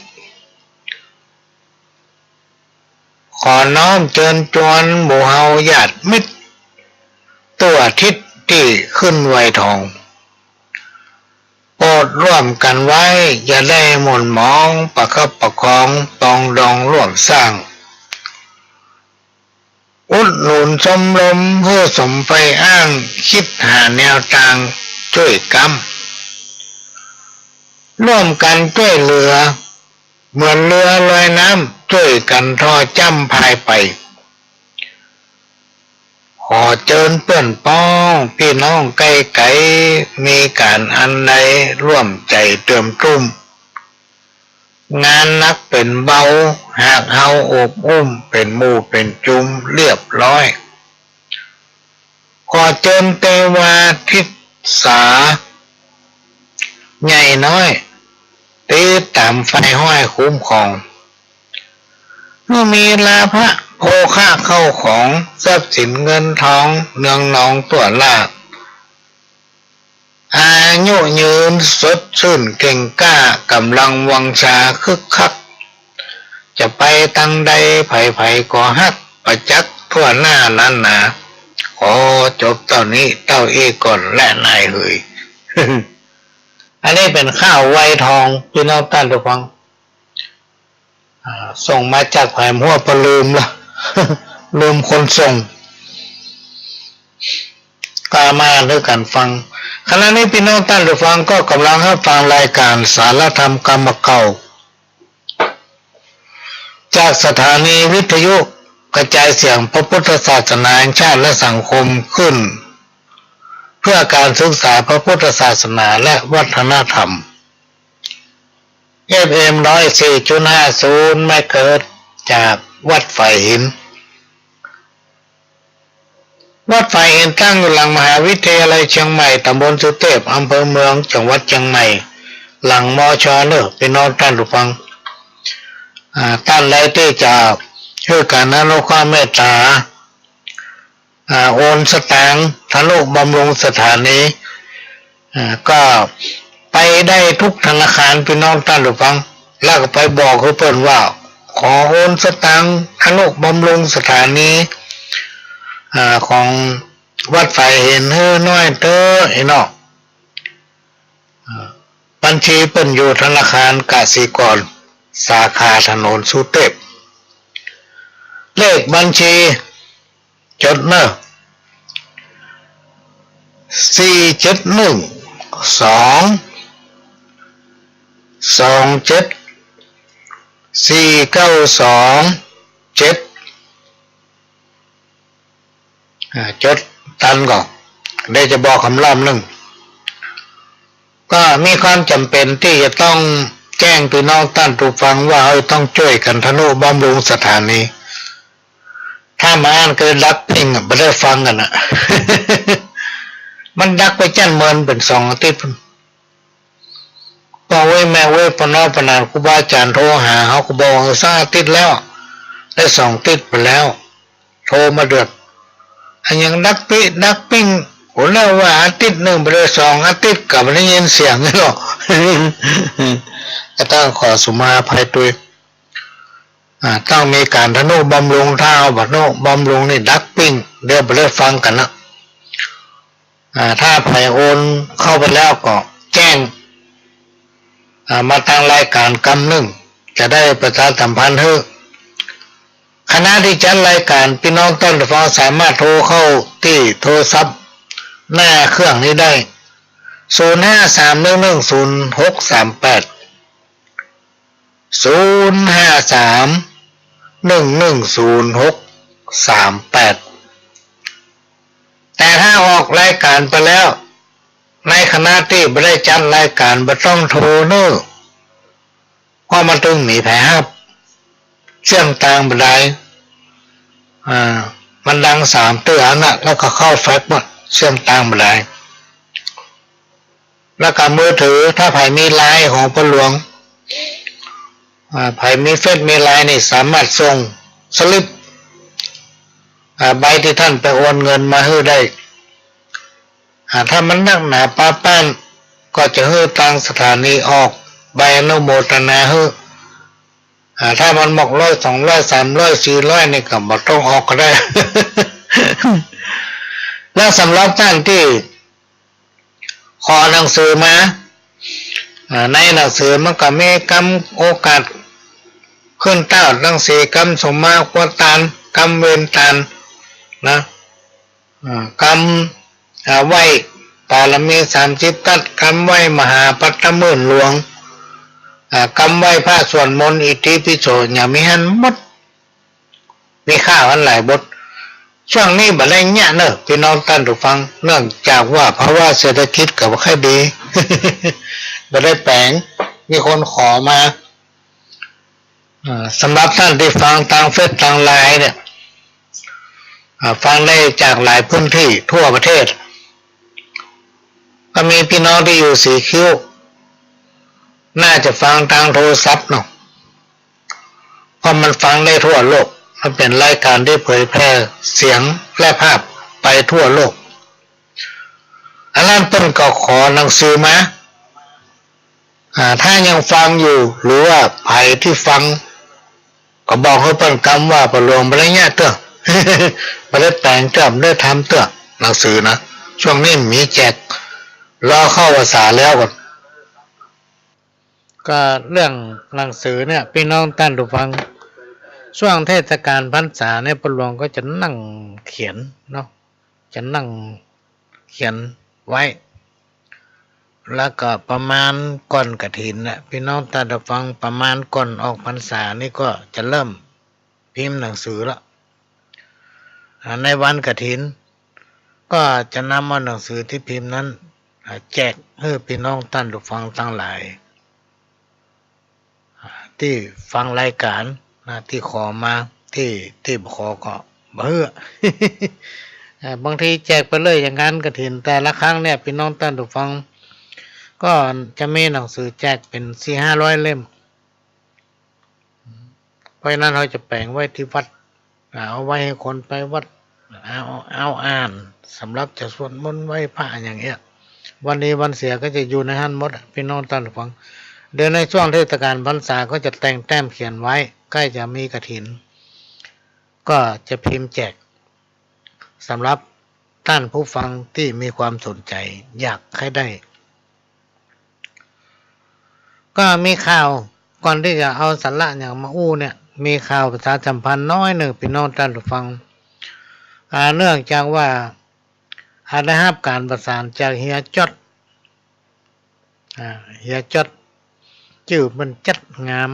ขอน้อมเชิญชวนหมู่เฮาญาติมิตรตัวทิศที่ขึ้นไวทองโปรดร่วมกันไว้อย่าได้หม่นหมองประคับประคองปองดองร่วมสร้าง อุดหนุนชมรมเพื่อสมไปอ้างคิดหาแนวทางช่วยกันร่วมกันช่วยเหลือเหมือนเรือลอยน้ำช่วยกันทอจ้ำพายไปขอเจิญเพื่อนพ้องพี่น้องไกลไกลมีการอันใดร่วมใจเติมตุ้มงานนักเป็นเบาหากเฮาอบอุ้มเป็นหมู่เป็นจุมเรียบร้อยขอเจิญเทวาทิศาใหญ่น้อยตีตามไฟห้อยคุ้มครองเมื่อมีลาภะโภคะเข้าของทรัพย์สินเงินทองเนืองนองตัวลาภอายุยืนสดชื่นเก่งกล้ากำลังวังชาคึกคักจะไปตั้งใดไผ่ก็ฮักประจักษ์ทั่วหน้าล้านนาขอจบตอนนี้เต้าเอก่อนและนายเฮย อันนี้เป็นข้าวไวทองพี่น้องท่านผู้ฟังส่งมาจากแผ่หัวปลืมละ ลืมคนส่งกามาด้วยกันฟังขณะนี้พี่น้องท่านผู้ฟังก็กำลังรับฟังรายการสารธรรมกรรมเก่าจากสถานีวิทยุกระจายเสียงพระพุทธศาสนาแห่งชาติและสังคมขึ้นเพื่อการศึกษาพระพุทธศาสนาและวัฒนธรรม FM 104.50 ไม่เกิดจากวัดไฟหินวัดไฟหินตั้งอยู่หลังมหาวิทยาลัยเชียงใหม่ตำบลสุเทพอำเภอเมืองจังหวัดเชียงใหม่หลังมช.เนอะพี่น้องท่านผู้ฟังท่านใดที่จะช่วยกันอนุเคราะห์เมตตาโอนสตางค์ทะลุบำรุงสถานีก็ไปได้ทุกธนาคารพี่น้องท่านผู้ฟังแล้วก็ไปบอกเขาเพิ่นว่าขอโอนสตางค์ทะลุบำรุงสถานีของวัดไฟเห็นเฮ้อน้อยเต้อไอ้น้องบัญชีเปิ้นอยู่ธนาคารกสิกรสาขาถนนสุเทพเลขบัญชีจดเนอะ471 227 492 7จดตันก่อนได้จะบอกคำล่ำหนึ่งก็มีความจำเป็นที่จะต้องแจ้งพี่น้องท่านผู้ฟังว่าต้องช่วยกันทนุบำรุงสถานีถ้ามาอ่านเกินรักเองไม่ได้ฟังกันนะ มันดักไปจันเมินเป็น2 อาทิตย์พ่อเว้ยแม่เว้ยพ่อน้องปนานครูบาอาจารย์โทรหาเขาก็บอก3 อาทิตย์แล้วได้2 อาทิตย์ไปแล้วโทรมาเดือดอันยังดักปิ้งผมเล่าว่าอาทิตย์หนึ่งไปเลย2 อาทิตย์กลับไม่ได้ยินเสียงนี่หรอก ก็ต้องขอสุมาภัยตัวต้องมีการทนุบำรุงเท้าบัดโนบำรุงนี่ดักปิ้งเดี๋ยวไปเริ่มฟังกันนะถ้าไผ่โอนเข้าไปแล้วก็แจ้งมาทางรายการกำหนึ่งจะได้ประชาสัมพันธ์ให้คณะที่จัดรายการพี่น้องต้นฟังสามารถโทรเข้าที่โทรศัพท์หน้าเครื่องนี้ได้0531100638 0531100638แต่ถ้าออกรายการไปแล้วในคณะที่ไม่ได้จัดรายการไม่ต้องโทรเนอะเพราะมันต้องมีแผลหับเชื่อมต่างบันไดมันดัง3 เตือนนะแล้วก็เข้าแฟกซ์หมดเชื่อมต่างบันไดแล้วก็มือถือถ้าไผ่มีไลน์ของพระหลวงไผ่มีเฟซมีไลน์นี่สามารถส่งสลิปใบที่ท่านไปโอนเงินมาให้ได้ถ้ามันนักหนาป้าป้านก็จะให้ทางสถานีออกใบอนุโมทนาให้ถ้ามันบอก100 200 300 400นี่ก็บ่ต้องออกก็ได้ แล้วสำหรับท่านที่ขอหนังสือมาในหนังสือมันก็มีกรรมโอกาสขึ้นเต้าทั้ง4 กรรมสมมาควรตานกรรมเวรตาน นะกำไหวปารมี30ทัศกำไหวมหาปัตตมื่นหลวงกำไหวพระสวดมนต์อิติปิโสอย่ามีหันหมดมีข้าวอันหลายบทช่วงนี้บัดนี้เนี่ยเนอะพี่น้องท่านผู้ฟังเนื่องจากว่าเพราะว่าเศรษฐกิจกับว่าค่อยดี บัดได้แปลงมีคนขอมาสำหรับท่านที่ฟังทางเฟซทางไลน์เนี่ยฟังได้จากหลายพื้นที่ทั่วประเทศก็มีพี่น้องที่อยู่สีคิ้วน่าจะฟังทางโทรศัพท์เนาะเพราะมันฟังได้ทั่วโลกมันเป็นรายการที่เผยแพร่เสียงและภาพไปทั่วโลกอันนั้นเพิ่นก็ขอหนังสือมาถ้ายังฟังอยู่หรือว่าใครที่ฟังก็บอกให้เพิ่นกำว่าประหลวงบริญญาเต้อ บ่ได้แต่งจำได้ทำเต้อหนังสือนะช่วงนี้มีแจกรอเข้าภาษาแล้วก่อนก็เรื่องหนังสือเนี่ยพี่น้องท่านผู้ฟังช่วงเทศกาลพรรษาเนี่ยประหลวงก็จะนั่งเขียนเนาะจะนั่งเขียนไว้แล้วก็ประมาณก่อนกฐินนะพี่น้องท่านผู้ฟังประมาณก่อนออกพรรษานี่ก็จะเริ่มพิมพ์หนังสือแล้วในวันกฐินก็จะนำเอาหนังสือที่พิมพ์นั้นแจกให้พี่น้องท่านผู้ฟังทั้งหลายที่ฟังรายการที่ขอมาที่ขอก็เบื่อ บางทีแจกไปเลยอย่างนั้นกฐินแต่ละครั้งเนี่ยพี่น้องท่านผู้ฟังก็จะมีหนังสือแจกเป็น400-500 เล่มเพราะนั้นเราจะแปลงไว้ที่วัดเอาไว้ให้คนไปวัดเอาอ่านสำหรับจะสวดมนต์ไหว้พระอย่างเงี้ยวันนี้วันเสียก็จะอยู่ในหันหมดพี่น้องท่านผู้ฟังเดือนในช่วงเทศกาลพรรษาก็จะแต่งแต้มเขียนไว้ใกล้จะมีกฐินก็จะพิมพ์แจกสำหรับท่านผู้ฟังที่มีความสนใจอยากให้ได้ก็มีข่าวก่อนที่จะเอาสาระอย่างมาอู้เนี่ยมีข่าวประชาสัมพันธ์น้อยหนึ่งพี่น้องท่านผู้ฟังเนื่องจากว่าได้รับการประสานจากเฮียจดเฮียจดชื่อมันจัดงาม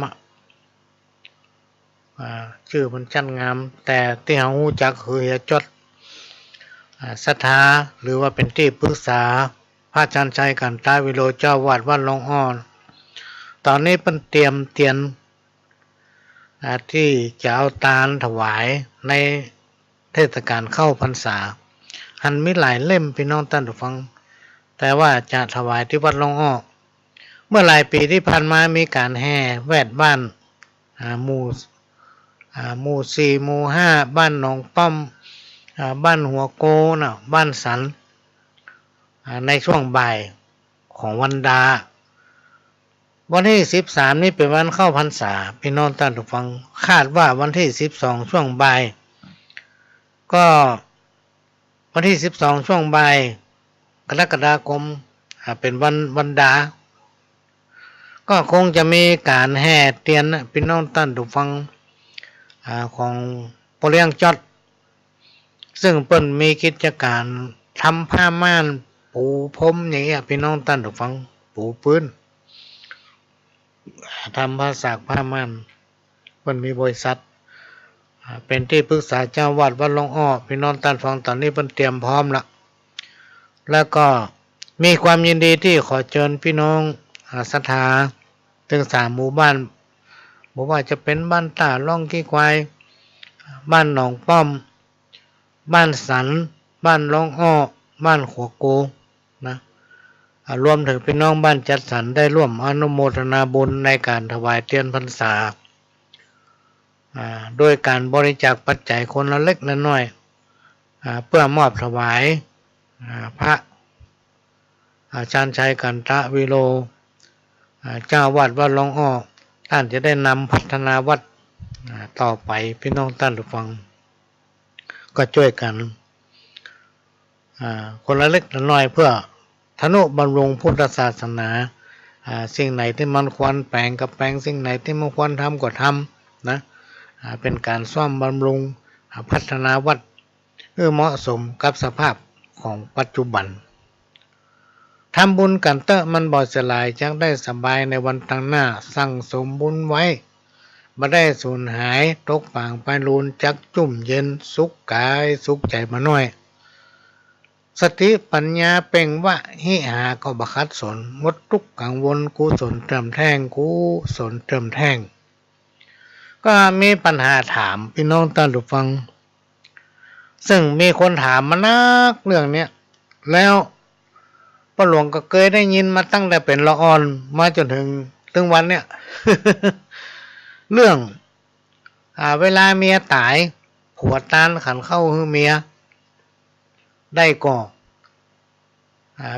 ชื่อมันจัดงามแต่ที่เรารู้จักคือเฮียจดศรัทธาหรือว่าเป็นที่ปรึกษาพระอาจารย์ชัยกันตาวิโรเจ้าวาดวัดหลวงอ้อตอนนี้เป็นเตรียมเตียนที่จะเอาตาลถวายในเทศกาลเข้าพรรษาอันมีหลายเล่มพี่น้องท่านผู้ฟังแต่ว่าจะถวายที่วัดหลวงอ้อเมื่อหลายปีที่ผ่านมามีการแห่แวดบ้านหมู่4หมู่5บ้านหนองป้อมบ้านหัวโกนะบ้านสันในช่วงบ่ายของวันดาวันที่13นี้เป็นวันเข้าพรรษาพี่น้องท่านผู้ฟังคาดว่าวันที่12ช่วงบ่ายก็วันที่12ช่วงบ่ายกรกฎาคมเป็นวันดาก็คงจะมีการแห่เทียนพี่น้องท่านผู้ฟังของปเลี้ยงจอดซึ่งเปิ้นมีกิจการทำผ้าม่านปูพรมอย่างเงี้ยพี่น้องท่านผู้ฟังปูพื้นทำผ้าสากผ้าม่านเปิ้นมีบริษัทเป็นที่ปรึกษาเจ้าวาดวัดหลวงอ้อพี่น้องท่านฟังตอนนี้เปิ้นเตรียมพร้อมละแล้วก็มีความยินดีที่ขอเชิญพี่น้องศรัทธาถึง3หมู่บ้านบอกว่าจะเป็นบ้านตาล่องขี้ควายบ้านหนองป้อมบ้านสันบ้านหลวงอ้อบ้านหัวโกนะรวมถึงพี่น้องบ้านจัดสรรได้ร่วมอนุโมทนาบุญในการถวายเทียนพรรษาโดยการบริจาคปัจจัยคนละเล็กละน้อยเพื่อมอบถวายพระอาจารย์ชัยกันตะวิโรเจ้าวาดวัดหลวงอ้อท่านจะได้นำพัฒนาวัดต่อไปพี่น้องท่านผู้ฟังก็ช่วยกันคนละเล็กละน้อยเพื่อทนุบำรุงพุทธศาสนาสิ่งไหนที่มันควรแปลงกับแปลงสิ่งไหนที่มันควรทำก็ทำนะเป็นการซ่อมบำรุงพัฒนาวัด เหมาะสมกับสภาพของปัจจุบันทำบุญกันเตอะมันบ่สลายจักได้สบายในวันตั้งหน้าสั่งสมบุญไว้บ่ได้สูญหายตกป่างไปลูนจักจุ่มเย็นสุขกายสุขใจมาหน่อยสติปัญญาเป่งวะหิหาก็บคัดสนงดทุกกังวลกุศลเติมแท่งกุศลเติมแท่งก็มีปัญหาถามพี่น้องท่านผู้ฟังซึ่งมีคนถามมานักเรื่องเนี้ยแล้วพ่อหลวงก็เคยได้ยินมาตั้งแต่เป็นละอ่อนมาจนถึงวันเนี้ย เรื่องเวลาเมียตายผัวตานขันเข้าคือเมียได้ก่อ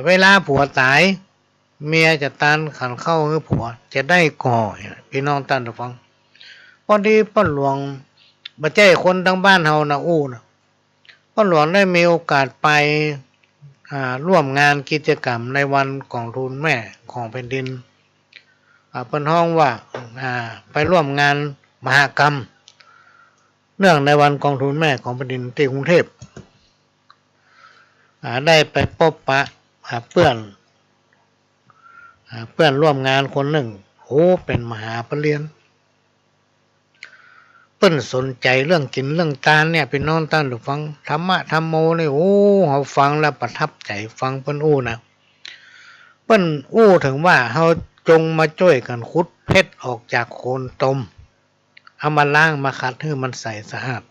เวลาผัวตายเมียจะตานขันเข้าคือผัวจะได้ก่อพี่น้องท่านผู้ฟังพอดีพ่อหลวงบ่ใช่คนทั้งบ้านเฮานะอู้นะพ่อหลวงได้มีโอกาสไปร่วมงานกิจกรรมในวันกองทุนแม่ของแผ่นดินเปิ้นห้องว่าไปร่วมงานมหกรรมเนื่องในวันกองทุนแม่ของแผ่นดินที่กรุงเทพได้ไปพบปะเพื่อนร่วมงานคนหนึ่งโอ้เป็นมหาปรริญญาเปิ้นสนใจเรื่องกินเรื่องทานเนี่ยพี่น้องท่านผู้ฟังธรรมะธรรมโมนี่โอ้เฮาฟังแล้วประทับใจฟังเปิ้นอู้นะเปิ้นอู้ถึงว่าเฮาจงมาช่วยกันขุดเพชรออกจากโคนตมเอามาล้างมาขัดให้มันใสสะอาด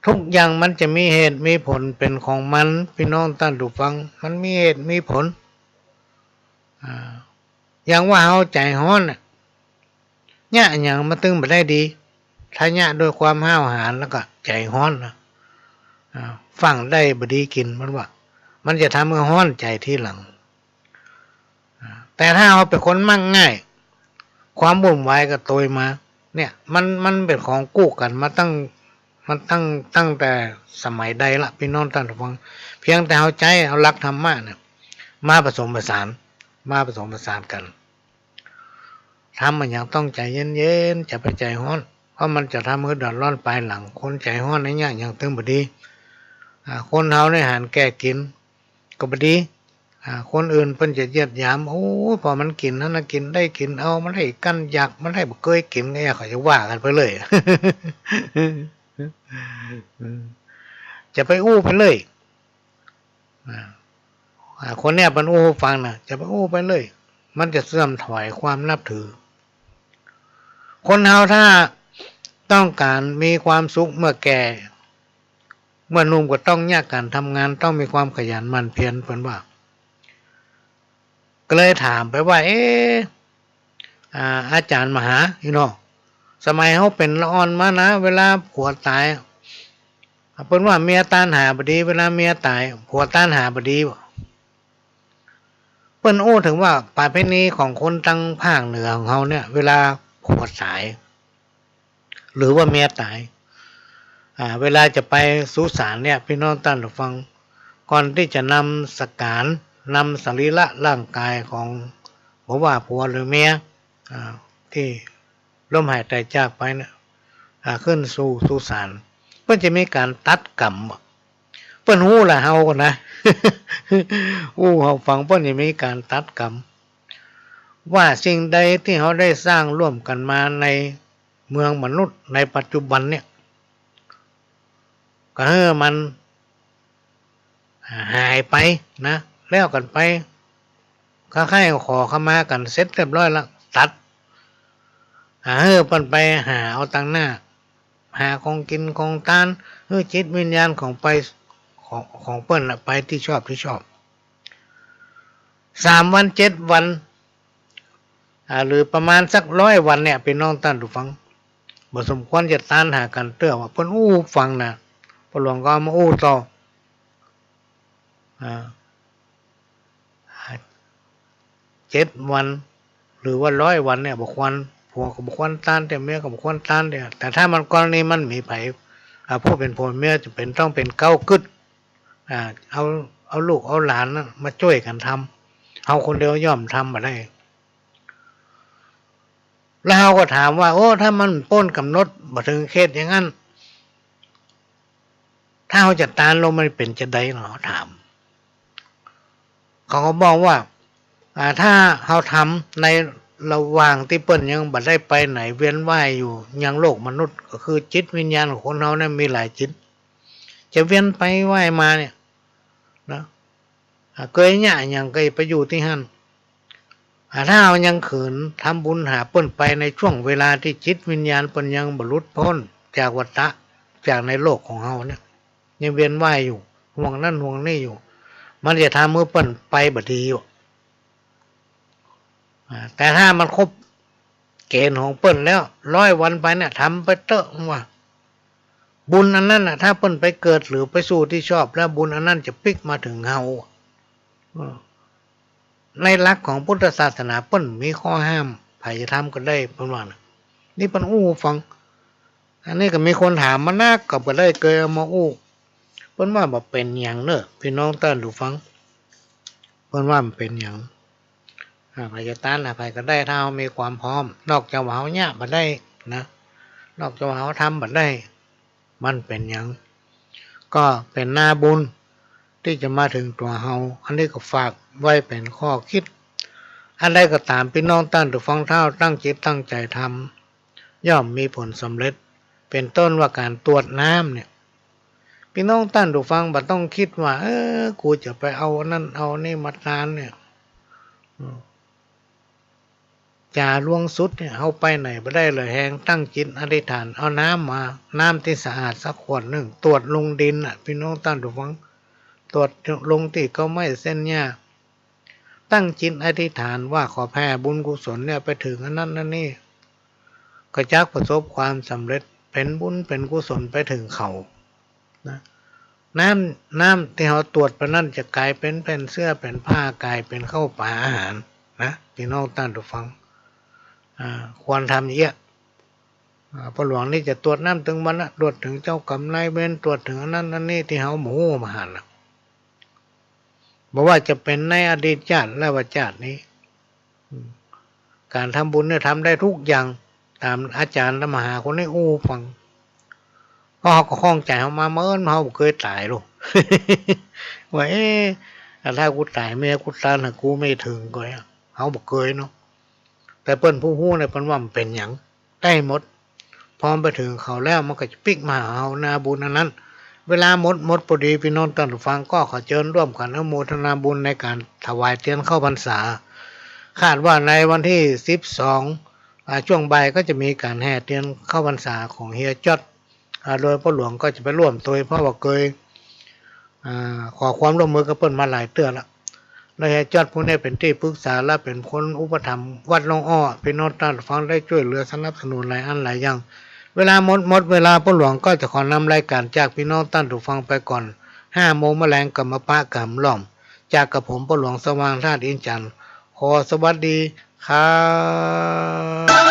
ทุกอย่างมันจะมีเหตุมีผลเป็นของมันพี่น้องท่านผู้ฟังมันมีเหตุมีผลอย่างว่าเฮาใจร้อนเนี่ยอย่างมาตึงบ่ได้ดีถ้าเนี่ยด้วยความห้าวหาญแล้วก็ใจร้อนนะฟังได้บ่ดีกินมันว่ามันจะทำให้ร้อนใจที่หลังแต่ถ้าเราเป็นคนมั่งง่ายความวุ่นวายก็โตยมาเนี่ยมันเป็นของกู้กันมาตั้งแต่สมัยใดละพี่น้องท่านผู้ฟังเพียงแต่เอาใจเอาหลักธรรมะเนี่ยมาผสมผสานกันทำมันอย่างต้องใจเย็นๆจะไปใจร้อนเพราะมันจะทำให้เดือดร้อนปลายหลังคนใจร้อนในเนี่ยอย่างตึงบ่ดีคนเฮาในหารแก้กินก็บ่ดีคนอื่นเพิ่นจะเหยียดหยามโอ้พอมันกินนั่นน่ะกินได้กินเอามันให้กันอยากมันให้บ่เคยกินไงเขาจะว่ากันไปเลย จะไปอู้ไปเลยคนเนี้ยมันอู้ฟังนะจะไปอู้ไปเลยมันจะเสื่อมถอยความนับถือคนเฮาถ้าต้องการมีความสุขเมื่อแก่เมื่อหนุ่มก็ต้องยากการทำงานต้องมีความขยันหมั่นเพียรเพิ่นว่าก็เลยถามไปว่าอาจารย์มหาพี่น้องสมัยเฮาเป็นละอ่อนมานะเวลาผัวตายเพิ่นว่าเมียตานหาบ่ดีเวลาเมียตายผัวตานหาบ่ดีเพิ่นโอ้ถึงว่าประเพณีของคนตั้งภาคเหนือของเฮาเนี่ยเวลาผัวตายหรือว่าเมียตายเวลาจะไปสุสานเนี่ยพี่น้องท่านผู้ฟังก่อนที่จะนำสักการนำสรีระร่างกายของบ่ว่าผัวหรือเมียที่ล้มหายตายจากไปเนี่ยขึ้นสู่สุสานเพิ่นจะมีการตัดกรรมเพิ่นฮู้ล่ะเฮาก็นะเฮาฟังเพิ่นจะมีการตัดกรรมว่าสิ่งใดที่เฮาได้สร้างร่วมกันมาในเมืองมนุษย์ในปัจจุบันเนี่ยก็ให้มันหายไปนะแล้วกันไปค่าๆขอเข้ามากันเสร็จเรียบร้อยแล้วตัดเพิ่นไปหาเอาตังหน้าหาของกินของทานจิตวิญญาณของไปของเปิ้นไปที่ชอบ3 วัน 7 วันหรือประมาณสัก100 วันเนี่ยพี่น้องท่านผู้ฟังบ่สมควรจะตานหากันเตื้อว่าเพิ่นฟังนะพระหลวงก็มาต่อ7 วันหรือว่า100 วันเนี่ยบ่ควรผัวก็บ่ควรตานแต่เมียก็บ่ควรตานเด้แต่ถ้ามันกรณีมันมีไผผู้เป็นผัวเมียจะเป็นต้องเป็นเก้ากึดเอาลูกเอาหลานมาช่วยกันทำเฮาคนเดียวย่อมทำบ่ได้แล้วเฮาก็ถามว่าถ้ามันพ้นกำหนดบ่ถึงเขตอย่างนั้น ถ้าเขาจะตานลงมันเป็นจะได้เหรอถามเขาก็บอกว่าถ้าเขาทำในระหว่างที่เปิ้นยังบัดได้ไปไหนเวียนว่ายอยู่ยังโลกมนุษย์ก็คือจิตวิญญาณของคนเราเนี่ยมีหลายจิตจะเวียนไปว่ายมาเนี่ยนะเคยเนี่ยยังเคยไปอยู่ที่หั่นถ้าเรายังขืนทำบุญหาเปิ้นไปในช่วงเวลาที่จิตวิญญาณเปิ้นยังบรรลุพ้นจากวัฏฏะจากในโลกของเราเนี่ยยังเวียนว่ายอยู่ห่วงนั่นห่วงนี่อยู่มันจะทำมือเปิ้นไปบัดดีอยู่แต่ถ้ามันครบเกณฑ์ของเปิ้นแล้ว100 วันไปเนี่ยทำไปเตอะว่าบุญอันนั้นน่ะถ้าเปิ้นไปเกิดหรือไปสู่ที่ชอบแล้วบุญอันนั้นจะพลิกมาถึงเฮาในหลักของพุทธศาสนาเปิ้นมีข้อห้ามใครจะทำก็ได้เปิ้นว่านี่เปิ้นฟังอันนี้ก็มีคนถามมานักก็ได้เคยเอามาเปิ้นว่าบ่เป็นหยังเนอะพี่น้องท่านผู้ฟังเปิ้นว่ามันเป็นหยังใครจะต้านใครก็ได้ถ้าเรามีความพร้อมนอกจากว่าเฮาเนี่ยบ่ได้นะนอกจากว่าเฮาทำบ่ได้มันเป็นหยังก็เป็นหน้าบุญที่จะมาถึงตัวเฮาอันนี้ก็ฝากไว้เป็นข้อคิดอันใดก็ตามพี่น้องท่านผู้ฟังเท่าตั้งจิตตั้งใจทำย่อมมีผลสำเร็จเป็นต้นว่าการตรวจน้ำเนี่ยพี่น้องท่านผู้ฟังบ่ต้องคิดว่ากูจะไปเอานั่นเอานี่มาทานเนี่ยจ่าล่วงสุดเนี่ยเอาไปไหนไม่ได้เลยแหงตั้งจิตอธิษฐานเอาน้ำมาน้ำที่สะอาดสักขวดหนึ่งตรวจลงดินพี่น้องท่านผู้ฟังตรวจลงที่ก็ไม่เส้นหญ้าตั้งจิตอธิษฐานว่าขอแผ่บุญกุศลเนี่ยไปถึงอันนั้นนั่นนี่ก็จักประสบความสำเร็จเป็นบุญเป็นกุศลไปถึงเขานะน้ำที่เราตรวจไปนั่นจะกลายเป็นเสื้อเป็นผ้ากลายเป็นข้าวปลาอาหารนะพี่น้องท่านผู้ฟังควรทำเยอะพระหลวงนี่จะตรวจน้ำถึงมันนะตรวจถึงเจ้ากรรมนายเวรตรวจถึงอันนั้นอันนี้ที่เขาหมู่มาหันนะบอกว่าจะเป็นในอดีตชาติและปัจจุบันนี้การทำบุญเนี่ยทำได้ทุกอย่างตามอาจารย์และมหาคนนี้ฟังก็เขาก็คล้องใจเขามาเมื่อเขาเคยตายหรอกว่าถ้ากูตายเมียกูตายนะกูไม่ถึงก็เขาบอกเคยเนาะแต่เปิ้นผู้ฮู้เนี่ยเปิ้นว่ามันเป็นหยังได้หมดพร้อมไปถึงเขาแล้วมันก็จะปิกมาเอานาบุญนั้นเวลาหมดพอดีพี่น้องท่านผู้ฟังก็ขอเชิญร่วมกันอนุโมทนาบุญในการถวายเทียนเข้าพรรษาคาดว่าในวันที่12ช่วงบ่ายก็จะมีการแห่เทียนเข้าพรรษาของเฮียจอดโดยพ่อหลวงก็จะไปร่วมตัวเพราะว่าเคยขอความร่วมมือกับเปิ้นมาหลายเตือนละและเฮียจอดผู้นี้เป็นที่ปรึกษาและเป็นคนอุปถัมภ์วัดหนองอ้อพี่น้องท่านผู้ฟังได้ช่วยเหลือสนับสนุนหลายอันหลายอย่างเวลาหมดเวลาพ่อหลวงก็จะขอนำรายการจากพี่น้องท่านผู้ฟังไปก่อน5 โมงแมลงกับมาปะกับล่อมจากกับผมพ่อหลวงสว่างธาตุอินจันทร์ขอสวัสดีครับ